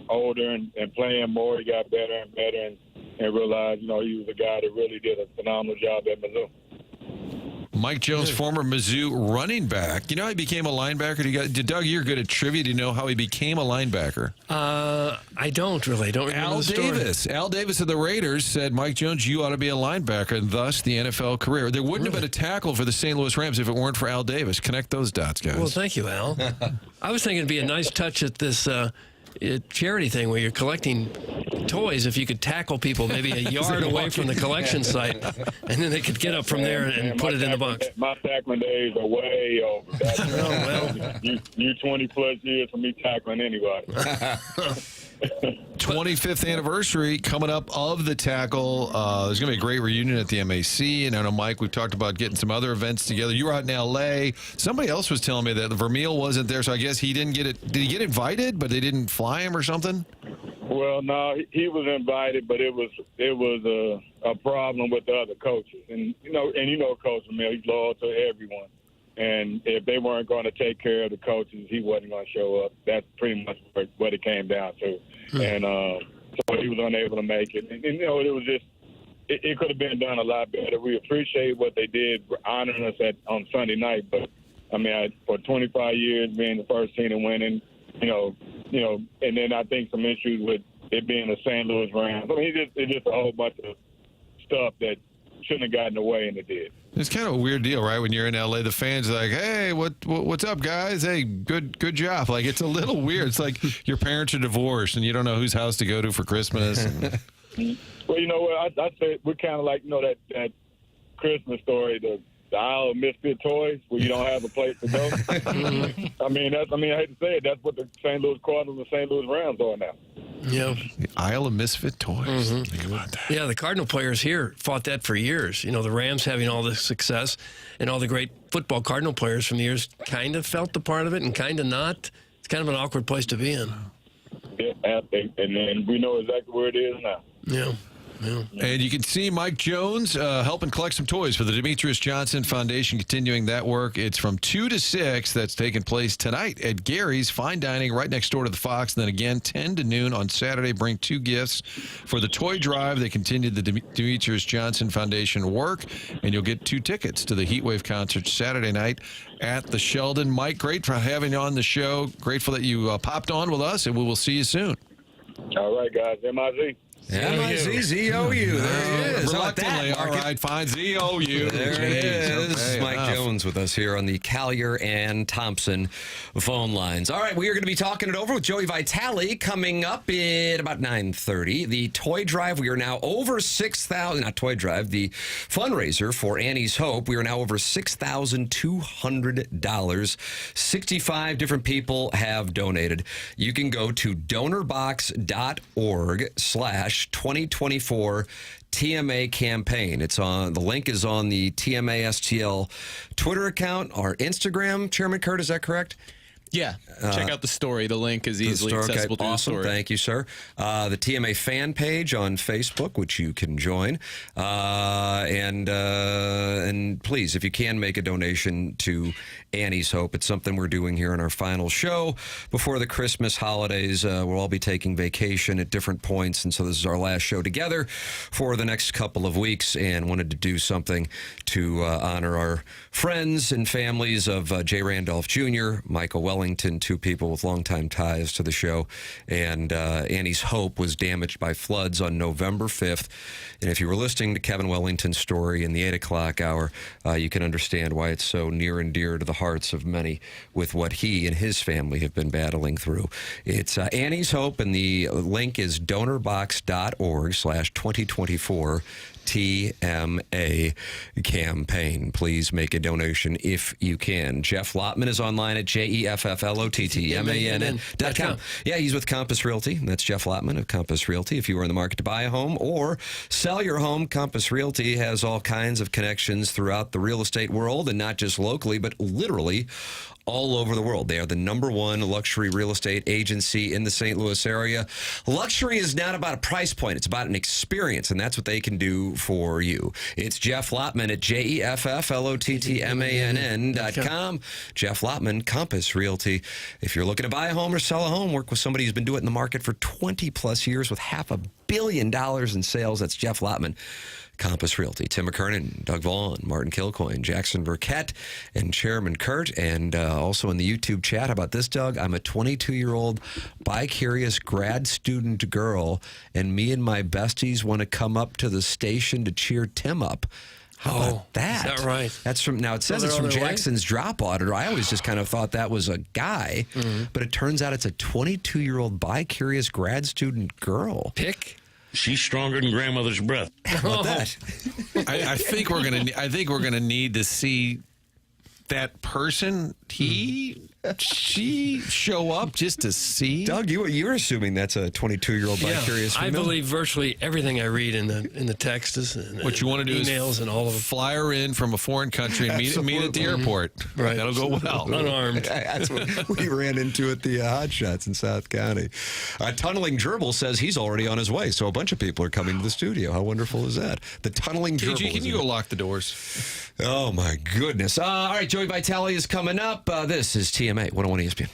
older and playing more, he got better and better and realized, he was a guy that really did a phenomenal job at Mizzou. Mike Jones, former Mizzou running back. You know how he became a linebacker? Doug, you're good at trivia. Do you know how he became a linebacker? I don't really. Don't remember the story. Al Davis of the Raiders said, Mike Jones, you ought to be a linebacker, and thus the NFL career. There wouldn't have been a tackle for the St. Louis Rams if it weren't for Al Davis. Connect those dots, guys. Well, thank you, Al. I was thinking it'd be a nice touch at this charity thing where you're collecting toys. If you could tackle people maybe a yard away from the collection site, and then they could get up from there and put it in the box. My tackling days are way over. You 20 plus years for me tackling anybody. 25th anniversary coming up of the tackle. There's going to be a great reunion at the MAC. And I know, Mike, we've talked about getting some other events together. You were out in L.A. Somebody else was telling me that Vermeil wasn't there, so I guess he didn't get it. Did he get invited, but they didn't fly him or something? Well, no, he was invited, but it was a problem with the other coaches. And, Coach Vermeil, he's loyal to everyone. And if they weren't going to take care of the coaches, he wasn't going to show up. That's pretty much what it came down to. And so he was unable to make it. And it was just it could have been done a lot better. We appreciate what they did, honoring us on Sunday night. But, for 25 years being the first team to winning, and then I think some issues with it being the St. Louis Rams. It's just a whole bunch of stuff that shouldn't have gotten away, and it did. It's kind of a weird deal, right? When you're in LA, the fans are like, "Hey, what's up, guys? Hey, good job." Like, it's a little weird. It's like your parents are divorced and you don't know whose house to go to for Christmas. Well, you know what? I say we're kind of like, that Christmas story, the aisle of misfit toys, where you don't have a place to go. I mean, I hate to say it, that's what the St. Louis Cardinals and St. Louis Rams are now. Yeah. The aisle of misfit toys. Think about that. Yeah, the Cardinal players here fought that for years. You know, the Rams having all the success and all the great football Cardinal players from the years kind of felt the part of it and kind of not. It's kind of an awkward place to be in. Yeah, and we know exactly where it is now. Yeah. Yeah. And you can see Mike Jones helping collect some toys for the Demetrius Johnson Foundation, continuing that work. It's from 2 to 6. That's taking place tonight at Gary's Fine Dining right next door to the Fox. And then again, 10 to noon on Saturday. Bring 2 gifts for the toy drive. They continue the Demetrius Johnson Foundation work. And you'll get 2 tickets to the Heatwave concert Saturday night at the Sheldon. Mike, great for having you on the show. Grateful that you popped on with us, and we will see you soon. All right, guys. MIZ. M-I-Z-Z-O-U. There he is. Reluctantly, all right, fine. Z-O-U. There it is. Okay, Mike Jones with us here on the Collier and Thompson phone lines. All right, we are going to be talking it over with Joey Vitale coming up at about 9:30. The toy drive, we are now over 6,000, not toy drive, the fundraiser for Annie's Hope. We are now over $6,200. 65 different people have donated. You can go to donorbox.org/2024 TMA campaign. It's on, the link is on the TMA STL Twitter account, our Instagram. Chairman Kurt, is that correct? Yeah. Check out the story. The link is easily accessible to the story. Thank you, sir. The TMA fan page on Facebook, which you can join. And please, if you can, make a donation to Annie's Hope. It's something we're doing here in our final show before the Christmas holidays. We'll all be taking vacation at different points, and so this is our last show together for the next couple of weeks, and wanted to do something to honor our friends and families of Jay Randolph Jr., Michael Wellington, 2 people with longtime ties to the show. And Annie's Hope was damaged by floods on November 5th. And if you were listening to Kevin Wellington's story in the 8 o'clock hour, you can understand why it's so near and dear to the hearts of many with what he and his family have been battling through. It's Annie's Hope, and the link is donorbox.org/2024 TMA campaign. Please make a donation if you can. Jeff Lottman is online at JEFFLOTTMANN.com. Yeah, he's with Compass Realty. That's Jeff Lottman of Compass Realty. If you are in the market to buy a home or sell your home, Compass Realty has all kinds of connections throughout the real estate world, and not just locally, but literally all over the world. They are the #1 luxury real estate agency in the St. Louis area. Luxury is not about a price point. It's about an experience, and that's what they can do for you. It's Jeff Lottman at JEFFLOTTMANN.com. Jeff Lottman, Compass Realty. If you're looking to buy a home or sell a home, work with somebody who's been doing it in the market for 20-plus years with $500 million in sales. That's Jeff Lottman, Compass Realty. Tim McKernan, Doug Vaughn, Martin Kilcoyne, Jackson Burkett, and Chairman Kurt. And also in the YouTube chat, how about this, Doug? I'm a 22-year-old bi-curious grad student girl, and me and my besties want to come up to the station to cheer Tim up. How about that? Is that right? That's from, now it says it's from Jackson's Drop Auditor. I always just kind of thought that was a guy, but it turns out it's a 22-year-old bi-curious grad student girl. Pick? She's stronger than grandmother's breath. How about that? I think we're gonna need to see that person. She show up just to see. Doug, you're assuming that's a 22-year-old bi-curious female? I believe virtually everything I read in the text is what you want to do emails is and all of them. Fly her in from a foreign country and meet at the airport. Right. That'll go well. Unarmed. That's what we ran into at the Hot Shots in South County. Tunneling Gerbil says he's already on his way, so a bunch of people are coming to the studio. How wonderful is that? The Tunneling Gerbil. KG, can you go lock the doors? Oh, my goodness. All right, Joey Vitale is coming up. This is TMA 101 ESPN.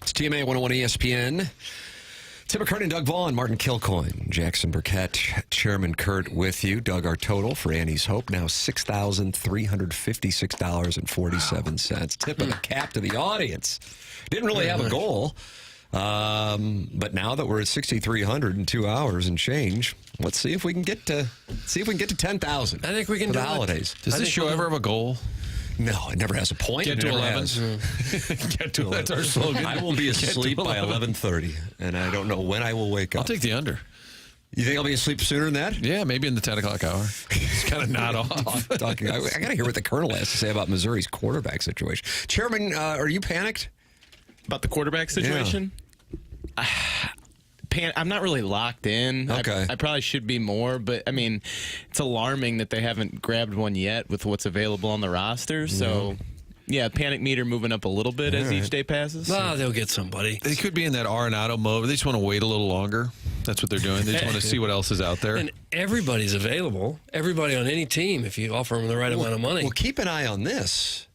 It's TMA 101 ESPN. Tim McKernan, Doug Vaughn, Martin Kilcoyne, Jackson Burkett, Chairman Kurt with you. Doug, our total for Annie's Hope, now $6,356.47. Wow. Tip of the cap to the audience. Didn't really have a goal. But now that we're at 6,300 in 2 hours and change, let's see if we can get to 10,000. I think we can for do the holidays. Does this show ever have a goal? No, it never has a point. Get to 11. Get to 11. That's our slogan. I will be asleep by 11:30, and I don't know when I will wake up. I'll take the under. You think I'll be asleep sooner than that? Yeah, maybe in the 10 o'clock hour. It's kind of not off. I got to hear what the Colonel has to say about Missouri's quarterback situation. Chairman, are you panicked? About the quarterback situation? Yeah. I'm not really locked in. Okay. I probably should be more, but, I mean, it's alarming that they haven't grabbed one yet with what's available on the roster. So, yeah, panic meter moving up a little bit as each day passes. Well, they'll get somebody. They could be in that Arenado mode. They just want to wait a little longer. That's what they're doing. They just want to see what else is out there. And everybody's available. Everybody on any team, if you offer them the right amount of money. Well, keep an eye on this.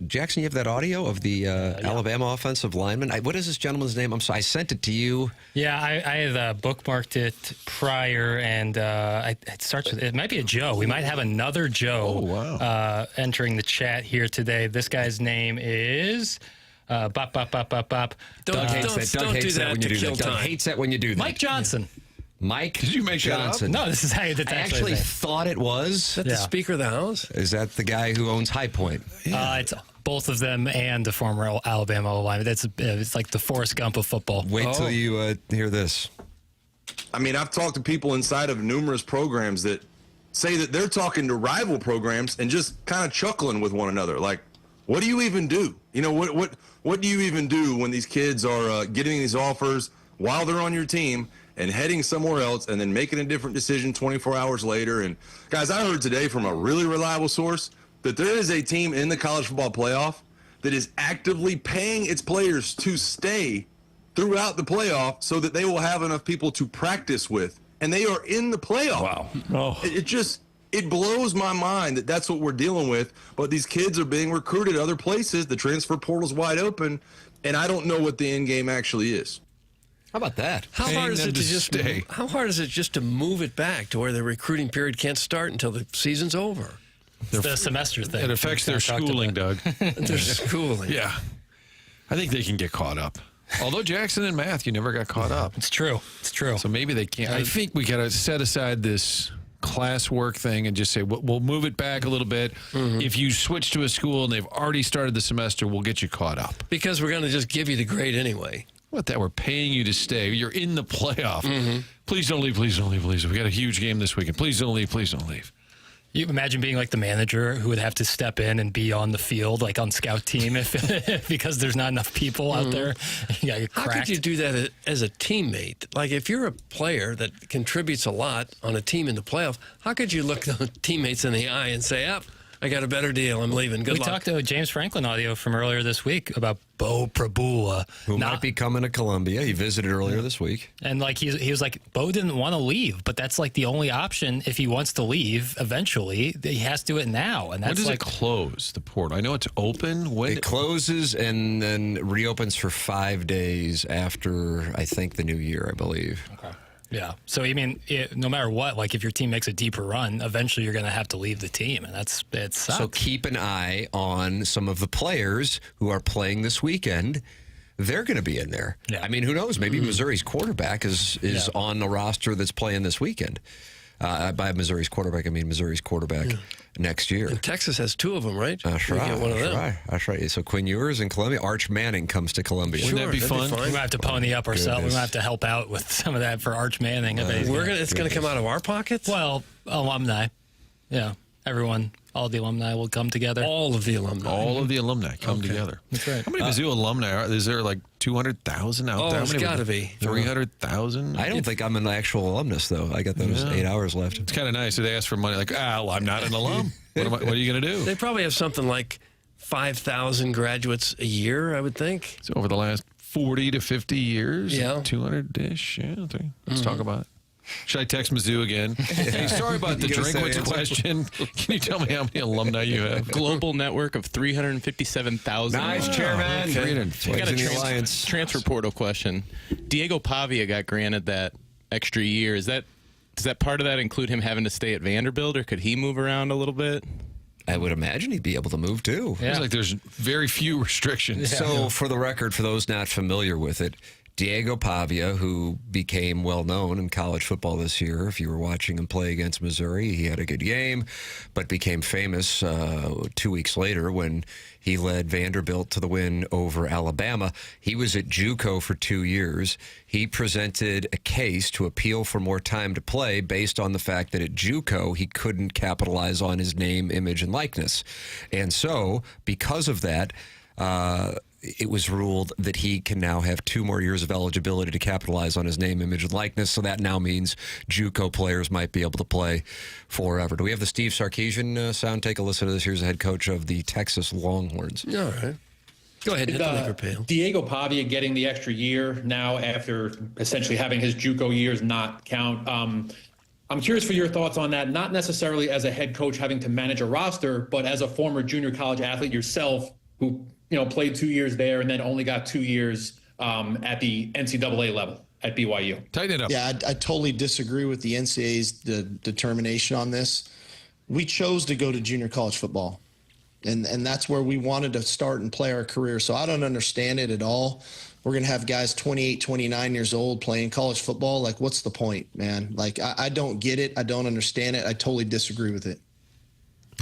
Jackson, you have that audio of the Alabama offensive lineman. What is this gentleman's name? I'm sorry, I sent it to you. Yeah, I had bookmarked it prior, and it starts with, it might be a Joe. We might have another Joe entering the chat here today. This guy's name is... Bop. Doug hates that when you do that. Doug hates that when you do that. Mike Johnson. Mike Did you make Johnson. No, this is how you I actually thought it was. Is that the Speaker of the House? Is that the guy who owns High Point? It's both of them and the former Alabama lineman. It's like the Forrest Gump of football. Wait till you hear this. I mean, I've talked to people inside of numerous programs that say that they're talking to rival programs and just kind of chuckling with one another. Like, what do you even do? You know, what do you even do when these kids are getting these offers while they're on your team and heading somewhere else and then making a different decision 24 hours later? And guys, I heard today from a really reliable source that there is a team in the college football playoff that is actively paying its players to stay throughout the playoff so that they will have enough people to practice with. And they are in the playoff. Wow. Oh. It blows my mind that that's what we're dealing with. But these kids are being recruited other places. The transfer portal's wide open. And I don't know what the end game actually is. How about that? How hard is it just to move it back to where the recruiting period can't start until the season's over? It's the semester thing. It affects their schooling, Doug. Their schooling. Yeah. I think they can get caught up. Although Jackson and Matthew never got caught up. It's true. It's true. So maybe they can't. I think we got to set aside this classwork thing and just say, we'll move it back a little bit. Mm-hmm. If you switch to a school and they've already started the semester, we'll get you caught up. Because we're going to just give you the grade anyway. What that? We're paying you to stay. You're in the playoff. Mm-hmm. Please don't leave. Please don't leave. Please. We got a huge game this weekend. Please don't leave. Please don't leave. You imagine being like the manager who would have to step in and be on the field, like on scout team, if because there's not enough people out there. How could you do that as a teammate? Like if you're a player that contributes a lot on a team in the playoff, how could you look the teammates in the eye and say, I got a better deal. I'm leaving. Good luck. We talked to James Franklin audio from earlier this week about Bo Prabula. Who might be coming to Columbia. He visited earlier this week. And like he was like, Bo didn't want to leave, but that's like the only option if he wants to leave eventually. He has to do it now. And that's when does it close, the portal? I know it's open. When it closes and then reopens for 5 days after, I think, the new year, I believe. Okay. Yeah. So, I mean, no matter what, like if your team makes a deeper run, eventually you're going to have to leave the team. And it sucks. So keep an eye on some of the players who are playing this weekend. They're going to be in there. Yeah. I mean, who knows? Maybe Missouri's quarterback is on the roster that's playing this weekend. By Missouri's quarterback, I mean Missouri's quarterback next year. And Texas has two of them, right? That's right. Get one of them. That's right. So Quinn Ewers in Columbia. Arch Manning comes to Columbia. Wouldn't that be fun? We might have to pony up ourselves. We might have to help out with some of that for Arch Manning. It's going to come out of our pockets? Well, alumni. Yeah. Everyone, all the alumni will come together. All of the alumni. All of the alumni come together. That's right. How many Mizzou alumni are? Is there like 200,000 out there? Oh, it's got to be 300,000. I don't think I'm an actual alumnus though. I got those 8 hours left. It's kind of nice. So they ask for money, like, well, I'm not an alum. What are you going to do? They probably have something like 5,000 graduates a year, I would think. So over the last 40 to 50 years, yeah, 200-ish. Yeah, let's talk about it. Should I text Mizzou again? Hey, sorry about the Drinkwitz question. Can you tell me how many alumni you have? Global network of 357,000. Nice, Chairman. We got a transfer portal question. Diego Pavia got granted that extra year. Does that part of that include him having to stay at Vanderbilt, or could he move around a little bit? I would imagine he'd be able to move, too. Seems like there's very few restrictions. So, for the record, for those not familiar with it, Diego Pavia, who became well-known in college football this year, if you were watching him play against Missouri, he had a good game, but became famous 2 weeks later when he led Vanderbilt to the win over Alabama. He was at JUCO for 2 years. He presented a case to appeal for more time to play based on the fact that at JUCO he couldn't capitalize on his name, image, and likeness. And so, because of that, it was ruled that he can now have 2 more years of eligibility to capitalize on his name, image, and likeness. So that now means JUCO players might be able to play forever. Do we have the Steve Sarkisian sound? Take a listen to this. Here's the head coach of the Texas Longhorns. All right. Go ahead, hit the liquor pail. Diego Pavia getting the extra year now after essentially having his JUCO years not count. I'm curious for your thoughts on that, not necessarily as a head coach having to manage a roster, but as a former junior college athlete yourself who played 2 years there and then only got 2 years at the NCAA level at BYU. Tighten it up. Yeah, I totally disagree with the NCAA's determination on this. We chose to go to junior college football, and that's where we wanted to start and play our career. So I don't understand it at all. We're going to have guys 28, 29 years old playing college football. Like, what's the point, man? Like, I don't get it. I don't understand it. I totally disagree with it.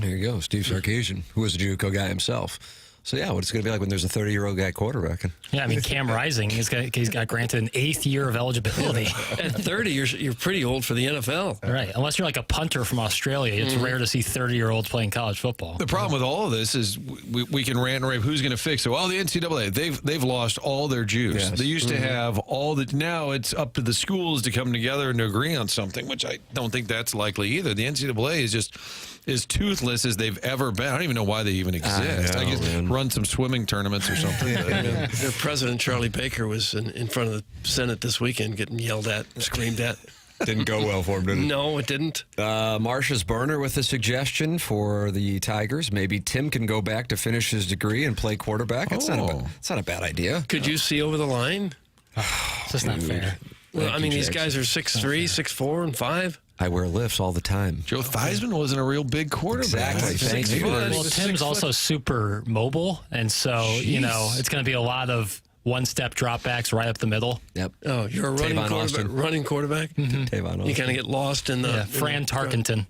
There you go, Steve Sarkisian, who was a JUCO guy himself. So, yeah, what's it going to be like when there's a 30-year-old guy quarterbacking? Yeah, I mean, Cam Rising, he's got granted an 8th year of eligibility. At 30, you're pretty old for the NFL. Right, unless you're like a punter from Australia. It's rare to see 30-year-olds playing college football. The problem with all of this is we can rant and rave who's going to fix it. Well, the NCAA, they've lost all their juice. Yes. They used to have all the – now it's up to the schools to come together and to agree on something, which I don't think that's likely either. The NCAA is just – as toothless as they've ever been. I don't even know why they even exist. I guess run some swimming tournaments or something. Their president, Charlie Baker, was in front of the Senate this weekend getting yelled at, screamed at. Didn't go well for him, did it? No, it didn't. Marcia's Burner with a suggestion for the Tigers. Maybe Tim can go back to finish his degree and play quarterback. It's not a bad idea. Could you see over the line? It's just not fair. Well, I mean, these guys are 6'3", 6'4", and 5. I wear lifts all the time. Joe Theismann wasn't a real big quarterback. Exactly. Thank you. Well, Tim's also super mobile, and so, it's going to be a lot of one-step dropbacks right up the middle. Yep. Oh, you're a running quarterback? Mm-hmm. Tavon Austin. You kind of get lost in the... Fran Tarkenton.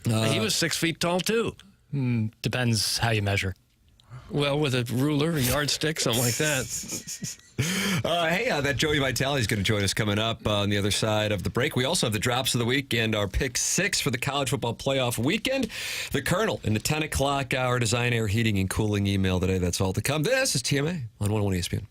He was 6 feet tall, too. Depends how you measure. Well, with a ruler, a yardstick, something like that. Hey, that Joey Vitale is going to join us coming up on the other side of the break. We also have the drops of the week and our pick 6 for the college football playoff weekend. The Colonel in the 10 o'clock hour design, air, heating, and cooling email today. That's all to come. This is TMA on 101 ESPN.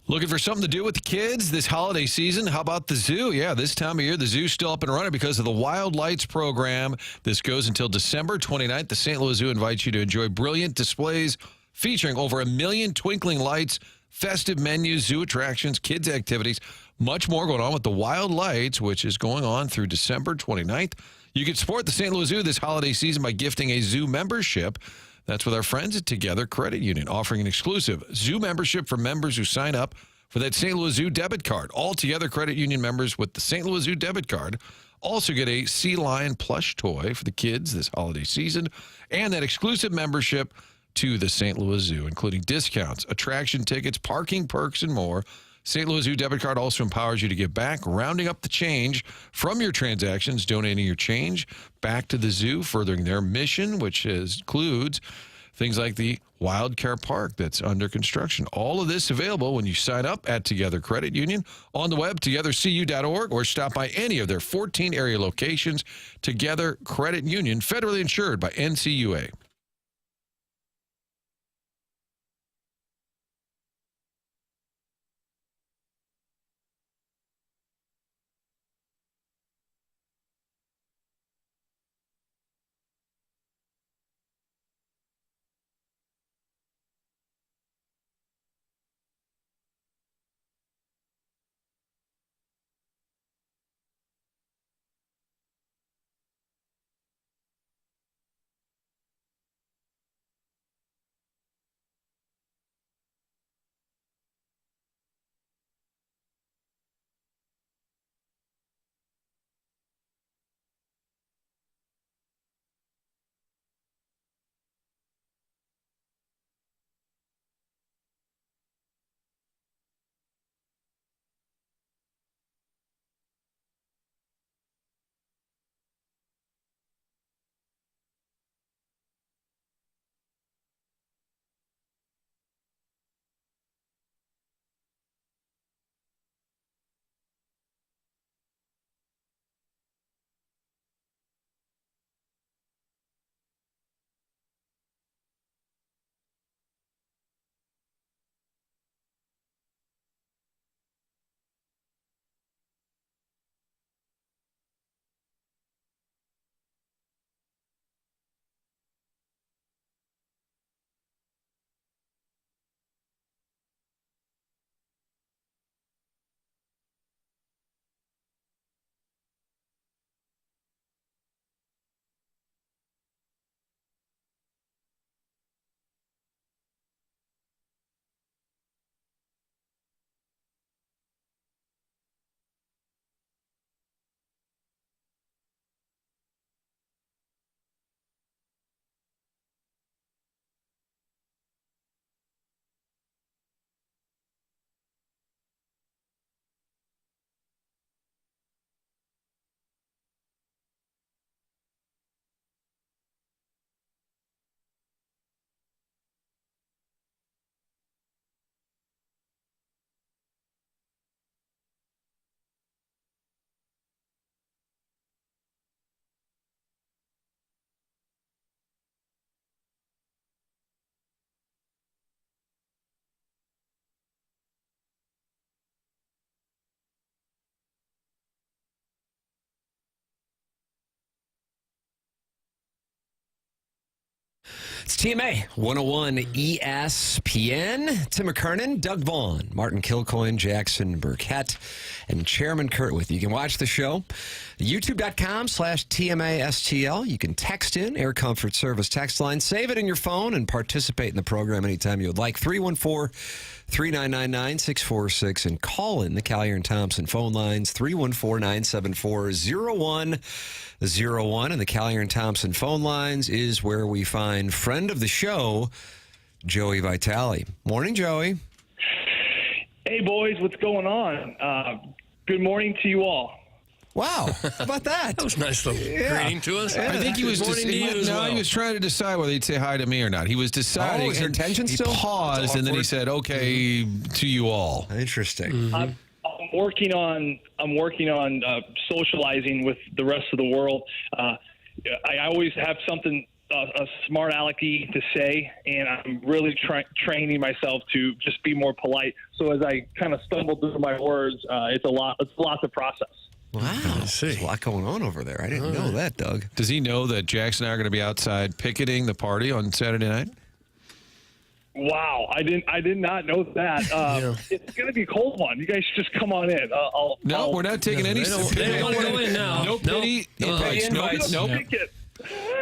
Looking for something to do with the kids this holiday season? How about the zoo? Yeah, this time of year, the zoo's still up and running because of the Wild Lights program. This goes until December 29th. The St. Louis Zoo invites you to enjoy brilliant displays featuring over 1 million twinkling lights, festive menus, zoo attractions, kids' activities, much more going on with the Wild Lights, which is going on through December 29th. You can support the St. Louis Zoo this holiday season by gifting a zoo membership. That's with our friends at Together Credit Union, offering an exclusive zoo membership for members who sign up for that St. Louis Zoo debit card. All Together Credit Union members with the St. Louis Zoo debit card also get a sea lion plush toy for the kids this holiday season and that exclusive membership to the St. Louis Zoo, including discounts, attraction tickets, parking perks, and more. St. Louis Zoo debit card also empowers you to give back, rounding up the change from your transactions, donating your change back to the zoo, furthering their mission, which includes things like the Wildcat Park that's under construction. All of this available when you sign up at Together Credit Union on the web, togethercu.org, or stop by any of their 14 area locations. Together Credit Union, federally insured by NCUA. It's TMA 101 ESPN. Tim McKernan, Doug Vaughn, Martin Kilcoyne, Jackson Burkett, and Chairman Kurt with you. You can watch the show youtube.com/TMASTL. You can text in, Air Comfort Service text line. Save it in your phone and participate in the program anytime you would like. 314-3999-646 and call in the Collier and Thompson phone lines 314-974-0101. And the Collier and Thompson phone lines is where we find friend of the show, Joey Vitale. Morning, Joey. Hey, boys, what's going on? Good morning to you all. Wow, how about that? That was nice little greeting to us. I think he was he was trying to decide whether he'd say hi to me or not. He was deciding. Oh, his intention still? He paused and then he said, "Okay, to you all." Interesting. Mm-hmm. I'm working on socializing with the rest of the world. I always have something a smart alecky to say, and I'm really training myself to just be more polite. So as I kind of stumble through my words, it's a lot to process. Wow, there's a lot going on over there. I didn't know that, Doug. Does he know that Jackson and I are going to be outside picketing the party on Saturday night? Wow, I did not know that. It's going to be a cold one. You guys just come on in. We're not taking any. They don't want to go in now. No pity. Nope.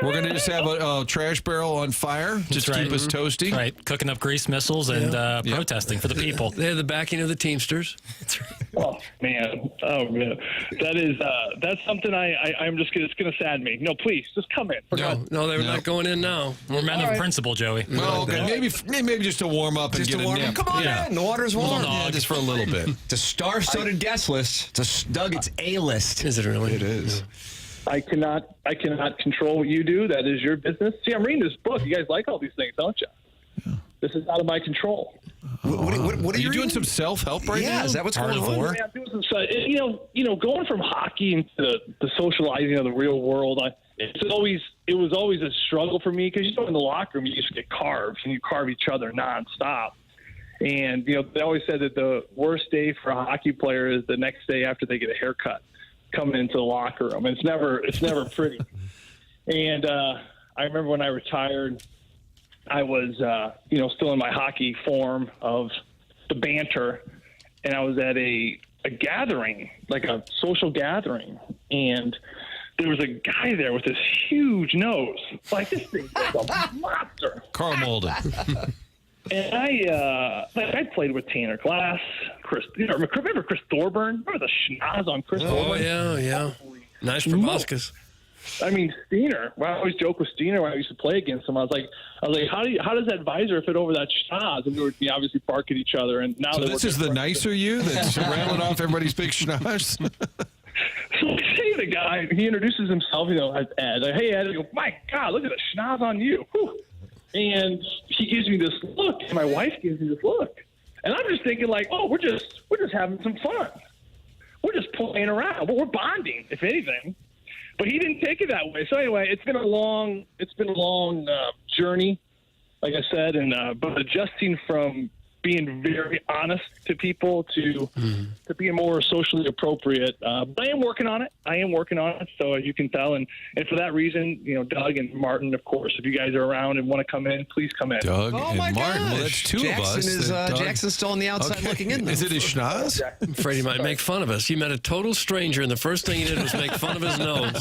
We're going to just have a trash barrel on fire. Just keep us toasty. Right, cooking up grease missiles and protesting for the people. They have the backing of the Teamsters. That's right. Oh man, that's something I'm just it's going to sadden me. No, please, just come in. No, they're not going in now. We're men of principle, Joey. Well, okay, maybe just to warm up and get a nip. Come on in, the water's warm. Yeah, just for a little bit. It's a star-studded guest list. Doug, it's A-list. Is it really? It is. I cannot control what you do. That is your business. See, I'm reading this book. You guys like all these things, don't you? Yeah. This is out of my control. What are you doing? Some self-help right now? Yeah, is that what's going on? Yeah, I'm doing some stuff. Going from hockey into the socializing of the real world, it was always a struggle for me because in the locker room you just get carved and you carve each other nonstop. And they always said that the worst day for a hockey player is the next day after they get a haircut, coming into the locker room. It's never pretty. And I remember when I retired, I was still in my hockey form of the banter, and I was at a gathering, like a social gathering, and there was a guy there with this huge nose. Like, this thing was a monster. Carl Malden. And I played with Tanner Glass, Chris. Remember Chris Thorburn? Remember the schnoz on Chris Thorburn? Oh yeah. Nice proboscis. I mean, Steiner. Well, I always joke with Steiner when I used to play against him. I was like, how does that visor fit over that schnoz? And we would obviously bark at each other. And now so this is the nicer you that's rattling off everybody's big schnoz. So I say the guy, he introduces himself, as Ed. Like, hey, Ed. I go, my God, look at the schnoz on you. Whew. And he gives me this look, and my wife gives me this look. And I'm just thinking, like, oh, we're just having some fun. We're just playing around. But we're bonding, if anything. But he didn't take it that way. So anyway, it's been a long journey, like I said, and but adjusting from being very honest to people to being more socially appropriate. But I am working on it. So as you can tell, and for that reason, Doug and Martin, of course, if you guys are around and want to come in, please come in. Doug and Martin. Well, that's two Jackson of us. Jackson's still on the outside looking in. Is it his schnoz? I'm afraid he might make fun of us. You met a total stranger, and the first thing he did was make fun of his nose.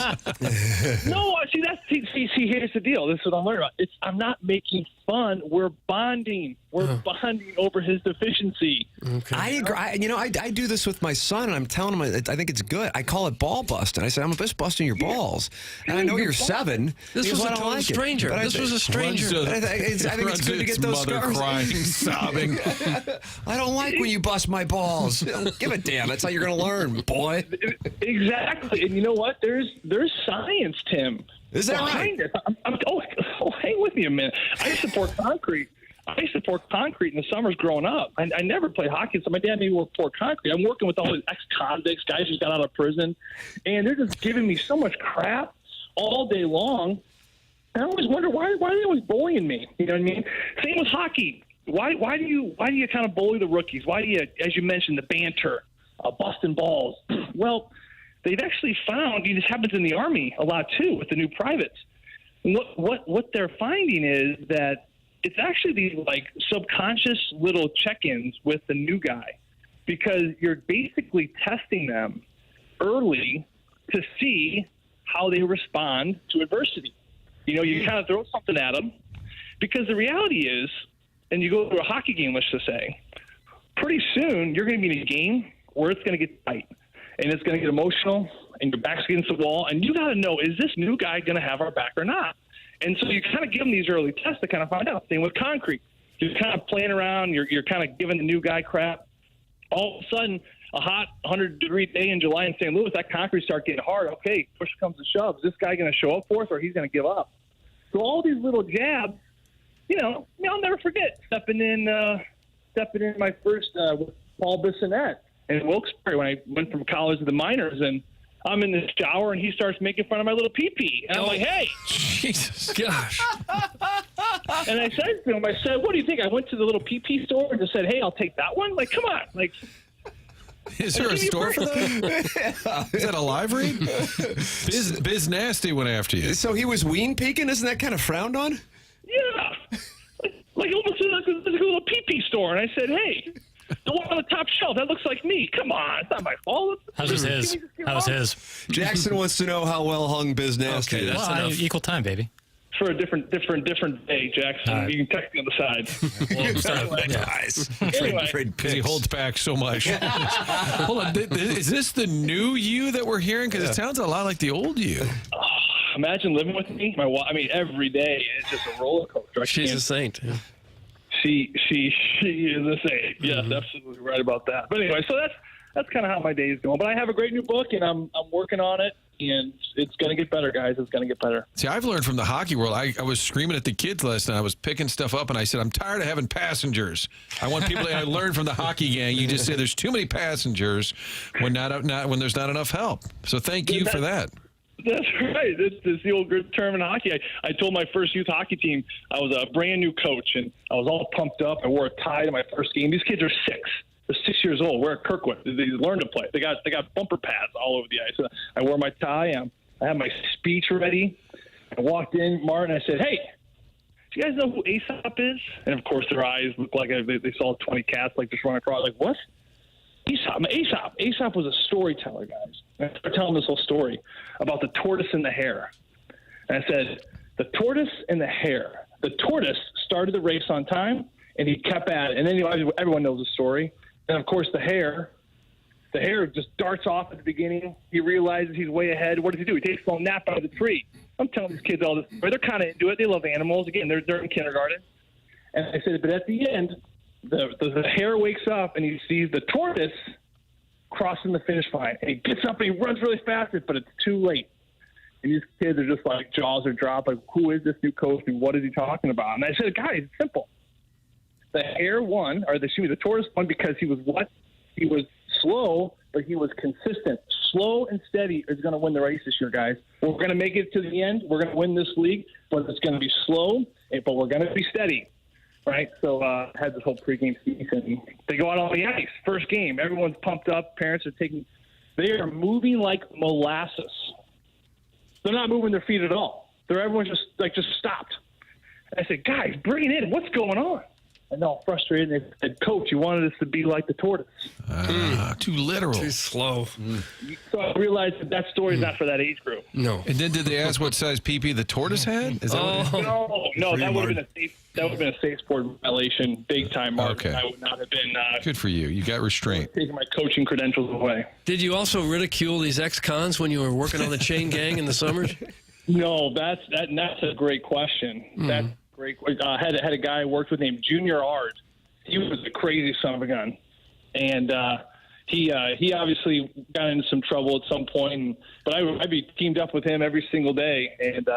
No, see, here's the deal. This is what I'm learning about. I'm not making fun. We're bonding. We're bonding over his deficiency. Okay. I agree. I do this with my son, and I'm telling him I think it's good. I call it ball busting. I say, I'm just busting your balls. And I know you're 7. This was a total stranger. This was a stranger. I think it's good to get those scars. Crying, sobbing. I don't like when you bust my balls. Give a damn. That's how you're going to learn, boy. Exactly. And you know what? There's science, Tim. Is that right? Hang with me a minute. I used to pour concrete. In the summers growing up. I never played hockey, so my dad made me pour concrete. I'm working with all these ex-convicts, guys who got out of prison, and they're just giving me so much crap all day long. And I always wonder why are they always bullying me? You know what I mean? Same with hockey. Why do you kind of bully the rookies? Why do you, as you mentioned, the banter, busting balls? Well, they've actually found this happens in the Army a lot too with the new privates. What they're finding is that it's actually these like subconscious little check-ins with the new guy, because you're basically testing them early to see how they respond to adversity. You kind of throw something at them, because the reality is, and you go through a hockey game, let's just say, pretty soon you're going to be in a game where it's going to get tight and it's going to get emotional and your back's against the wall, and you got to know, is this new guy going to have our back or not? And so you kind of give them these early tests to kind of find out. Same with concrete. You're kind of playing around. You're kind of giving the new guy crap. All of a sudden, a hot 100-degree day in July in St. Louis, that concrete starts getting hard. Okay, push comes to shove. Is this guy going to show up for us, or he's going to give up? So all these little jabs, I'll never forget stepping in my first with Paul Bissonnette in Wilkes-Barre when I went from college to the minors, and I'm in the shower, and he starts making fun of my little pee-pee. And I'm like, hey. Jesus, gosh. And I said to him, what do you think? I went to the little pee-pee store and just said, hey, I'll take that one. Like, come on. Like, is there a store for that? Is that a live read? Biz Nasty went after you. So he was ween peeking? Isn't that kind of frowned on? Yeah. Like almost like a little pee-pee store. And I said, hey, the one on the top shelf, that looks like me. Come on, it's not my fault. How's his? Jackson wants to know how well hung Biz Nasty is. Well, equal time, baby. For a different day, Jackson. Right. You can text me on the side. Guys. Because he holds back so much. Hold on. Is this the new you that we're hearing? Because it sounds a lot like the old you. Imagine living with me. Every day is just a roller coaster. She's a saint. Yeah. She is a saint. Yes, absolutely right about that. But anyway, so that's kind of how my day is going. But I have a great new book, and I'm working on it. and it's going to get better, guys. It's going to get better. See, I've learned from the hockey world. I was screaming at the kids last night. I was picking stuff up, and I said, I'm tired of having passengers. I want people to I learned from the hockey gang. You just say there's too many passengers when when there's not enough help. So thank you for that. That's right. It's the old good term in hockey. I told my first youth hockey team I was a brand new coach, and I was all pumped up. I wore a tie to my first game. These kids are 6. They're 6 years old. We're at Kirkwood. They learn to play. They got bumper pads all over the ice. So I wore my tie. I had my speech ready. I walked in, Martin. I said, "Hey, do you guys know who Aesop is?" And of course, their eyes looked like they saw 20 cats like just running across. Like, what? Aesop was a storyteller, guys. And I started telling this whole story about the tortoise and the hare. And I said, the tortoise and the hare. The tortoise started the race on time, and he kept at it. And then everyone knows the story. And, of course, the hare just darts off at the beginning. He realizes he's way ahead. What does he do? He takes a little nap out of the tree. I'm telling these kids all this. They're kind of into it. They love animals. Again, they're in kindergarten. And I said, but at the end, the hare wakes up, and he sees the tortoise crossing the finish line. And he gets up, and he runs really fast, but it's too late. And these kids are just like, jaws are dropped. Like, who is this new coach, and what is he talking about? And I said, guys, it's simple. The hare won, the tortoise won because he was what? He was slow, but he was consistent. Slow and steady is going to win the race this year, guys. We're going to make it to the end. We're going to win this league, but it's going to be slow, but we're going to be steady, right? So I had this whole pregame season. They go out on the ice, first game. Everyone's pumped up. Parents are they are moving like molasses. They're not moving their feet at all. Everyone's just stopped. And I said, guys, bring it in. What's going on? And they're all frustrated. And they said, Coach, you wanted us to be like the tortoise. Too literal. Too slow. So I realized that story's not for that age group. No. And then did they ask what size pee-pee the tortoise had? Is that No, that would have been a safe sport violation, big time, Mark. Okay. I would not have been. Good for you. You got restraint. Taking my coaching credentials away. Did you also ridicule these ex-cons when you were working on the chain gang in the summers? No, that's a great question. That's great. Had a guy I worked with named Junior Ard. He was a crazy son of a gun, and he obviously got into some trouble at some point. But I'd be teamed up with him every single day, and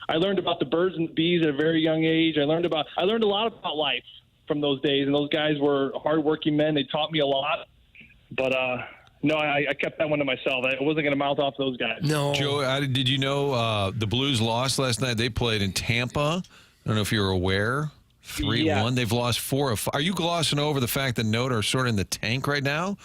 I learned about the birds and the bees at a very young age. I learned a lot about life from those days, and those guys were hardworking men. They taught me a lot, but. No, I kept that one to myself. I wasn't going to mouth off those guys. No. Joe, did you know the Blues lost last night? They played in Tampa. I don't know if you're aware. 3-1. Yeah. They've lost 4 of 5. Are you glossing over the fact that Note are sort of in the tank right now?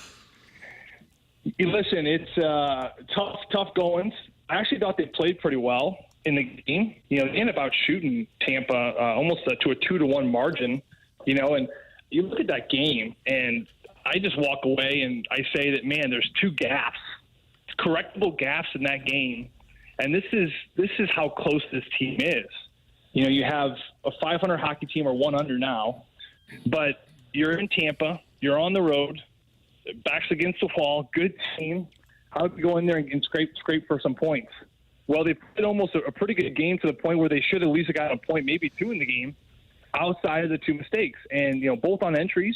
Listen, it's tough goings. I actually thought they played pretty well in the game. They ended up shooting Tampa almost to a 2-1 margin. And you look at that game, and I just walk away and I say that, man, there's 2 gaps, correctable gaps in that game. And this is how close this team is. You have a 500 hockey team or 1 under now, but you're in Tampa, you're on the road, backs against the wall, good team. How do you go in there and scrape for some points? Well, they played almost a pretty good game to the point where they should at least have got a point, maybe 2 in the game, outside of the 2 mistakes. And, both on entries,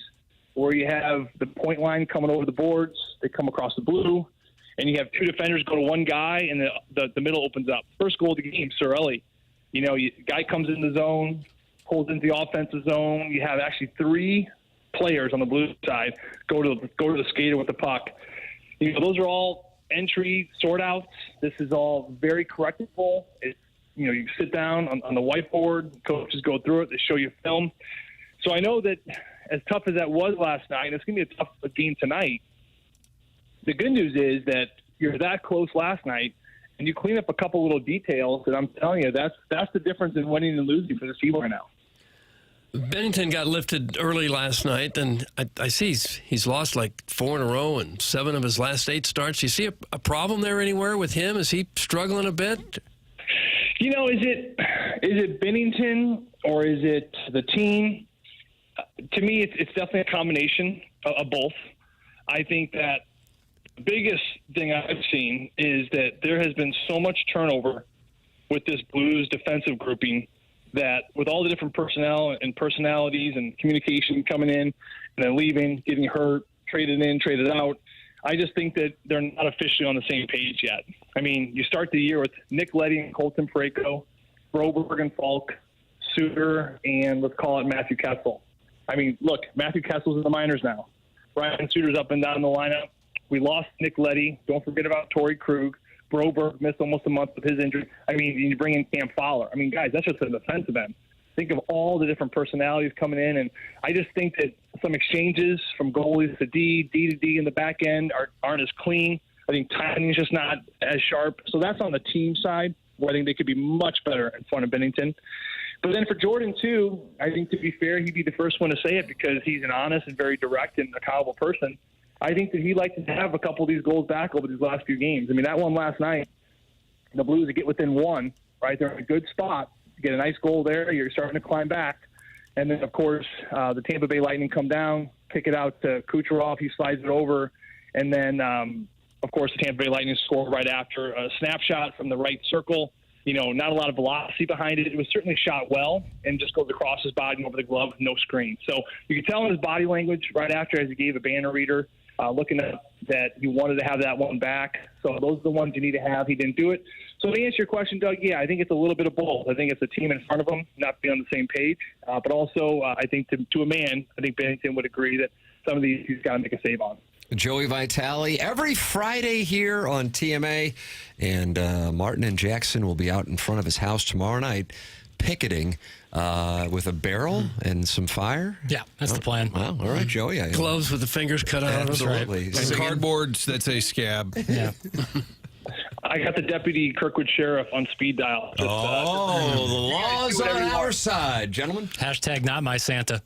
where you have the point line coming over the boards, they come across the blue, and you have 2 defenders go to 1 guy, and the middle opens up. First goal of the game, Cirelli. Guy comes in the zone, pulls into the offensive zone. You have actually 3 players on the blue side go to the skater with the puck. Those are all entry sort outs. This is all very correctable. It's you sit down on the whiteboard, coaches go through it, they show you film. So I know that as tough as that was last night, and it's going to be a tough game tonight, the good news is that you're that close last night, and you clean up a couple little details, and I'm telling you, that's the difference in winning and losing for this team right now. Bennington got lifted early last night, and I see he's lost like 4 in a row and 7 of his last 8 starts. You see a problem there anywhere with him? Is he struggling a bit? Is it Bennington or is it the team? To me, it's definitely a combination of both. I think that the biggest thing I've seen is that there has been so much turnover with this Blues defensive grouping that with all the different personnel and personalities and communication coming in and then leaving, getting hurt, traded in, traded out, I just think that they're not officially on the same page yet. I mean, you start the year with Nick Leddy and Colton Parayko, Broberg and Falk, Suter, and let's call it Matthew Kessel. I mean, look, Matthew Kessel's in the minors now. Ryan Suter's up and down the lineup. We lost Nick Leddy. Don't forget about Torrey Krug. Broberg missed almost a month with his injury. I mean, you bring in Cam Fowler. I mean, guys, that's just a defensive end. Think of all the different personalities coming in, and I just think that some exchanges from goalies to D to D in the back end aren't as clean. I think timing's just not as sharp. So that's on the team side, where I think they could be much better in front of Bennington. But then for Jordan, too, I think to be fair, he'd be the first one to say it because he's an honest and very direct and accountable person. I think that he'd like to have a couple of these goals back over these last few games. I mean, that one last night, the Blues get within one, right? They're in a good spot. You get a nice goal there. You're starting to climb back. And then, of course, the Tampa Bay Lightning come down, kick it out to Kucherov. He slides it over. And then, of course, the Tampa Bay Lightning score right after a snapshot from the right circle. You know, not a lot of velocity behind it. It was certainly shot well and just goes across his body over the glove with no screen. So you could tell in his body language right after as he gave a banner reader, looking up that he wanted to have that one back. So those are the ones you need to have. He didn't do it. So to answer your question, Doug, yeah, I think it's a little bit of both. I think it's a team in front of him not being on the same page. But also, I think to a man, I think Bennington would agree that some of these he's got to make a save on. Joey Vitale every Friday here on TMA. And Martin and Jackson will be out in front of his house tomorrow night picketing with a barrel and some fire. Yeah, that's the plan. Wow. All right, Joey. Gloves with the fingers cut out. Absolutely. And cardboards that say scab. Yeah. I got the deputy Kirkwood sheriff on speed dial. The law's on our side, gentlemen. Hashtag not my Santa.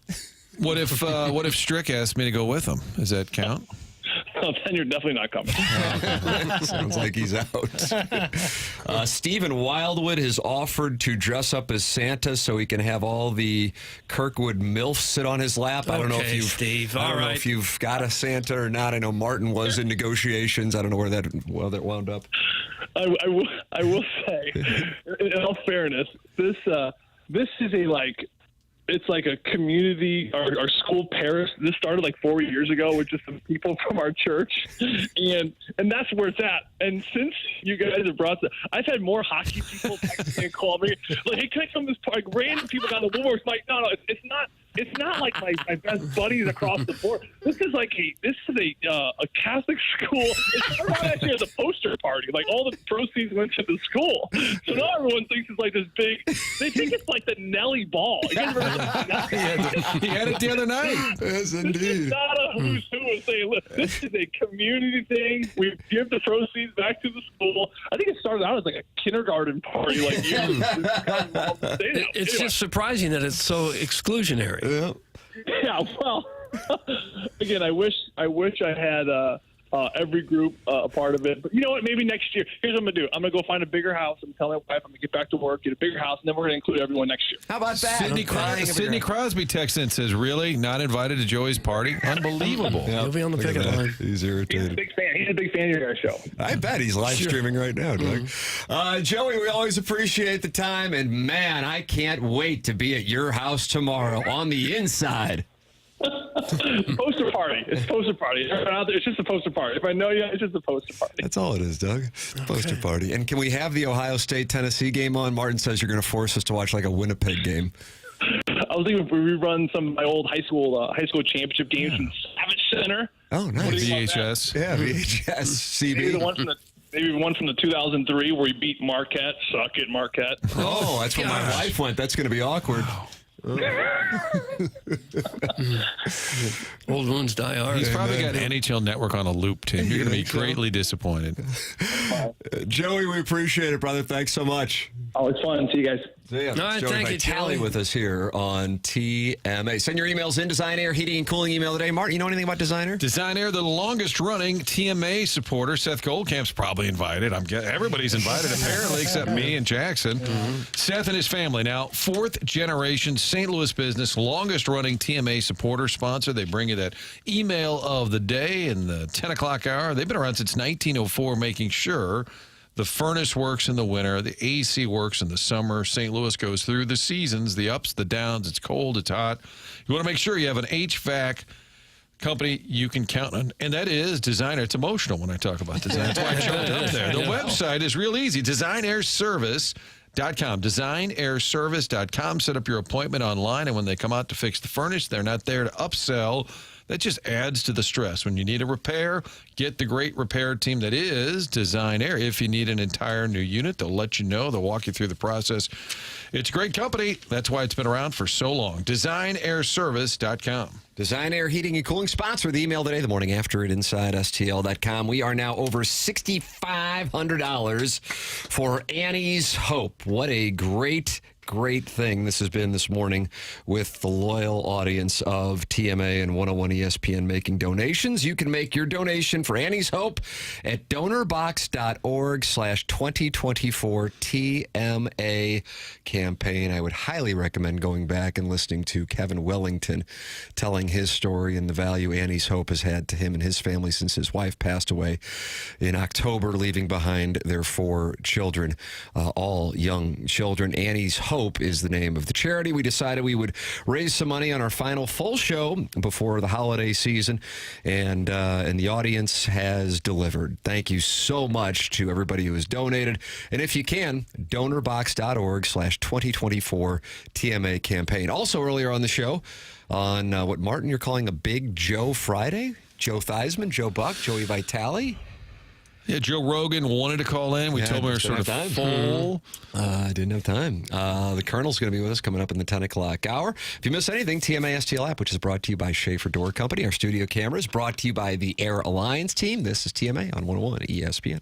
What if Strick asked me to go with him? Does that count? Oh, then you're definitely not coming. Sounds like he's out. Stephen Wildwood has offered to dress up as Santa so he can have all the Kirkwood MILFs sit on his lap. I don't know if you've got a Santa or not. I know Martin was in negotiations. I don't know where that wound up. I will say, in all fairness, this is it's like a community, our school Paris. This started like 4 years ago with just some people from our church, and that's where it's at. And since you guys have brought I've had more hockey people text me and call me like, "Hey, can I come to this park?" Random people got the Woolworths. Like, no, it's not like my best buddies across the board. This is a Catholic school. It's actually has a poster party. Like all the proceeds went to the school. So now everyone thinks it's like this big. They think it's like the Nelly Ball. You guys remember that? He had it the other night. Yes, indeed. This is not a who's who and saying, look, this is a community thing. We give the proceeds back to the school. I think it started out as like a kindergarten party. Like it's just surprising that it's so exclusionary. Yeah, well, again, I wish I had every group a part of it. But you know what? Maybe next year. Here's what I'm going to do. I'm going to go find a bigger house. I'm telling my wife I'm going to get back to work, get a bigger house, and then we're going to include everyone next year. How about that? Sidney Crosby texts in and says, really? Not invited to Joey's party? Unbelievable. He'll be on the picket line. He's irritated. He's a big fan of your show. I bet he's live streaming right now, Doug. Joey, we always appreciate the time. And, man, I can't wait to be at your house tomorrow on the inside. Poster party. It's poster party. It's just a poster party. If I know you, it's just a poster party. That's all it is, Doug. Poster party. And can we have the Ohio State-Tennessee game on? Martin says you're going to force us to watch like a Winnipeg game. I was thinking if we rerun some of my old high school championship games from Savage Center. Oh, nice. VHS. Yeah, VHS. CB. Maybe one from the 2003 where we beat Marquette. Suck it, Marquette. Oh, that's where my wife went. That's going to be awkward. Old wounds die hard. He's probably got NHL Network on a loop, Tim. You're going to be greatly disappointed. Joey, we appreciate it, brother. Thanks so much. Oh, it's fun. See you guys. See ya. All right, Joey thank you, Vitale Joey. with us here on TMA. Send your emails in. Design Air Heating and Cooling email today. Martin, you know anything about Design Air? Design Air, the longest-running TMA supporter. Seth Goldcamp's probably invited. Everybody's invited, apparently, except me and Jackson. Seth and his family. Now, fourth-generation St. Louis business, longest-running TMA supporter sponsor. They bring you that email of the day in the 10 o'clock hour. They've been around since 1904, making sure the furnace works in the winter, the AC works in the summer. St. Louis goes through the seasons, the ups, the downs. It's cold, it's hot. You want to make sure you have an HVAC company you can count on, and that is Designer. It's emotional when I talk about design. That's why I jumped up there. The website is real easy, designairservice.com. Designairservice.com. Set up your appointment online, and when they come out to fix the furnace, they're not there to upsell. That just adds to the stress. When you need a repair, get the great repair team that is Design Air. If you need an entire new unit, they'll let you know. They'll walk you through the process. It's a great company. That's why it's been around for so long. DesignAirService.com. Design Air Heating and Cooling sponsor of the email today, the morning after at InsideSTL.com. We are now over $6,500 for Annie's Hope. What a great thing this has been this morning with the loyal audience of TMA and 101 ESPN making donations. You can make your donation for Annie's Hope at donorbox.org/2024 TMA campaign. I would highly recommend going back and listening to Kevin Wellington telling his story and the value Annie's Hope has had to him and his family since his wife passed away in October, leaving behind their 4 children, all young children. Annie's Hope is the name of the charity. We decided we would raise some money on our final full show before the holiday season, and the audience has delivered. Thank you so much to everybody who has donated. And if you can, donorbox.org/2024 TMA campaign. Also earlier on the show, on what, Martin, you're calling a Big Joe Friday? Joe Theismann, Joe Buck, Joey Vitale. Yeah, Joe Rogan wanted to call in. We told him we were sort of full. I didn't have time. The Colonel's going to be with us coming up in the 10 o'clock hour. If you miss anything, TMA STL app, which is brought to you by Schaefer Door Company. Our studio camera is brought to you by the Air Alliance team. This is TMA on 101 ESPN.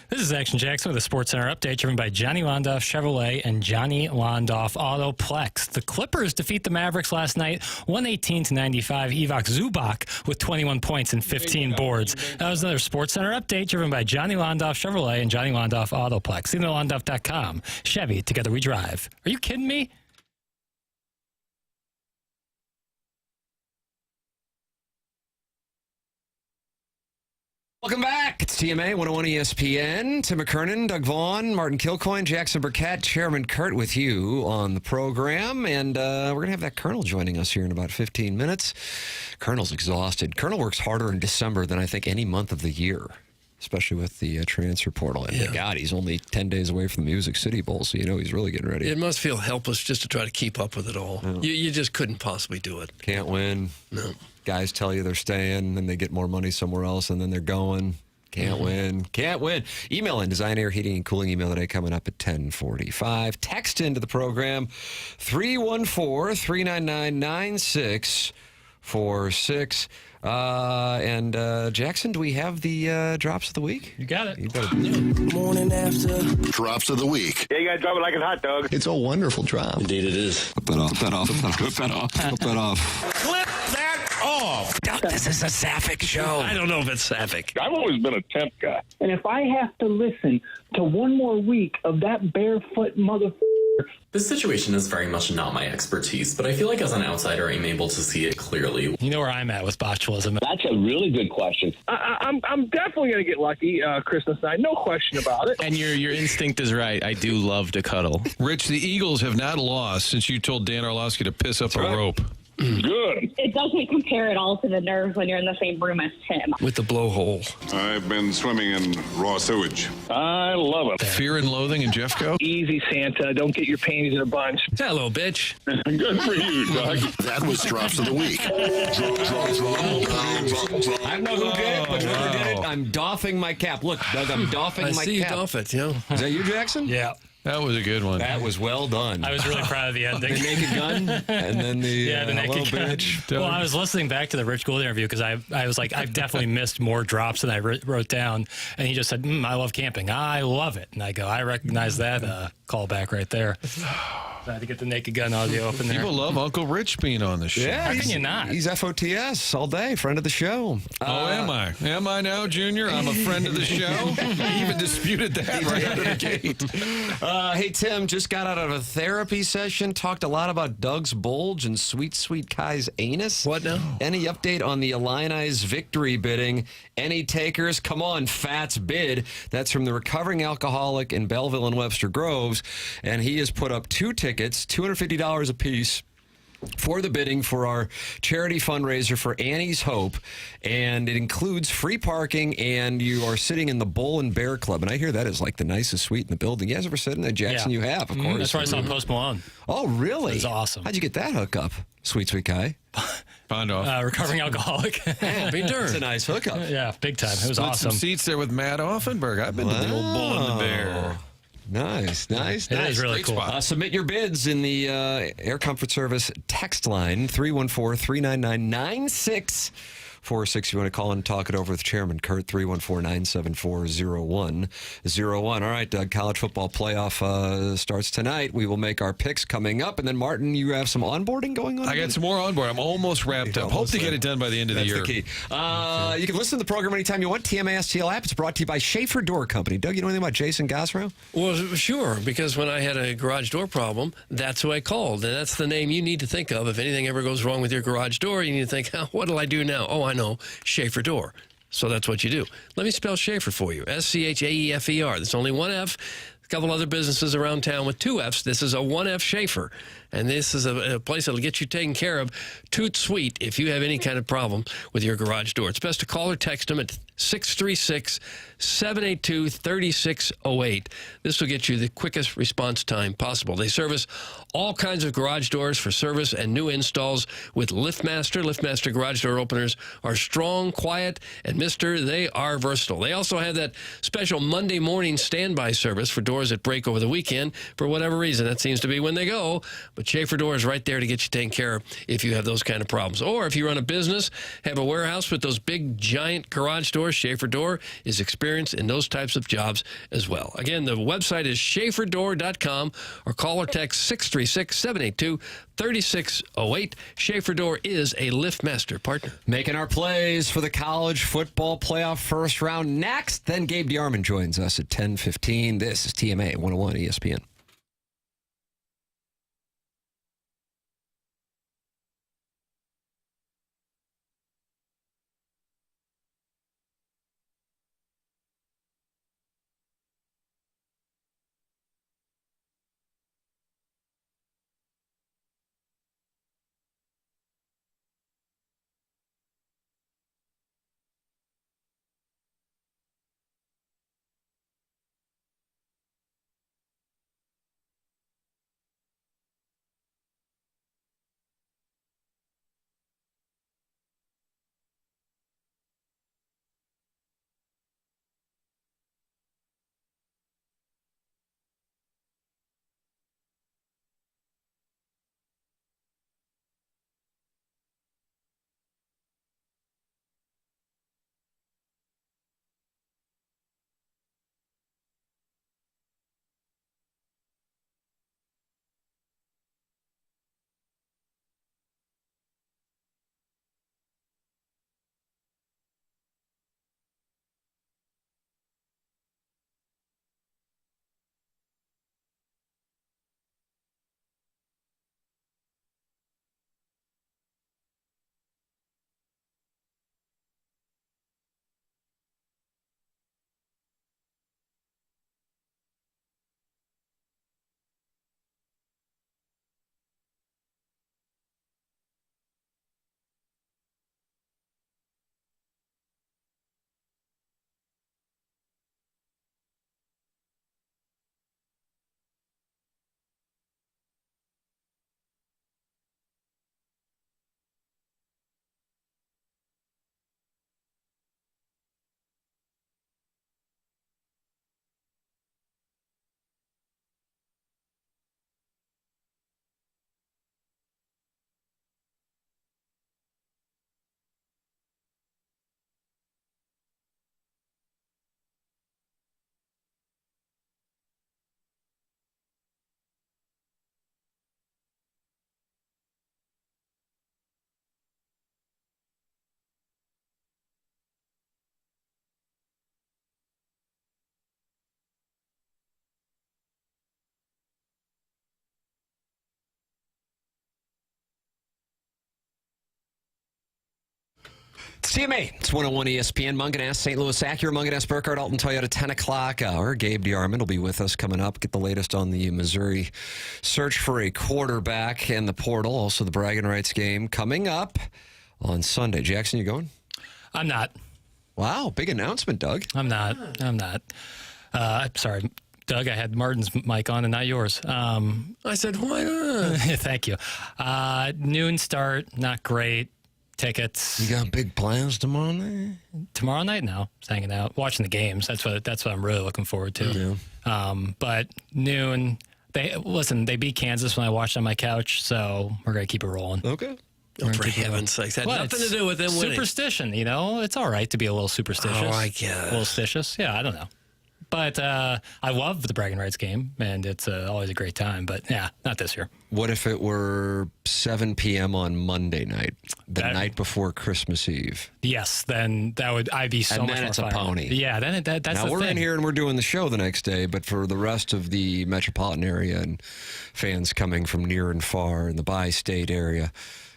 This is Action Jackson with a Sports Center update driven by Johnny Londoff Chevrolet and Johnny Londoff Autoplex. The Clippers defeat the Mavericks last night, 118-95. Ivica Zubac with 21 points and 15 boards. That was another Sports Center update driven by Johnny Londoff Chevrolet and Johnny Londoff Autoplex. See Londoff.com. Chevy, together we drive. Are you kidding me? Welcome back. It's TMA 101 ESPN. Tim McKernan, Doug Vaughn, Martin Kilcoyne, Jackson Burkett, Chairman Kurt with you on the program. And we're going to have that Colonel joining us here in about 15 minutes. Colonel's exhausted. Colonel works harder in December than I think any month of the year, especially with the transfer portal. And my God, he's only 10 days away from the Music City Bowl, so you know he's really getting ready. It must feel helpless just to try to keep up with it all. Yeah. You just couldn't possibly do it. Can't win. No. Guys tell you they're staying, and they get more money somewhere else, and then they're going. Can't win. Can't win. Email in, Design Air Heating and Cooling email today coming up at 10:45. Text into the program, 314-399-9646. And Jackson, do we have the drops of the week? You got it. You better do it. Morning After. Drops of the week. Yeah, you gotta drop it like a hot dog. It's a wonderful drop. Indeed it is. Flip that off. Flip that off. Flip that off. Flip that off. Clip that off. Doug, this is a Sapphic show. I don't know if it's Sapphic. I've always been a temp guy. And if I have to listen to one more week of that barefoot motherfucker. This situation is very much not my expertise, but I feel like as an outsider, I'm able to see it clearly. You know where I'm at with botulism. That's a really good question. I'm definitely going to get lucky Christmas night. No question about it. And your instinct is right. I do love to cuddle. Rich, the Eagles have not lost since you told Dan Orlovsky to piss up a rope. Good. It doesn't compare at all to the nerves when you're in the same room as Tim. With the blowhole. I've been swimming in raw sewage. I love it. Fear and Loathing in Jeffco. Easy, Santa. Don't get your panties in a bunch. Hello, bitch. Good for you, Doug. That was Drops of the Week. I don't know who did it, but whoever did it, I'm doffing my cap. Look, Doug, I'm doffing my cap. I see you doff it, you know. Is that you, Jackson? Yeah. That was a good one. That was well done. I was really proud of the ending. The naked gun, and then the naked gun. Bitch. Well, I was listening back to the Rich Gould interview because I was like, I've definitely missed more drops than I wrote down. And he just said, I love camping. I love it. And I go, I recognize that callback right there. I had to get the naked gun audio up in there. People love Uncle Rich being on the show. Yeah, how can you not? He's FOTS all day, friend of the show. Am I? Am I now, Junior? I'm a friend of the show? He even disputed that right out of the gate. Hey, Tim, just got out of a therapy session, talked a lot about Doug's bulge and Sweet Kai's anus. What now? Any update on the Illini's victory bidding? Any takers? Come on, Fats bid. That's from the recovering alcoholic in Belleville and Webster Groves, and he has put up 2 tickets, $250 a piece, for the bidding for our charity fundraiser for Annie's Hope, and it includes free parking, and you are sitting in the Bull and Bear Club, and I hear that is like the nicest suite in the building. You guys ever sit in there, Jackson? Yeah. You have, of course. That's where I saw Post Malone. Oh, really? It was awesome. How'd you get that hookup, Sweet Kai? Bond off. Recovering alcoholic. Yeah, be darned. It's a nice hookup. Yeah, big time. It was awesome. Some seats there with Matt Offenberg. I've been to the old Bull and the Bear. Nice. It is really cool. Submit your bids in the Air Comfort Service text line, 314-399-9646. If you want to call and talk it over with Chairman Kurt, 314-974-0101. All right, Doug, college football playoff starts tonight. We will make our picks coming up. And then, Martin, you have some onboarding going on? I got some more onboard. I'm almost wrapped up. Hope to get it done by the end of the year. That's the key. You can listen to the program anytime you want. TMA STL app. It's brought to you by Schaefer Door Company. Doug, you know anything about Jason Gosrow? Well, sure, because when I had a garage door problem, that's who I called. And that's the name you need to think of. If anything ever goes wrong with your garage door, you need to think, what do I do now? Oh, I know, Schaefer Door. So that's what you do. Let me spell Schaefer for you. Schaefer. There's only one F. A couple other businesses around town with 2 Fs. This is a 1F Schaefer. And this is a place that'll get you taken care of toot sweet if you have any kind of problem with your garage door. It's best to call or text them at 636-782-3608. This will get you the quickest response time possible. They service all kinds of garage doors for service and new installs with LiftMaster. LiftMaster garage door openers are strong, quiet, and they are versatile. They also have that special Monday morning standby service for doors that break over the weekend for whatever reason. That seems to be when they go. But Schaefer Door is right there to get you taken care of if you have those kind of problems. Or if you run a business, have a warehouse with those big, giant garage doors, Schaefer Door is experienced in those types of jobs as well. Again, the website is schaeferdoor.com or call or text 636-782-3608. Schaefer Door is a LiftMaster partner. Making our plays for the college football playoff first round next. Then Gabe DeArmond joins us at 10:15. This is TMA 101 ESPN. It's TMA. It's 101 ESPN. Munganess, St. Louis Acura, Munganess, Burkhardt, Alton Toyota, 10 o'clock hour. Gabe DeArmond will be with us coming up. Get the latest on the Missouri search for a quarterback and the portal. Also, the bragging rights game coming up on Sunday. Jackson, you going? I'm not. Wow, big announcement, Doug. I'm not. Sorry, Doug, I had Martin's mic on and not yours. I said, why not? Thank you. Noon start, not great. Tickets. You got big plans tomorrow night? Tomorrow night? No, just hanging out, watching the games. That's what I'm really looking forward to. Yeah. But noon, they beat Kansas when I watched on my couch, so we're gonna keep it rolling. Okay. Oh, for heaven's sakes, had nothing to do with them winning. Superstition, it's all right to be a little superstitious. Oh, I guess. A little stitious. Yeah, I don't know. But I love the bragging rights game, and it's always a great time. But, yeah, not this year. What if it were 7 p.m. on Monday night, the night before Christmas Eve? Yes, then I'd be so much more And then it's fired. a pony. Yeah, then that's now, the we're thing. in here and we're doing the show the next day, but for the rest of the metropolitan area and fans coming from near and far in the bi-state area,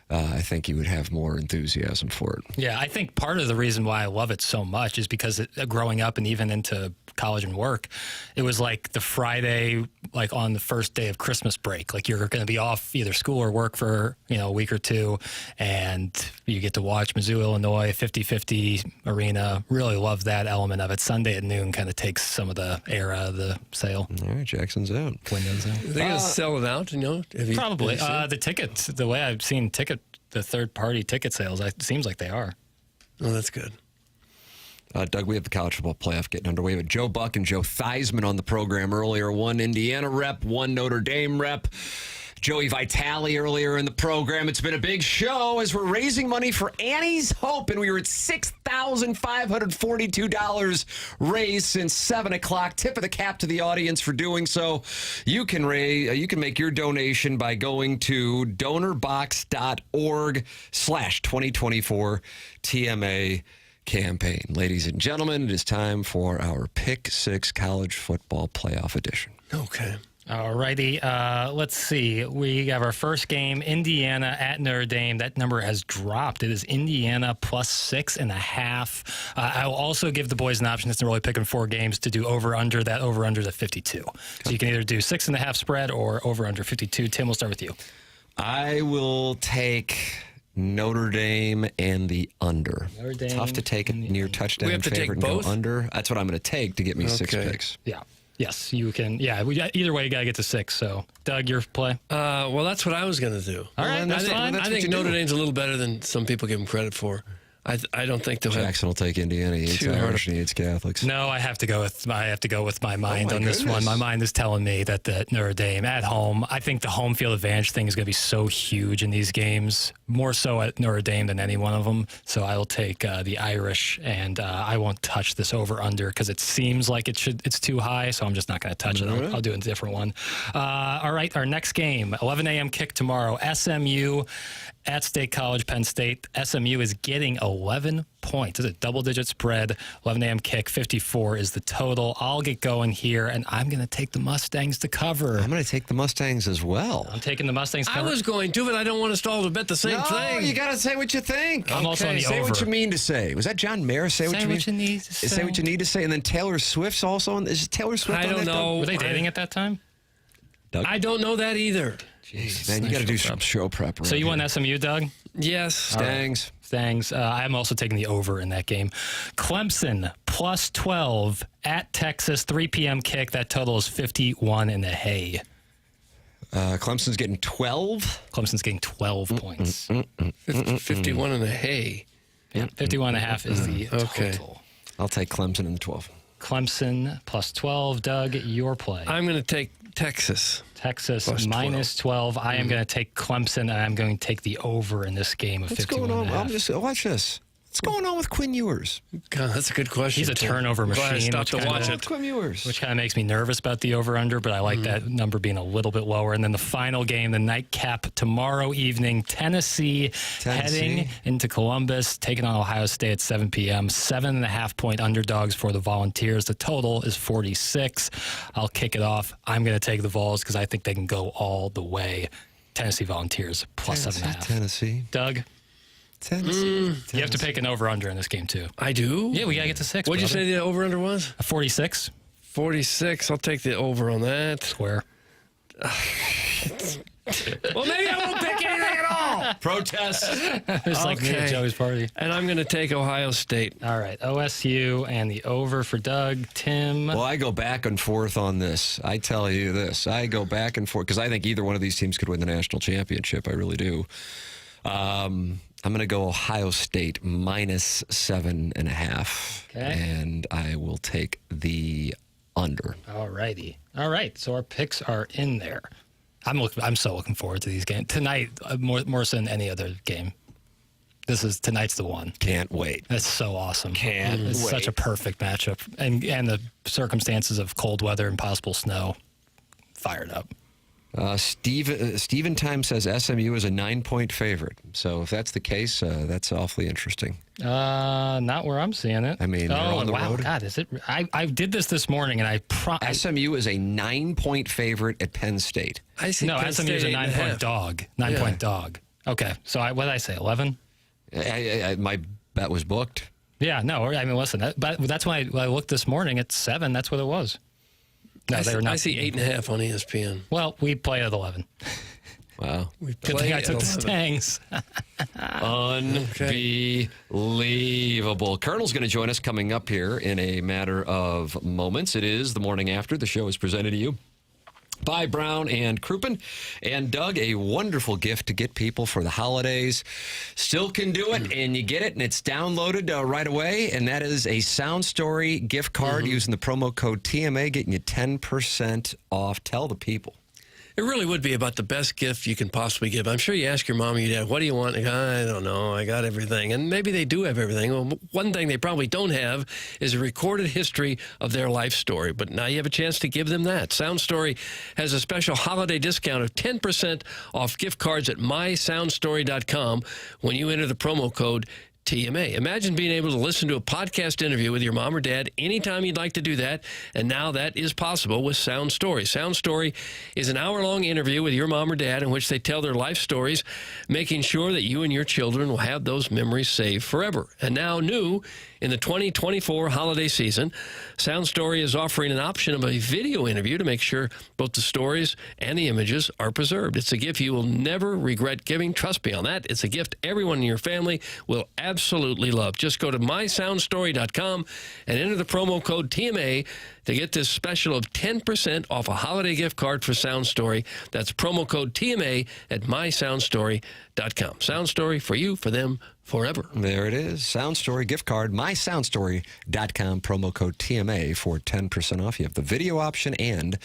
I think you would have more enthusiasm for it. Yeah, I think part of the reason why I love it so much is because growing up and even into college and work, it was like the Friday, like on the first day of Christmas break. Like you're going to be off either school or work for, a week or two, and you get to watch Mizzou, Illinois, 50-50 arena. Really love that element of it. Sunday at noon kind of takes some of the air out of the sail. All right, Jackson's out. Windows out. They're going to sell it out, Probably. The tickets, the way I've seen the third-party ticket sales, it seems like they are. Oh, that's good. Doug, we have the college football playoff getting underway with Joe Buck and Joe Theismann on the program earlier. One Indiana rep, one Notre Dame rep. Joey Vitale earlier in the program. It's been a big show as we're raising money for Annie's Hope, and we were at $6,542 raised since 7 o'clock. Tip of the cap to the audience for doing so. You can make your donation by going to donorbox.org/2024 TMA campaign. Ladies and gentlemen, it is time for our Pick 6 College Football Playoff Edition. Okay. All righty. Let's see. We have our first game, Indiana at Notre Dame. That number has dropped. It is Indiana plus 6.5. I will also give the boys an option, since they're only picking 4 games, to do over-under. That over-under is at 52. So you can either do 6.5 spread or over-under 52. Tim, we'll start with you. I will take Notre Dame and the under. Notre Dame. Tough to take a near touchdown We have to favorite take and both? go under. That's what I'm going to take to get me 6 Okay. picks. Yeah. Yes, you can. Yeah, either way, you got to get to 6. So, Doug, your play? Well, that's what I was going to do. All right, that's fine. I think Notre Dame's a little better than some people give them credit for. I don't think they'll Jackson will take Indiana. He hates Too hard. Irish and he hates Catholics. No, I have to go with my mind my on this goodness. one. My mind is telling me that the Notre Dame at home. I think the home field advantage thing is going to be so huge in these games, more so at Notre Dame than any one of them. So I will take the Irish, and I won't touch this over under because it seems like it's too high. So I'm just not going to touch it. I'll do a different one. All right, our next game, 11 a.m. kick tomorrow. SMU at State College, Penn State. SMU is getting 11 points. It's a double-digit spread. 11 a.m. kick, 54 is the total. I'll get going here, and I'm going to take the Mustangs to cover. I'm going to take the Mustangs as well. I'm taking the Mustangs to I cover. was going to, but I don't want us all to bet the same thing. you got to say what you think. I'm also on the Say over. what you mean to say. Was that John Mayer? Say what you mean. need to Say what you need to say. And then Taylor Swift's also on. Is Taylor Swift I on don't that, know. Were they dating at that time? Doug? I don't know that either. Jeez, man, you got to do some show prep. So you want SMU, Doug? Yes. Stangs. Stangs. I'm also taking the over in that game. Clemson plus 12 at Texas, 3 p.m. kick. That total is 51 in the hay. Clemson's getting 12. Clemson's getting 12 points. 51 in the hay. Yeah, 51.5 is the Okay. total. I'll take Clemson in the 12. Clemson plus 12. Doug, your play. I'm going to take Texas. Texas plus minus 12. I am going to take Clemson, and I'm going to take the over in this game of What's 51 going on? and a half. Watch this. What's going on with Quinn Ewers? God, that's a good question. He's a turnover Glad I machine. stopped to watch it. Quinn Ewers. Which kind of makes me nervous about the over-under, but I like that number being a little bit lower. And then the final game, the nightcap tomorrow evening, Tennessee heading into Columbus, taking on Ohio State at 7 p.m. 7.5-point underdogs for the Volunteers. The total is 46. I'll kick it off. I'm going to take the Vols because I think they can go all the way. Tennessee Volunteers plus 7.5. Tennessee. Doug? Tennessee. You have to pick an over-under in this game, too. I do? Yeah, we got to get to 6. What'd you say the over-under was? 46. 46. I'll take the over on that. Square. Well, maybe I won't pick anything at all. Protest. It's like me at Joey's party. And I'm going to take Ohio State. All right, OSU and the over for Doug. Tim. Well, I go back and forth on this. I tell you this. I go back and forth because I think either one of these teams could win the national championship. I really do. I'm going to go Ohio State minus 7.5. Okay. And I will take the under. All righty. All right, so our picks are in there. I'm so looking forward to these games tonight, more so than any other game. Tonight's the one. Can't wait. That's so awesome. wait. It's such a perfect matchup, and the circumstances of cold weather and possible snow. Fired up. Steven Time says SMU is a 9-point favorite. So if that's the case, that's awfully interesting. Not where I'm seeing it. I mean, they're on the road. God, is it? I did this morning, and SMU is a 9-point favorite at Penn State. I see. No, Penn SMU State is a 8.5. 9-point dog. 9-point dog. Okay, so what did I say? 11? My bet was booked. Yeah, no. I mean, listen. But that's why I looked this morning at 7. That's what it was. No, they were not. I see 8.5 on ESPN. Well, we play at 11. Wow. Good thing I took the Stangs. Unbelievable. Colonel's going to join us coming up here in a matter of moments. It is the morning after. The show is presented to you by Brown and Crouppen. And Doug, a wonderful gift to get people for the holidays. Still can do it, and you get it, and it's downloaded right away. And that is a Sound Story gift card using the promo code TMA, getting you 10% off. Tell the people. It really would be about the best gift you can possibly give. I'm sure you ask your mom or your dad, what do you want? They go, I don't know. I got everything. And maybe they do have everything. Well, one thing they probably don't have is a recorded history of their life story. But now you have a chance to give them that. Sound Story has a special holiday discount of 10% off gift cards at mysoundstory.com when you enter the promo code TMA. Imagine being able to listen to a podcast interview with your mom or dad anytime you'd like to do that, and now that is possible with Sound Story. Sound Story is an hour-long interview with your mom or dad in which they tell their life stories, making sure that you and your children will have those memories saved forever. And now new in the 2024 holiday season, Sound Story is offering an option of a video interview to make sure both the stories and the images are preserved. It's a gift you will never regret giving. Trust me on that. It's a gift everyone in your family will absolutely love. Just go to mysoundstory.com and enter the promo code TMA to get this special of 10% off a holiday gift card for Sound Story. That's promo code TMA at mysoundstory.com. Sound Story, for you, for them, forever. There it is. Sound Story gift card, mysoundstory.com, promo code TMA for 10% off. You have the video option and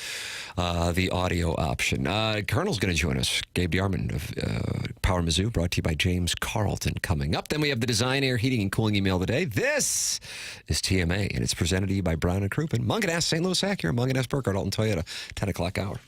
the audio option. Colonel's going to join us. Gabe DeArmond of Power Mizzou, brought to you by James Carlton, coming up. Then we have the Design, Air, Heating, and Cooling email today. This is TMA, and it's presented to you by Brown & Crouppen. Munganess, St. Louis Acura, Munganess, Burkett, Alton Toyota, 10 o'clock hour.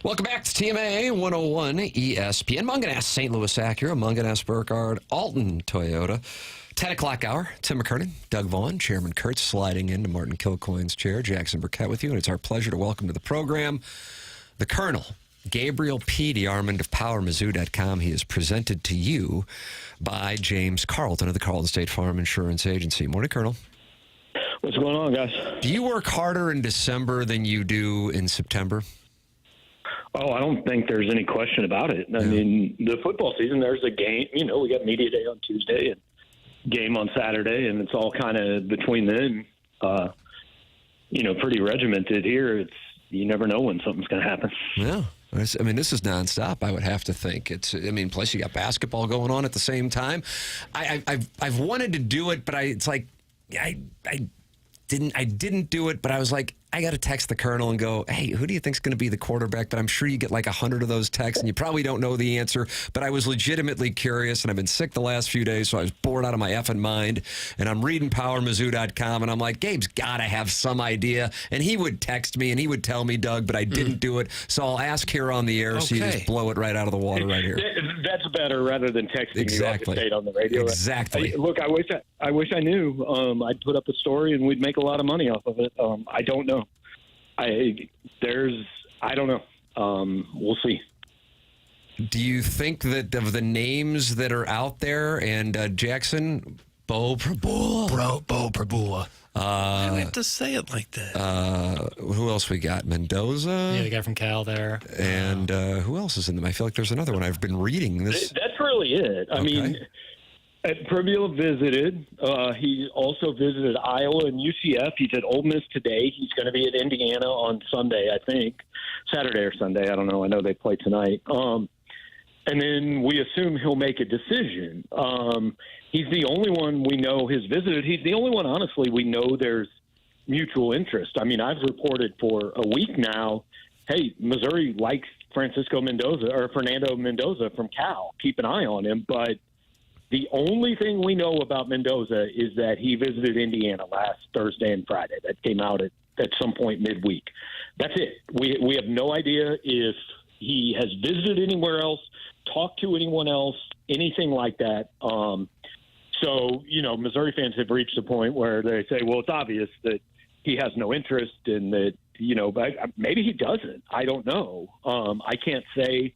Welcome back to TMA 101 ESPN. Munganess, St. Louis Acura, Munganess, Burkett, Alton Toyota. 10 o'clock hour. Tim McKernan, Doug Vaughn, Chairman Kurtz sliding into Martin Kilcoyne's chair. Jackson Burkett with you, and it's our pleasure to welcome to the program the Colonel, Gabriel P. DeArmond of PowerMizzou.com. He is presented to you by James Carlton of the Carlton State Farm Insurance Agency. Morning, Colonel. What's going on, guys? Do you work harder in December than you do in September? Oh, I don't think there's any question about it. I mean, the football season, there's a game. You know, we got media day on Tuesday and game on Saturday, and it's all kind of between them. You know, pretty regimented here. You never know when something's going to happen. Yeah. I mean, this is nonstop, I would have to think. Plus you got basketball going on at the same time. I've wanted to do it, but it's like I didn't do it, but I was like, I got to text the Colonel and go, hey, who do you think's going to be the quarterback? But I'm sure you get like 100 of those texts, and you probably don't know the answer. But I was legitimately curious, and I've been sick the last few days, so I was bored out of my effing mind. And I'm reading PowerMizzou.com, and I'm like, Gabe's got to have some idea. And he would text me, and he would tell me, Doug, but I didn't do it. So I'll ask here on the air, so you just blow it right out of the water right here. That's better rather than texting you off the state on the radio. Exactly. Look, I wish I knew. I'd put up a story, and we'd make a lot of money off of it. I don't know. I don't know. We'll see. Do you think that of the names that are out there, and Jackson, Bo Prabula. Why do we have to say it like that? Who else we got? Mendoza? Yeah, the guy from Cal there. And who else is in them? I feel like there's another one. I've been reading this. That's really it. I mean, Prabula visited. He also visited Iowa and UCF. He's at Ole Miss today. He's going to be at Indiana on Sunday, I think. Saturday or Sunday. I don't know. I know they play tonight. And then we assume he'll make a decision. He's the only one we know has visited. He's the only one, honestly, we know there's mutual interest. I mean, I've reported for a week now, hey, Missouri likes Fernando Mendoza from Cal. Keep an eye on him. But the only thing we know about Mendoza is that he visited Indiana last Thursday and Friday. That came out at some point midweek. That's it. We have no idea if he has visited anywhere else, talked to anyone else, anything like that. So, you know, Missouri fans have reached a point where they say, well, it's obvious that he has no interest and that, you know, but maybe he doesn't. I don't know. I can't say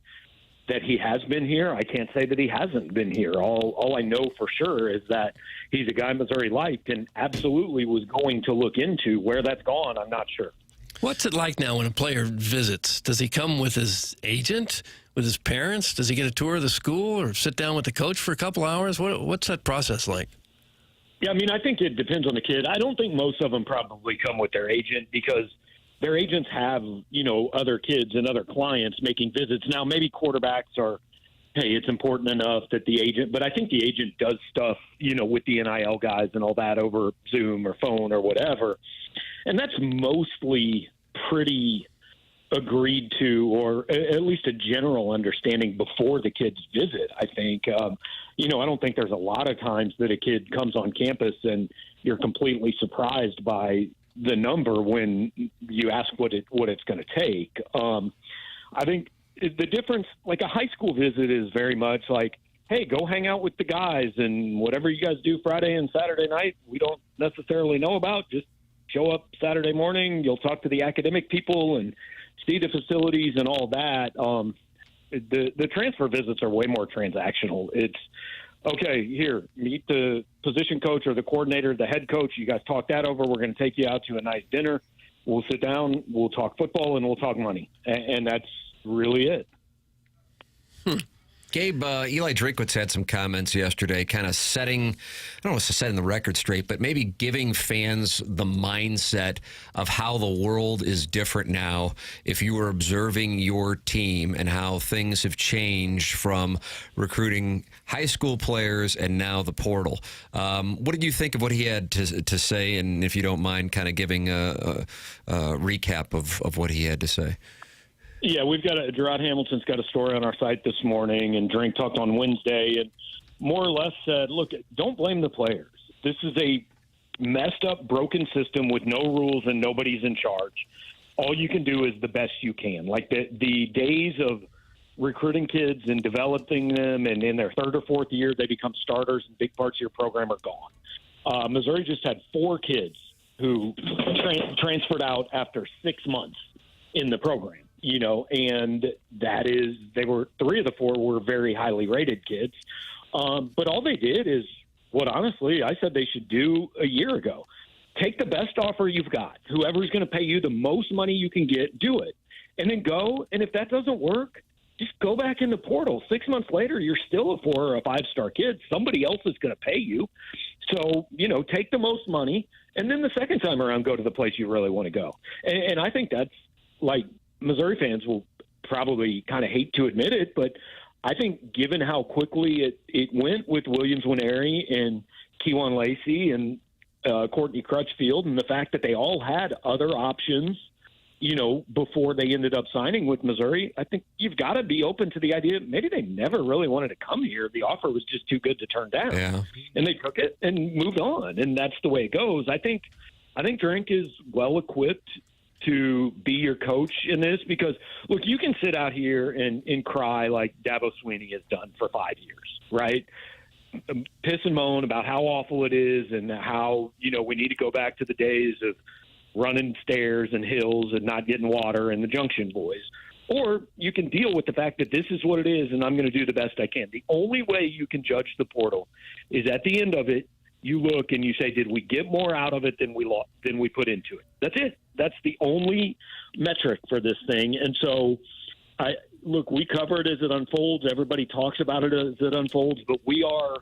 that he has been here. I can't say that he hasn't been here. All I know for sure is that he's a guy Missouri liked and absolutely was going to look into. Where that's gone, I'm not sure. What's it like now when a player visits? Does he come with his agent, with his parents? Does he get a tour of the school or sit down with the coach for a couple hours? What's that process like? Yeah, I mean, I think it depends on the kid. I don't think most of them probably come with their agent because their agents have, you know, other kids and other clients making visits. Now, maybe quarterbacks are, hey, it's important enough that the agent, but I think the agent does stuff, you know, with the NIL guys and all that over Zoom or phone or whatever. And that's mostly pretty agreed to, or at least a general understanding before the kids visit, I think. You know, I don't think there's a lot of times that a kid comes on campus and you're completely surprised by the number when you ask what it's going to take. I think the difference, like a high school visit, is very much like, hey, go hang out with the guys, and whatever you guys do Friday and Saturday night, we don't necessarily know about. Just show up Saturday morning. You'll talk to the academic people and see the facilities and all that. The transfer visits are way more transactional. It's, okay, here, meet the position coach or the coordinator, the head coach. You guys talk that over. We're going to take you out to a nice dinner. We'll sit down, we'll talk football, and we'll talk money. And that's really it. Gabe, Eli Drinkwitz had some comments yesterday kind of setting, I don't know if it's setting the record straight, but maybe giving fans the mindset of how the world is different now if you were observing your team and how things have changed from recruiting high school players and now the portal. What did you think of what he had to say? And if you don't mind kind of giving a recap of what he had to say. Yeah, Gerard Hamilton's got a story on our site this morning, and Drink talked on Wednesday, and more or less said, look, don't blame the players. This is a messed up, broken system with no rules and nobody's in charge. All you can do is the best you can. Like the days of recruiting kids and developing them, and in their third or fourth year, they become starters in big parts of your program are gone. Missouri just had 4 kids who transferred out after 6 months in the program. You know, and they were 3 of the 4 were very highly rated kids. But all they did is what honestly I said they should do a year ago. take the best offer you've got. Whoever's going to pay you the most money you can get, do it. And then go. And if that doesn't work, just go back in the portal. 6 months later, you're still a 4 or a 5-star kid. Somebody else is going to pay you. So, take the most money. And then the second time around, go to the place you really want to go. And I think that's like Missouri fans will probably kind of hate to admit it, but I think given how quickly it went with Williams Nwaneri and Kewan Lacey and Courtney Crutchfield, and the fact that they all had other options, before they ended up signing with Missouri, I think you've got to be open to the idea maybe they never really wanted to come here. The offer was just too good to turn down. Yeah. And they took it and moved on. And that's the way it goes. I think Drink is well equipped to be your coach in this because, look, you can sit out here and cry like Dabo Swinney has done for 5 years, right? Piss and moan about how awful it is and how, we need to go back to the days of running stairs and hills and not getting water and the Junction Boys. Or you can deal with the fact that this is what it is and I'm going to do the best I can. The only way you can judge the portal is at the end of it, you look and you say, did we get more out of it than we put into it? That's it. That's the only metric for this thing. And so, we cover it as it unfolds. Everybody talks about it as it unfolds, but we are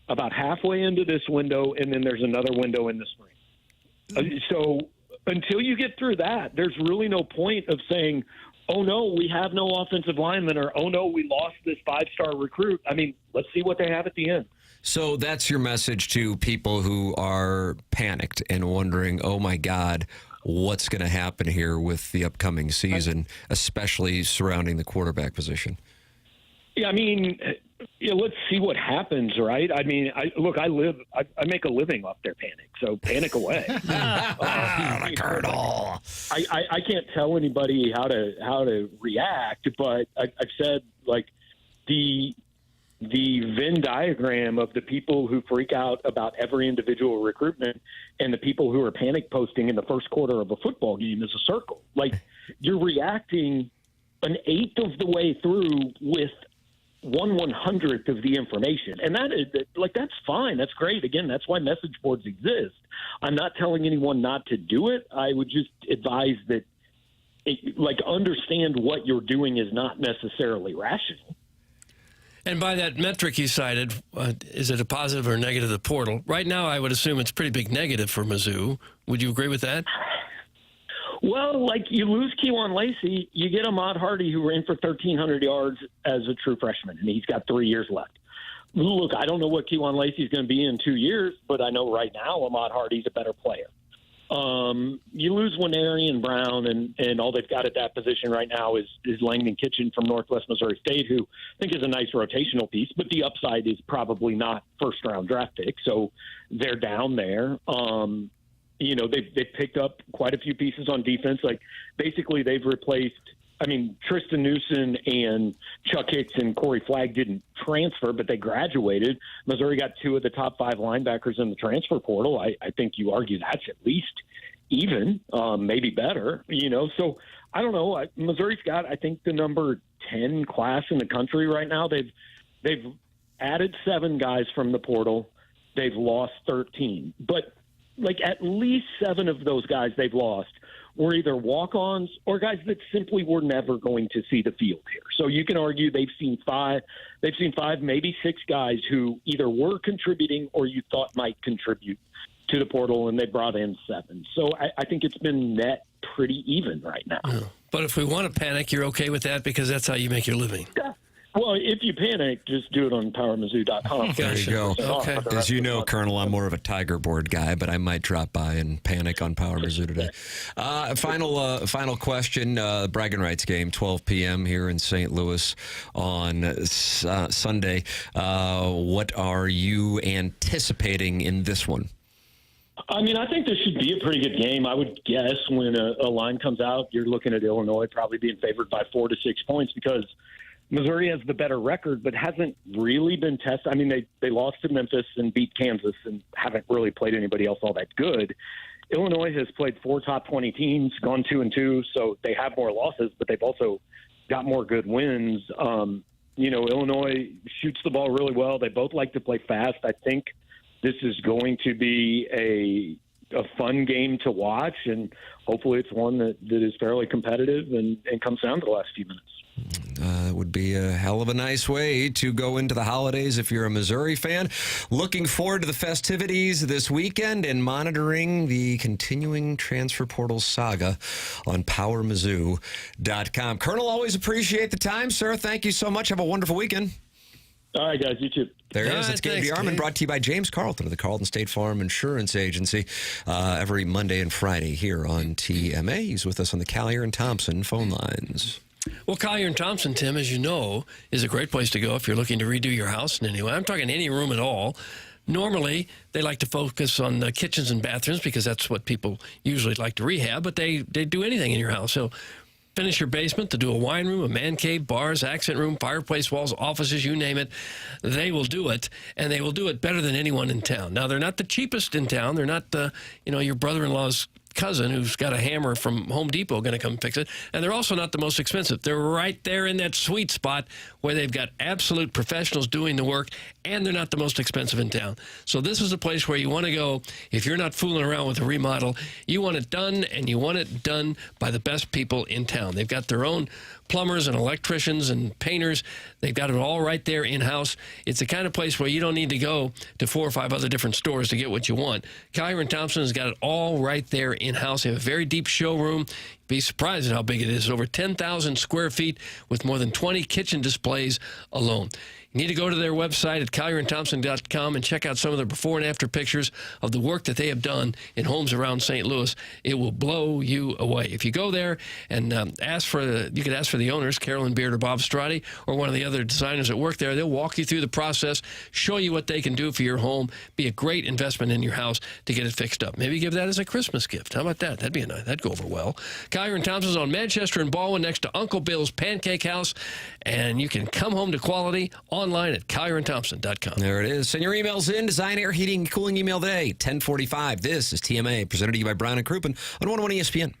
about halfway into this window, and then there's another window in the spring. So until you get through that, there's really no point of saying, oh, no, we have no offensive lineman, or, oh, no, we lost this 5-star recruit. I mean, let's see what they have at the end. So that's your message to people who are panicked and wondering, oh, my God, what's going to happen here with the upcoming season, especially surrounding the quarterback position? Yeah, I mean, let's see what happens, right? I mean, I make a living off their panic, so panic away. I can't tell anybody how to react, but I've said, like, the Venn diagram of the people who freak out about every individual recruitment and the people who are panic posting in the first quarter of a football game is a circle. Like, you're reacting an eighth of the way through with 1/100th of the information. And that's fine. That's great. Again, that's why message boards exist. I'm not telling anyone not to do it. I would just advise that, understand what you're doing is not necessarily rational. And by that metric you cited, is it a positive or negative, the portal? Right now, I would assume it's a pretty big negative for Mizzou. Would you agree with that? Well, you lose Kewan Lacey, you get Ahmad Hardy, who ran for 1,300 yards as a true freshman, and he's got 3 years left. Look, I don't know what Kewan Lacey is going to be in 2 years, but I know right now Ahmad Hardy's a better player. You lose Nwaneri and Brown, and all they've got at that position right now is Langdon Kitchen from Northwest Missouri State, who I think is a nice rotational piece, but the upside is probably not first-round draft pick, so they're down there. They've picked up quite a few pieces on defense. Basically, they've replaced Tristan Newsom and Chuck Hicks and Corey Flagg didn't transfer, but they graduated. Missouri got 2 of the top 5 linebackers in the transfer portal. I think you argue that's at least even, maybe better, So I don't know. Missouri's got, I think, the number 10 class in the country right now. They've added 7 guys from the portal. They've lost 13. But, at least 7 of those guys they've lost were either walk-ons or guys that simply were never going to see the field here. So you can argue they've seen 5, maybe 6 guys who either were contributing or you thought might contribute to the portal, and they brought in 7. So I think it's been net pretty even right now. But if we want to panic, you're okay with that because that's how you make your living. Yeah. Well, if you panic, just do it on PowerMizzou.com. There you go. Okay. As you know, Colonel, I'm more of a Tiger Board guy, but I might drop by and panic on Power Mizzou today. Final question. Bragging Rights game, 12 p.m. here in St. Louis on Sunday. What are you anticipating in this one? I think this should be a pretty good game. I would guess when a line comes out, you're looking at Illinois probably being favored by 4 to 6 points because Missouri has the better record, but hasn't really been tested. They lost to Memphis and beat Kansas and haven't really played anybody else all that good. Illinois has played 4 top 20 teams, gone 2-2, so they have more losses, but they've also got more good wins. Illinois shoots the ball really well. They both like to play fast. I think this is going to be a a fun game to watch, and hopefully it's one that is fairly competitive and comes down to the last few minutes. It would be a hell of a nice way to go into the holidays if you're a Missouri fan. Looking forward to the festivities this weekend and monitoring the continuing transfer portal saga on PowerMizzou.com. Colonel, always appreciate the time, sir. Thank you so much. Have a wonderful weekend. All right, guys, you too. There it is. It's Gabe DeArmond, brought to you by James Carlton of the Carlton State Farm Insurance Agency. Every Monday and Friday here on TMA. He's with us on the Collier and Thompson phone lines. Well, Collier and Thompson, Tim, as you know, is a great place to go if you're looking to redo your house in any way. I'm talking any room at all. Normally, they like to focus on the kitchens and bathrooms because that's what people usually like to rehab, but they do anything in your house. So finish your basement to do a wine room, a man cave, bars, accent room, fireplace walls, offices, you name it. They will do it, and they will do it better than anyone in town. Now, they're not the cheapest in town. They're not your brother-in-law's cousin who's got a hammer from Home Depot going to come fix it. And they're also not the most expensive. They're right there in that sweet spot where they've got absolute professionals doing the work, and they're not the most expensive in town. So this is a place where you want to go if you're not fooling around with a remodel. You want it done, and you want it done by the best people in town. They've got their own plumbers and electricians and painters. They've got it all right there in-house. It's the kind of place where you don't need to go to 4 or 5 other different stores to get what you want. Collier & Thompson has got it all right there in-house. They have a very deep showroom. Be surprised at how big it is. Over 10,000 square feet with more than 20 kitchen displays alone. You need to go to their website at collierandthompson.com and check out some of their before and after pictures of the work that they have done in homes around St. Louis. It will blow you away. If you go there and you could ask for the owners, Carolyn Beard or Bob Strati, or one of the other designers that work there. They'll walk you through the process, show you what they can do for your home, be a great investment in your house to get it fixed up. Maybe give that as a Christmas gift. How about that? That'd go over well. Collier & Thompson's on Manchester and Baldwin next to Uncle Bill's Pancake House, and you can come home to quality online at collierandthompson.com. There it is. Send your emails in. Design, air, heating, and cooling email today, 1045. This is TMA, presented to you by Brown and Crouppen on 101 ESPN.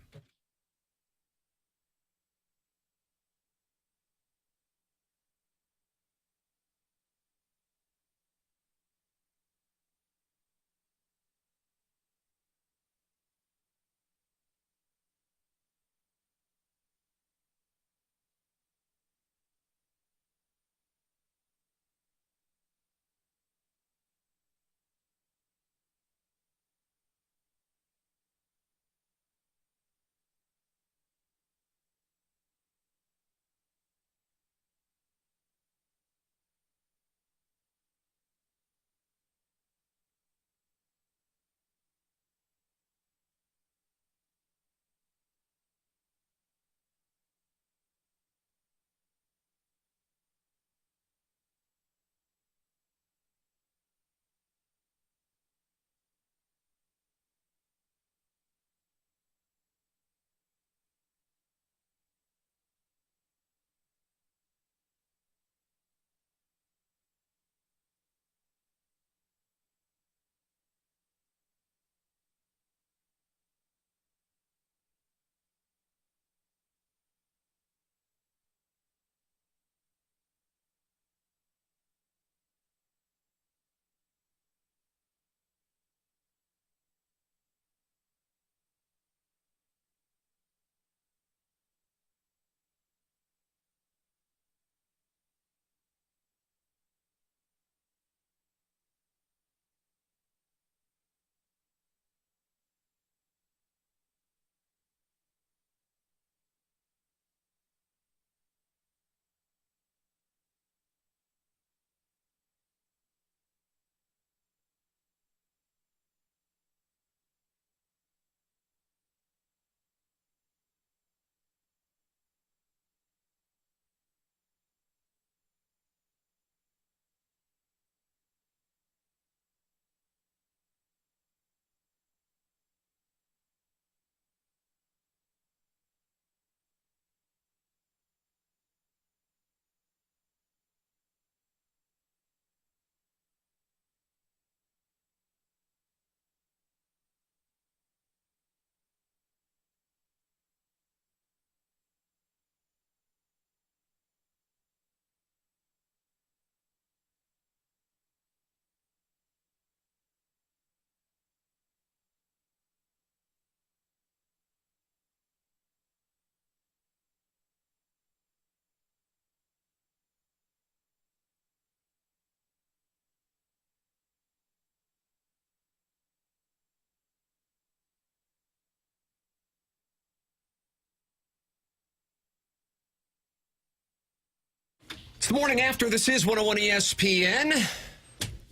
It's the morning after. This is 101 ESPN.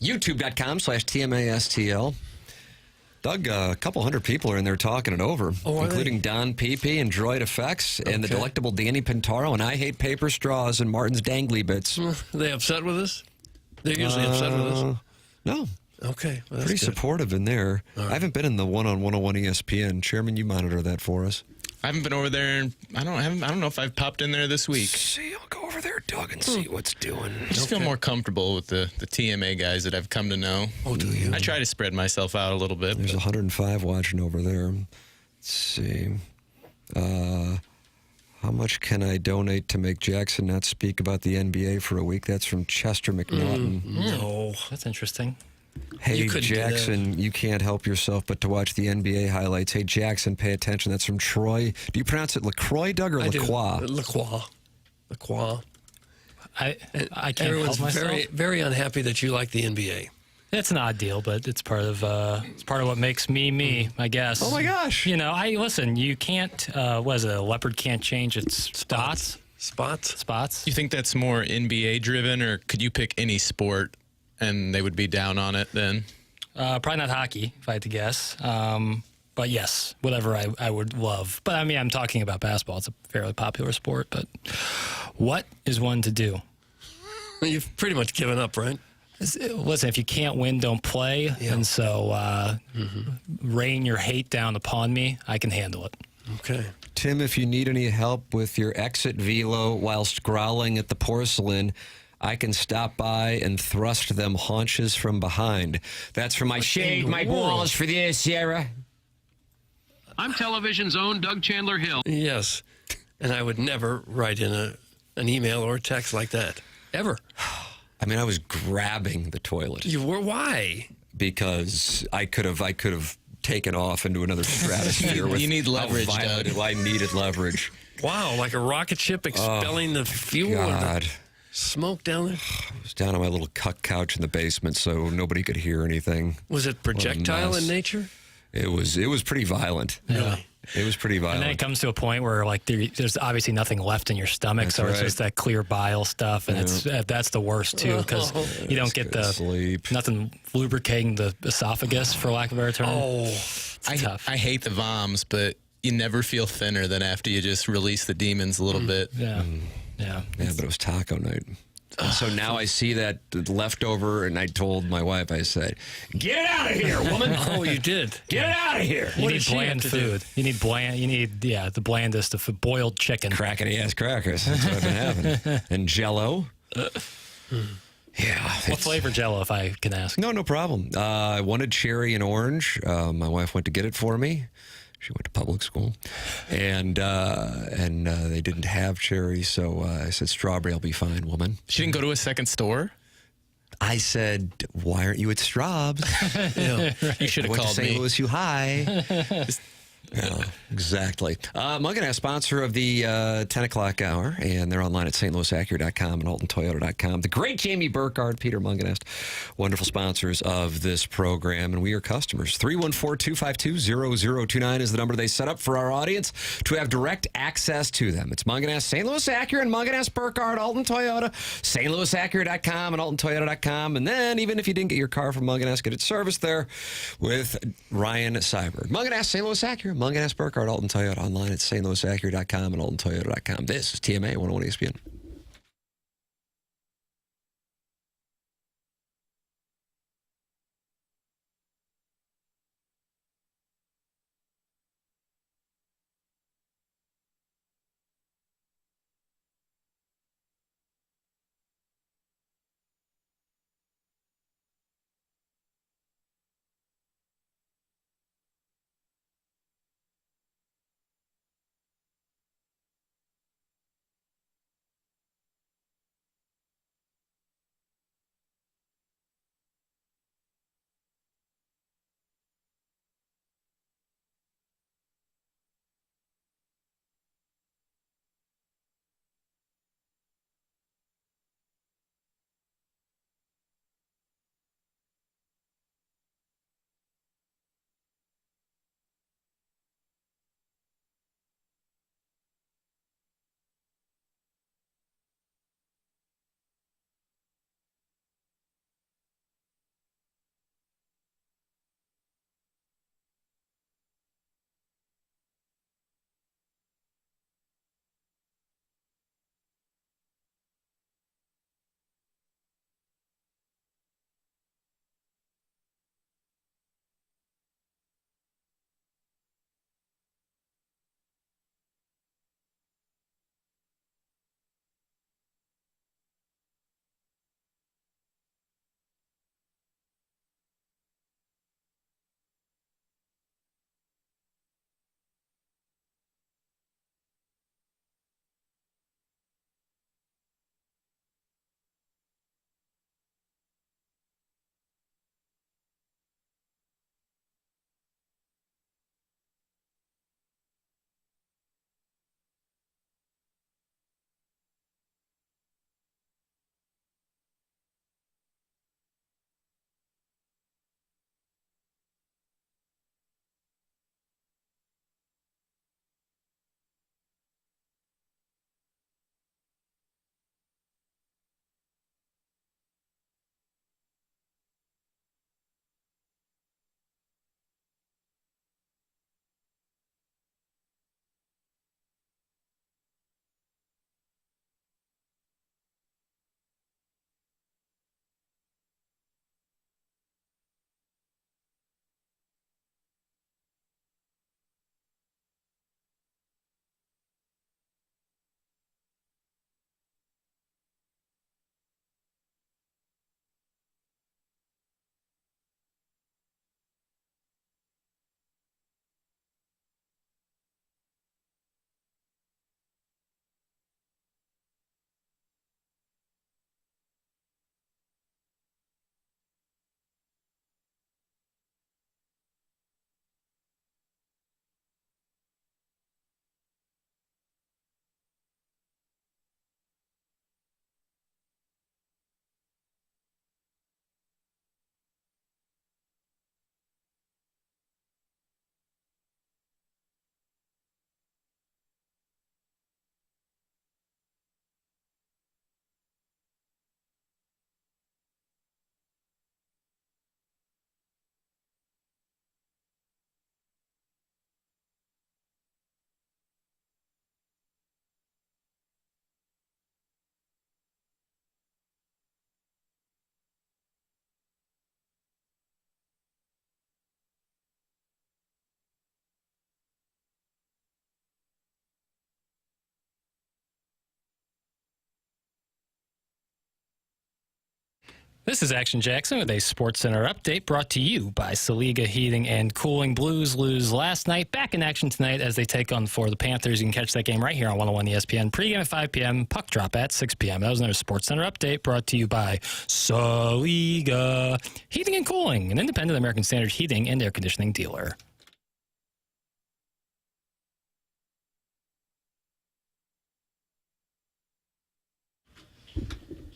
YouTube.com/TMASTL. Doug, a couple hundred people are in there talking it over, including Don Pepe and Droid Effects and the delectable Danny Pintaro and I Hate Paper Straws and Martin's Dangly Bits. Are they upset with us? They're usually upset with us. No. Okay. Well, pretty supportive in there. Right. I haven't been in the one on 101 ESPN. Chairman, you monitor that for us. I haven't been over there. And I don't know if I've popped in there this week. See, I'll go over there, Doug, and see what's doing. I just feel more comfortable with the TMA guys that I've come to know. Oh, do you? I try to spread myself out a little bit. There's 105 watching over there. Let's see. How much can I donate to make Jackson not speak about the NBA for a week? That's from Chester McNaughton. No, that's interesting. Hey, Jackson, you can't help yourself but to watch the NBA highlights. Hey, Jackson, pay attention. That's from Troy. Do you pronounce it LaCroix, Doug, or LaCroix? LaCroix. LaCroix. I can't Everyone's help myself. very, very unhappy that you like the NBA. It's an odd deal, but it's part of what makes me, I guess. Oh my gosh! You know, you can't. What is it? A leopard can't change its spots. Spots. You think that's more NBA driven, or could you pick any sport and they would be down on it then? Probably not hockey, if I had to guess. But yes, whatever I would love. But I mean, I'm talking about basketball. It's a fairly popular sport. But what is one to do? You've pretty much given up, right? Listen, if you can't win, don't play. Yeah. And so rain your hate down upon me. I can handle it. Okay. Tim, if you need any help with your exit velo whilst growling at the porcelain, I can stop by and thrust them haunches from behind. That's from I shaved my balls for this, Sierra. I'm television's own Doug Chandler Hill. Yes. And I would never write in an email or a text like that. Ever. I mean, I was grabbing the toilet. You were? Why? Because I could have taken off into another stratosphere. You need leverage, Doug. I needed leverage. Wow, like a rocket ship expelling the fuel and the smoke down there? I was down on my little cuck couch in the basement, so nobody could hear anything. Was it projectile in nature? It was pretty violent. Yeah. It was pretty violent. And then it comes to a point where like there's obviously nothing left in your stomach, That's so it's right. just that clear bile stuff, and that's the worst too because you don't get nothing lubricating the esophagus, for lack of a better term. Oh, tough. I hate the voms, but you never feel thinner than after you just release the demons a little bit. Yeah, yeah. But it was taco night. And so now I see that leftover, and I told my wife, I said, "Get it out of here, woman!" Oh, you did. Get it out of here. You need bland food. You need the blandest of boiled chicken. Crackety ass crackers. That's what I've been having. And Jell-O. Yeah. What flavor Jell-O, if I can ask? No problem. I wanted cherry and orange. My wife went to get it for me. She went to public school, and they didn't have cherry, so I said, "Strawberry, I'll be fine, woman." She didn't go to a second store? I said, "Why aren't you at Straub's?" You should have called St. me. Louis, you high. Yeah, exactly. Mungan, sponsor of the 10 o'clock hour, and they're online at stlouisacura.com and altontoyota.com. The great Jamie Burkhardt, Peter Munganest, wonderful sponsors of this program, and we are customers. 314-252-0029 is the number they set up for our audience to have direct access to them. It's Munganest, St. Louis Acura, and Munganest Burkhardt, Alton Toyota, stlouisacura.com and altontoyota.com. And then, even if you didn't get your car from Munganest, get it serviced there with Ryan Seiberg. Munganest, St. Louis Acura, Munganest Burkhardt, Alton Toyota, online at stlouisacura.com and altontoyota.com. This is TMA 101 ESPN. This is Action Jackson with a Sports Center update brought to you by Saliga Heating and Cooling. Blues lose last night. Back in action tonight as they take on the Panthers. You can catch that game right here on 101 ESPN. Pre-game at 5 p.m. Puck drop at 6 p.m. That was another Sports Center update brought to you by Saliga Heating and Cooling, an independent American Standard heating and air conditioning dealer.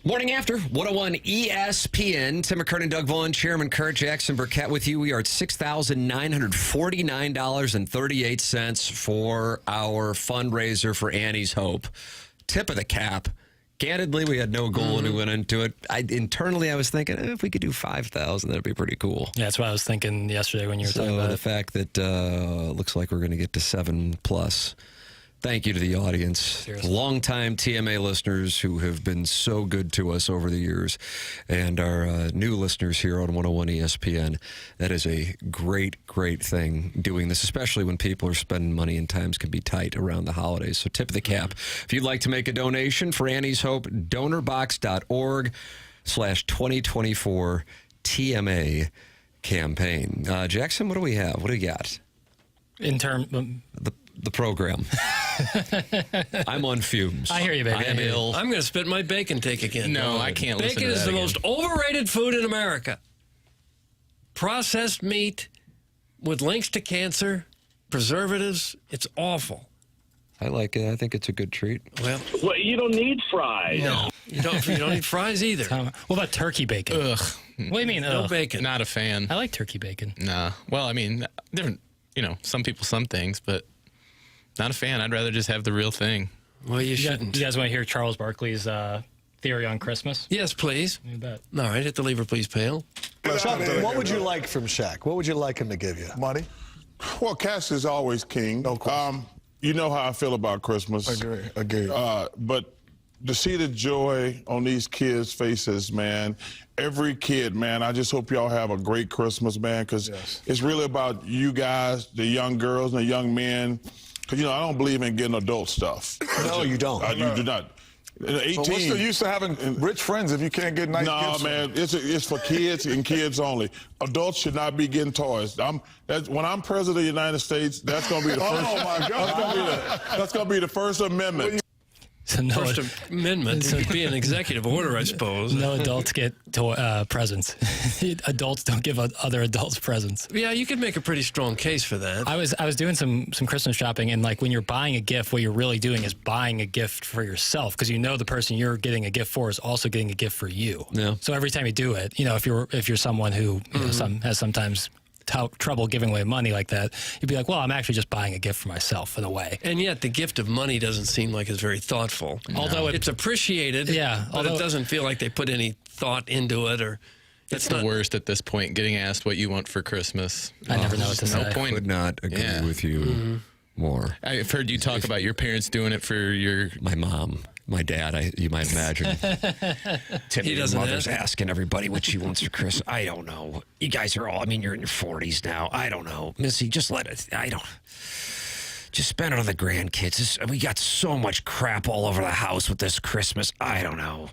Morning After, 101 ESPN. Tim McKernan, Doug Vaughn, Chairman Kurt, Jackson Burkett with you. We are at $6,949.38 for our fundraiser for Annie's Hope. Tip of the cap. Candidly, we had no goal and we went into it. Internally, I was thinking, if we could do 5,000, that'd be pretty cool. Yeah, that's what I was thinking yesterday when you were talking about the it. fact that looks like we're going to get to 7+. Thank you to the audience. Seriously. Longtime TMA listeners who have been so good to us over the years, and our new listeners here on 101 ESPN. That is a great, great thing doing this, especially when people are spending money and times can be tight around the holidays. So tip of the cap. If you'd like to make a donation for Annie's Hope, donorbox.org/2024 TMA campaign. Jackson, what do we have? What do we got? In terms The program. I'm on fumes. I hear you, baby. I'm ill. I'm going to spit my bacon take again. No, I can't listen to Bacon that is the again. most overrated food in America. Processed meat with links to cancer, preservatives. It's awful. I like it. I think it's a good treat. Well, you don't need fries. No, you don't eat fries either. What about turkey bacon? Ugh. What do you mean, No ugh? bacon. Not a fan. I like turkey bacon. Nah. Well, I mean, different, some people, some things, but not a fan. I'd rather just have the real thing. Well, you shouldn't. You guys want to hear Charles Barkley's theory on Christmas? Yes, please. You bet. All right, hit the lever, please, pal. What would you like from Shaq? What would you like him to give you? Money? Well, cash is always king. No question. You know how I feel about Christmas. Agree. But to see the joy on these kids' faces, man, every kid, man, I just hope y'all have a great Christmas, man, because it's really about you guys, the young girls and the young men. Because, I don't believe in getting adult stuff. No, you don't. You do not. 18. So what's the use of having rich friends if you can't get nice gifts? No, man, it's for kids and kids only. Adults should not be getting toys. When I'm president of the United States, that's going to be the first. Oh my God! That's going to be the First Amendment. So First Amendment would be an executive order, I suppose. No adults get presents. Adults don't give other adults presents. Yeah, you could make a pretty strong case for that. I was doing some Christmas shopping, and when you're buying a gift, what you're really doing is buying a gift for yourself, because the person you're getting a gift for is also getting a gift for you. Yeah. So every time you do it, if you're someone who has sometimes trouble giving away money like that, you'd be like, well, I'm actually just buying a gift for myself in a way. And yet the gift of money doesn't seem like it's very thoughtful. No. Although it's appreciated, but it doesn't feel like they put any thought into it. Or it's the worst at this point, getting asked what you want for Christmas. I never know what to say. No point. Could not agree with you more. I've heard you talk about your parents doing it for my mom. My dad, you might imagine. Tim, your mother's asking everybody what she wants for Christmas. I don't know. You guys are all, you're in your 40s now. I don't know. Missy, just let it, just spend it on the grandkids. We got so much crap all over the house with this Christmas. I don't know.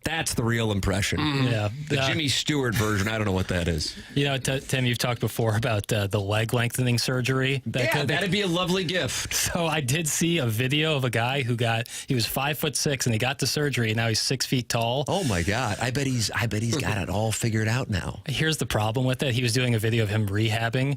That's the real impression. Yeah. The Jimmy Stewart version, I don't know what that is. Tim, you've talked before about the leg lengthening surgery. That'd be a lovely gift. So I did see a video of a guy he was 5'6" and he got the surgery, and now he's 6 feet tall. Oh my God. I bet he's got it all figured out now. Here's the problem with it. He was doing a video of him rehabbing.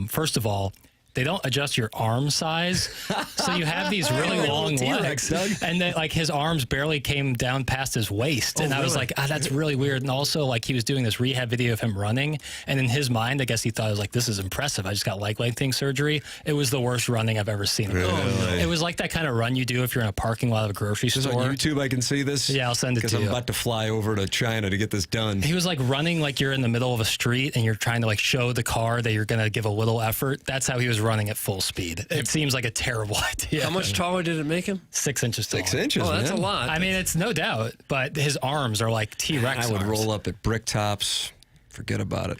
First of all, they don't adjust your arm size, so you have these really long legs, and then his arms barely came down past his waist, and I was like, that's really weird. And also, he was doing this rehab video of him running, and in his mind, I guess he thought, it was this is impressive. I just got leg lengthening surgery. It was the worst running I've ever seen. Really? It was like that kind of run you do if you're in a parking lot of a grocery store. On YouTube, I can see this? Yeah, I'll send it to you. Because I'm about to fly over to China to get this done. He was running like you're in the middle of a street, and you're trying to show the car that you're going to give a little effort. That's how he was running at full speed. It seems like a terrible idea. How much taller did it make him? 6 inches tall. 6 inches, Oh, that's man. a lot. It's no doubt, but his arms are like T-Rex I would arms. roll up at brick tops. Forget about it.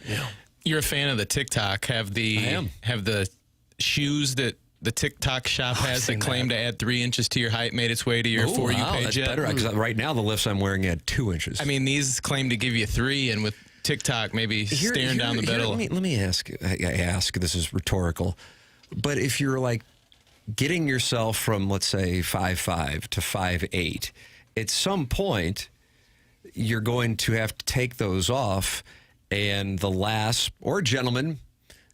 You're a fan of the TikTok. Have the shoes that the TikTok shop has that claim to add 3 inches to your height made its way to your For You page that's yet? better, because right now the lifts I'm wearing add 2 inches. I mean, these claim to give you 3, and with TikTok maybe staring down the middle. Let me ask. I ask. This is rhetorical, but if you're like getting yourself from, let's say, 5'5" to 5'8", at some point you're going to have to take those off, and the lass or gentleman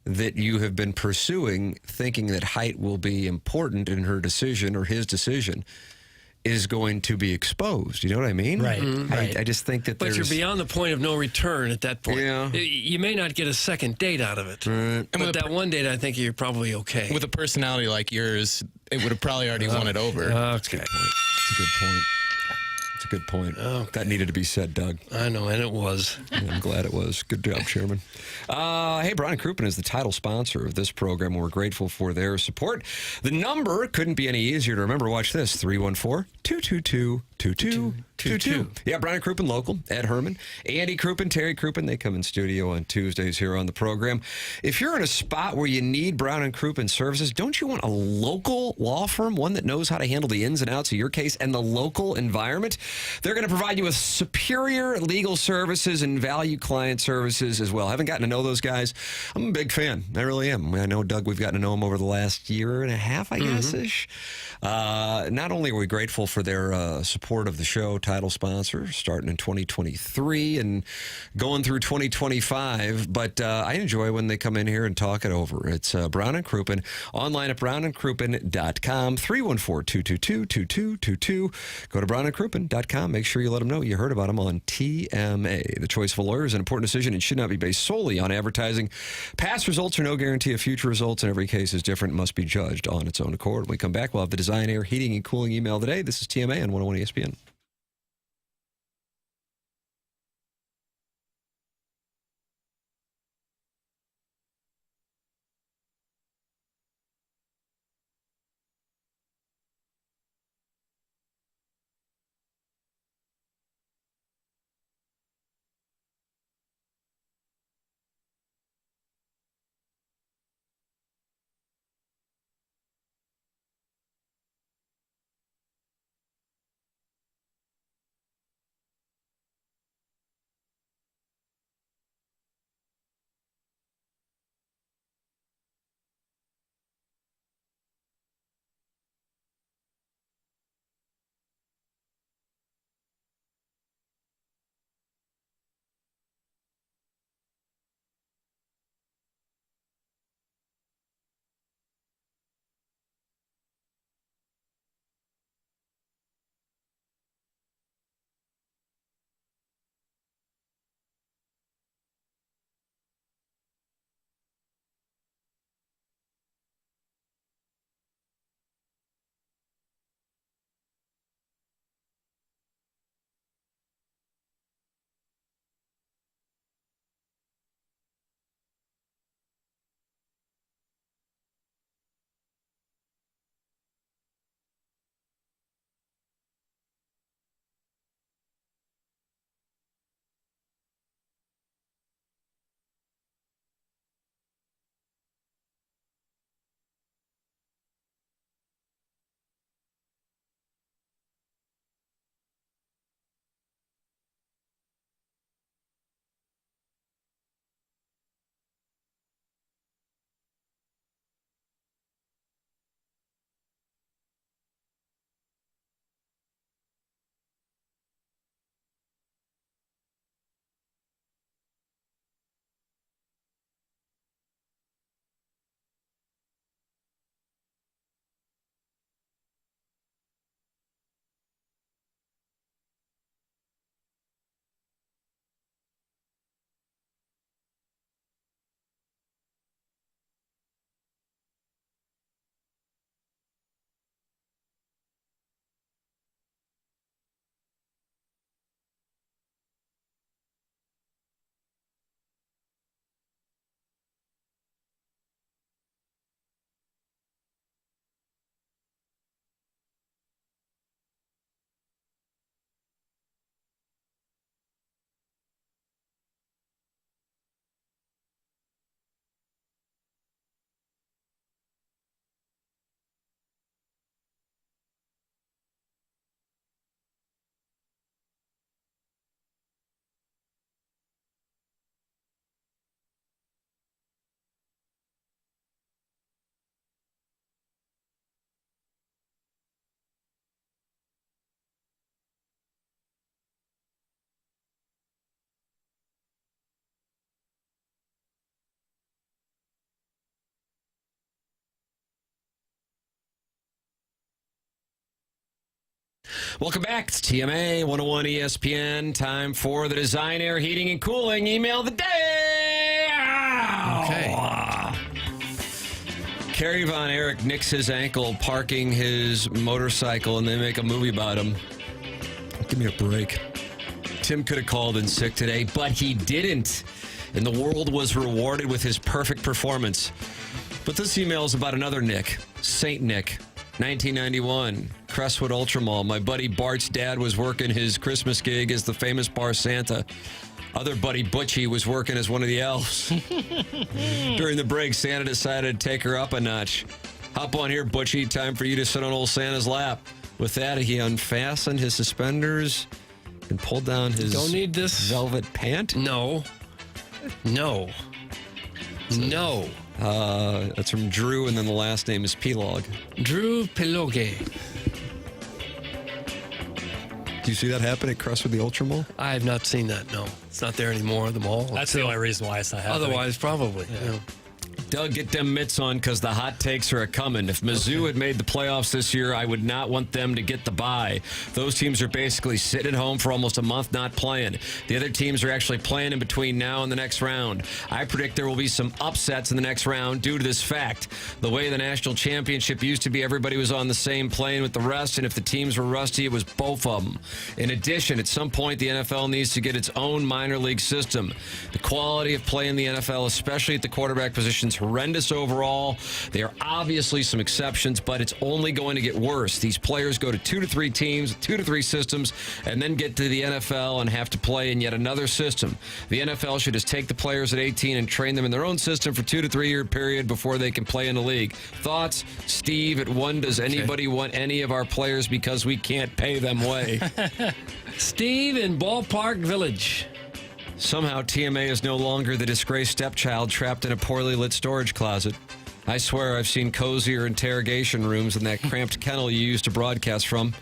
that you have been pursuing, thinking that height will be important in her decision or his decision, is going to be exposed. You know what I mean? Right. Right. I just think that But you're beyond the point of no return at that point. Yeah. You may not get a second date out of it. Right. But with that one date, I think you're probably okay. With a personality like yours, it would have probably already won it over. That's a good point. That's a good point. That's a good point. That needed to be said, Doug. I know, and it was. Yeah, I'm glad it was. Good job, Chairman. Hey, Brian Crouppen is the title sponsor of this program. We're grateful for their support. The number couldn't be any easier to remember. Watch this, 314-222-2222. Yeah, Brian Crouppen, local. Ed Herman, Andy Crouppen, Terry Crouppen. They come in studio on Tuesdays here on the program. If you're in a spot where you need Brown and Crouppen services, don't you want a local law firm, one that knows how to handle the ins and outs of your case and the local environment? They're going to provide you with superior legal services and value client services as well. Haven't gotten to know those guys. I'm a big fan. I really am. I know Doug, we've gotten to know him over the last year and a half, I guess-ish. Not only are we grateful for their support of the show, title sponsor, starting in 2023 and going through 2025, but I enjoy when they come in here and talk it over. It's Brown and Crouppen, online at brownandcrouppen.com, 314-222-2222. Go to brownandcrouppen.com. Make sure you let them know you heard about them on TMA. The choice of a lawyer is an important decision and should not be based solely on advertising. Past results are no guarantee of future results, and every case is different and must be judged on its own accord. When we come back, we'll have the Design, Air, Heating, and Cooling email today. This is TMA on 101 ESPN. Welcome back. It's TMA 101 ESPN. Time for the Design Air Heating and Cooling email of the day. Okay. Kerry Von Erich nicks his ankle parking his motorcycle, and they make a movie about him. Give me a break. Tim could have called in sick today, but he didn't. And the world was rewarded with his perfect performance. But this email is about another Nick, St. Nick. 1991, Crestwood Ultra Mall. My buddy Bart's dad was working his Christmas gig as the famous Bar Santa. Other buddy Butchie was working as one of the elves. During the break, Santa decided to take her up a notch. Hop on here, Butchie. Time for you to sit on old Santa's lap. With that, he unfastened his suspenders and pulled down his Don't need this velvet pant. No. That's from Drew, and then the last name is Pilog. Drew Piloge. Do you see that happen at Crestwood, the Ultra Mall? I have not seen that, no. It's not there anymore, the mall. That's the only reason why it's not happening. Otherwise, probably. Yeah. Doug, get them mitts on because the hot takes are a-coming. If Mizzou had made the playoffs this year, I would not want them to get the bye. Those teams are basically sitting at home for almost a month not playing. The other teams are actually playing in between now and the next round. I predict there will be some upsets in the next round due to this fact. The way the national championship used to be, everybody was on the same plane with the rest, and if the teams were rusty, it was both of them. In addition, at some point, the NFL needs to get its own minor league system. The quality of play in the NFL, especially at the quarterback position, horrendous overall. There are obviously some exceptions, but it's only going to get worse. These players go to 2 to 3 teams, 2 to 3 systems, and then get to the NFL and have to play in yet another system. The NFL should just take the players at 18 and train them in their own system for 2 to 3 year period before they can play in the league. Thoughts? Steve at 1, does anybody want any of our players because we can't pay them way? Steve in Ballpark Village. Somehow, TMA is no longer the disgraced stepchild trapped in a poorly lit storage closet. I swear I've seen cozier interrogation rooms than that cramped kennel you used to broadcast from.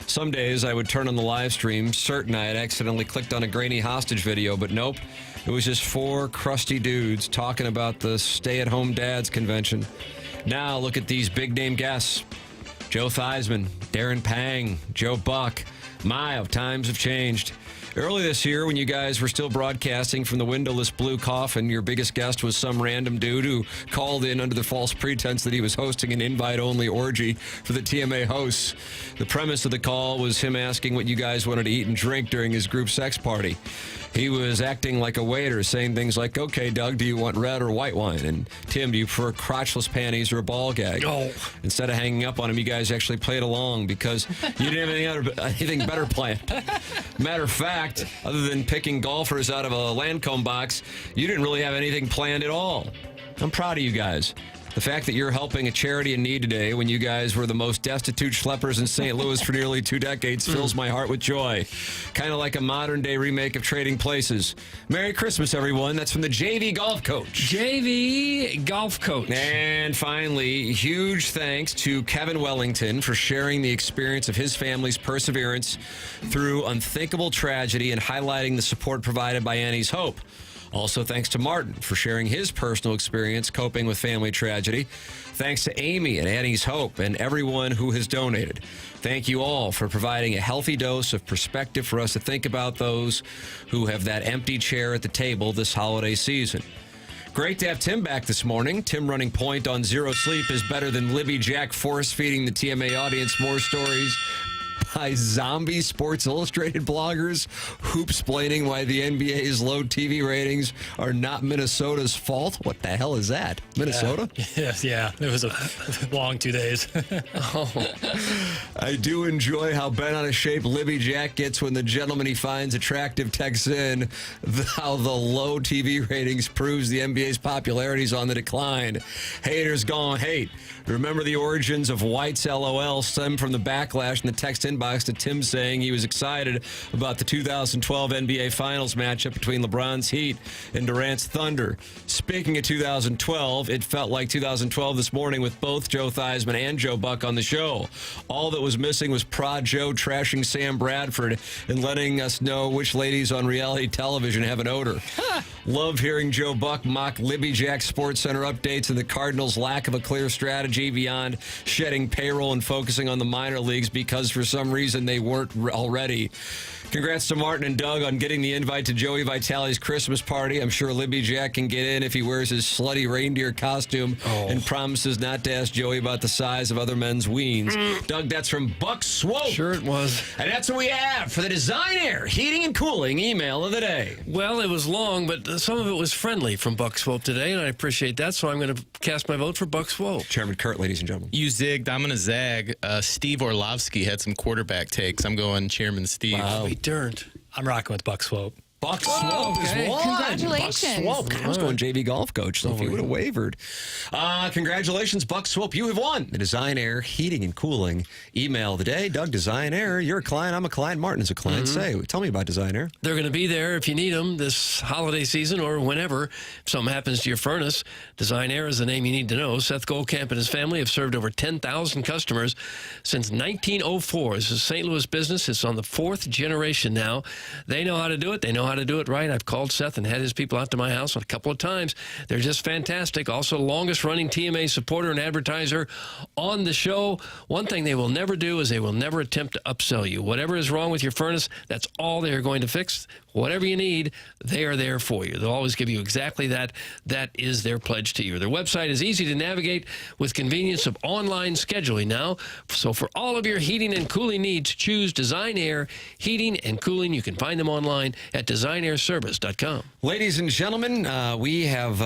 Some days I would turn on the live stream, certain I had accidentally clicked on a grainy hostage video, but nope. It was just 4 crusty dudes talking about the stay-at-home dads convention. Now look at these big-name guests. Joe Theismann, Darren Pang, Joe Buck. My, how times have changed. Early this year, when you guys were still broadcasting from the windowless blue coffin, your biggest guest was some random dude who called in under the false pretense that he was hosting an invite-only orgy for the TMA hosts. The premise of the call was him asking what you guys wanted to eat and drink during his group sex party. He was acting like a waiter, saying things like, "Okay, Doug, do you want red or white wine? And Tim, do you prefer crotchless panties or a ball gag?" Oh. Instead of hanging up on him, you guys actually played along because you didn't have anything better planned. Matter of fact, other than picking golfers out of a Lancome box, you didn't really have anything planned at all. I'm proud of you guys. The fact that you're helping a charity in need today when you guys were the most destitute schleppers in St. Louis for nearly 2 decades fills my heart with joy. Kind of like a modern-day remake of Trading Places. Merry Christmas, everyone. That's from the JV Golf Coach. JV Golf Coach. And finally, huge thanks to Kevin Wellington for sharing the experience of his family's perseverance through unthinkable tragedy and highlighting the support provided by Annie's Hope. Also, thanks to Martin for sharing his personal experience coping with family tragedy. Thanks to Amy at Annie's Hope and everyone who has donated. Thank you all for providing a healthy dose of perspective for us to think about those who have that empty chair at the table this holiday season. Great to have Tim back this morning. Tim running point on zero sleep is better than Libby Jack force-feeding the TMA audience more stories by zombie Sports Illustrated bloggers hoop-splaining why the NBA's low TV ratings are not Minnesota's fault. What the hell is that? Minnesota? Yeah. It was a long 2 days. I do enjoy how bent out of shape Libby Jack gets when the gentleman he finds attractive texts in how the low TV ratings proves the NBA's popularity is on the decline. Haters gone hate. Remember the origins of White's LOL stem from the backlash in the text inbox to Tim saying he was excited about the 2012 NBA Finals matchup between LeBron's Heat and Durant's Thunder. Speaking of 2012, it felt like 2012 this morning with both Joe Theismann and Joe Buck on the show. All that was missing was Prod Joe trashing Sam Bradford and letting us know which ladies on reality television have an odor. Love hearing Joe Buck mock Libby Jack Sports Center updates and the Cardinals' lack of a clear strategy beyond shedding payroll and focusing on the minor leagues because for some some reason they weren't already. Congrats to Martin and Doug on getting the invite to Joey Vitale's Christmas party. I'm sure Libby Jack can get in if he wears his slutty reindeer costume and promises not to ask Joey about the size of other men's weens. Doug, that's from Buck Swope. Sure it was. And that's what we have for the Design Air Heating and Cooling email of the day. Well, it was long, but some of it was friendly from Buck Swope today, and I appreciate that, so I'm going to cast my vote for Buck Swope. Chairman Kurt, ladies and gentlemen. You zigged. I'm going to zag. Steve Orlovsky had some quarterback takes. I'm going Chairman Steve. Wow. He turned. I'm rocking with Buck Swope. Buck Swope is one. Congratulations. Buck Swope. I was going JV golf coach, so if he would have wavered. Congratulations, Buck Swope. You have won the Design Air Heating and Cooling email of the day. Doug, Design Air, you're a client. I'm a client. Martin is a client. Tell me about Design Air. They're going to be there if you need them this holiday season or whenever. If something happens to your furnace, Design Air is the name you need to know. Seth Goldcamp and his family have served over 10,000 customers since 1904. This is a St. Louis business. It's on the 4th generation now. They know how to do it. They know how to do it right. I've called Seth and had his people out to my house a couple of times. They're just fantastic. Also, longest running TMA supporter and advertiser on the show. One thing they will never do is they will never attempt to upsell you. Whatever is wrong with your furnace, that's all they are going to fix. Whatever you need, they are there for you. They'll always give you exactly that. That is their pledge to you. Their website is easy to navigate with convenience of online scheduling now. So for all of your heating and cooling needs, choose Design Air Heating and Cooling. You can find them online at designairservice.com. Ladies and gentlemen, we have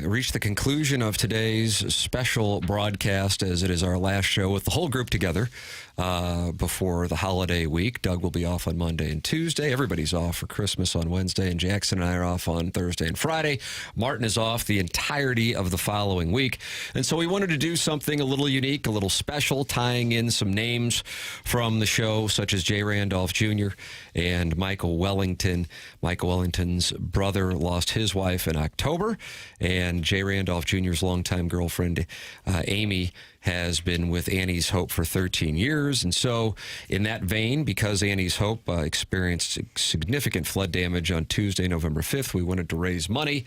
reached the conclusion of today's special broadcast, as it is our last show with the whole group together before the holiday week. Doug will be off on Monday and Tuesday. Everybody's off for Christmas on Wednesday, and Jackson and I are off on Thursday and Friday. Martin is off the entirety of the following week. And so we wanted to do something a little unique, a little special, tying in some names from the show, such as Jay Randolph Jr. and Michael Wellington. Michael Wellington's brother lost his wife in October, and Jay Randolph Jr.'s longtime girlfriend, Amy, has been with Annie's Hope for 13 years. And so in that vein, because Annie's Hope experienced significant flood damage on Tuesday, November 5th, we wanted to raise money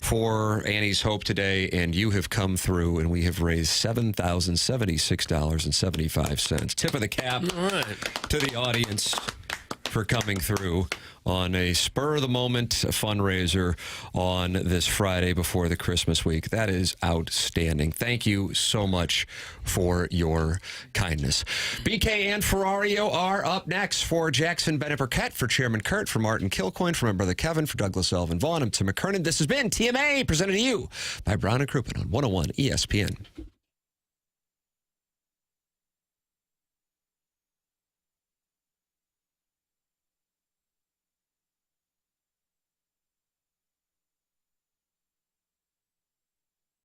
for Annie's Hope today, and you have come through, and we have raised $7,076.75. Tip of the cap to the audience for coming through on a spur-of-the-moment fundraiser on this Friday before the Christmas week. That is outstanding. Thank you so much for your kindness. BK and Ferrario are up next. For Jackson Burkett, for Chairman Kurt, for Martin Kilcoyne, for my brother Kevin, for Douglas Elvin Vaughn, I'm Tim McKernan. This has been TMA, presented to you by Brown & Crouppen on 101 ESPN.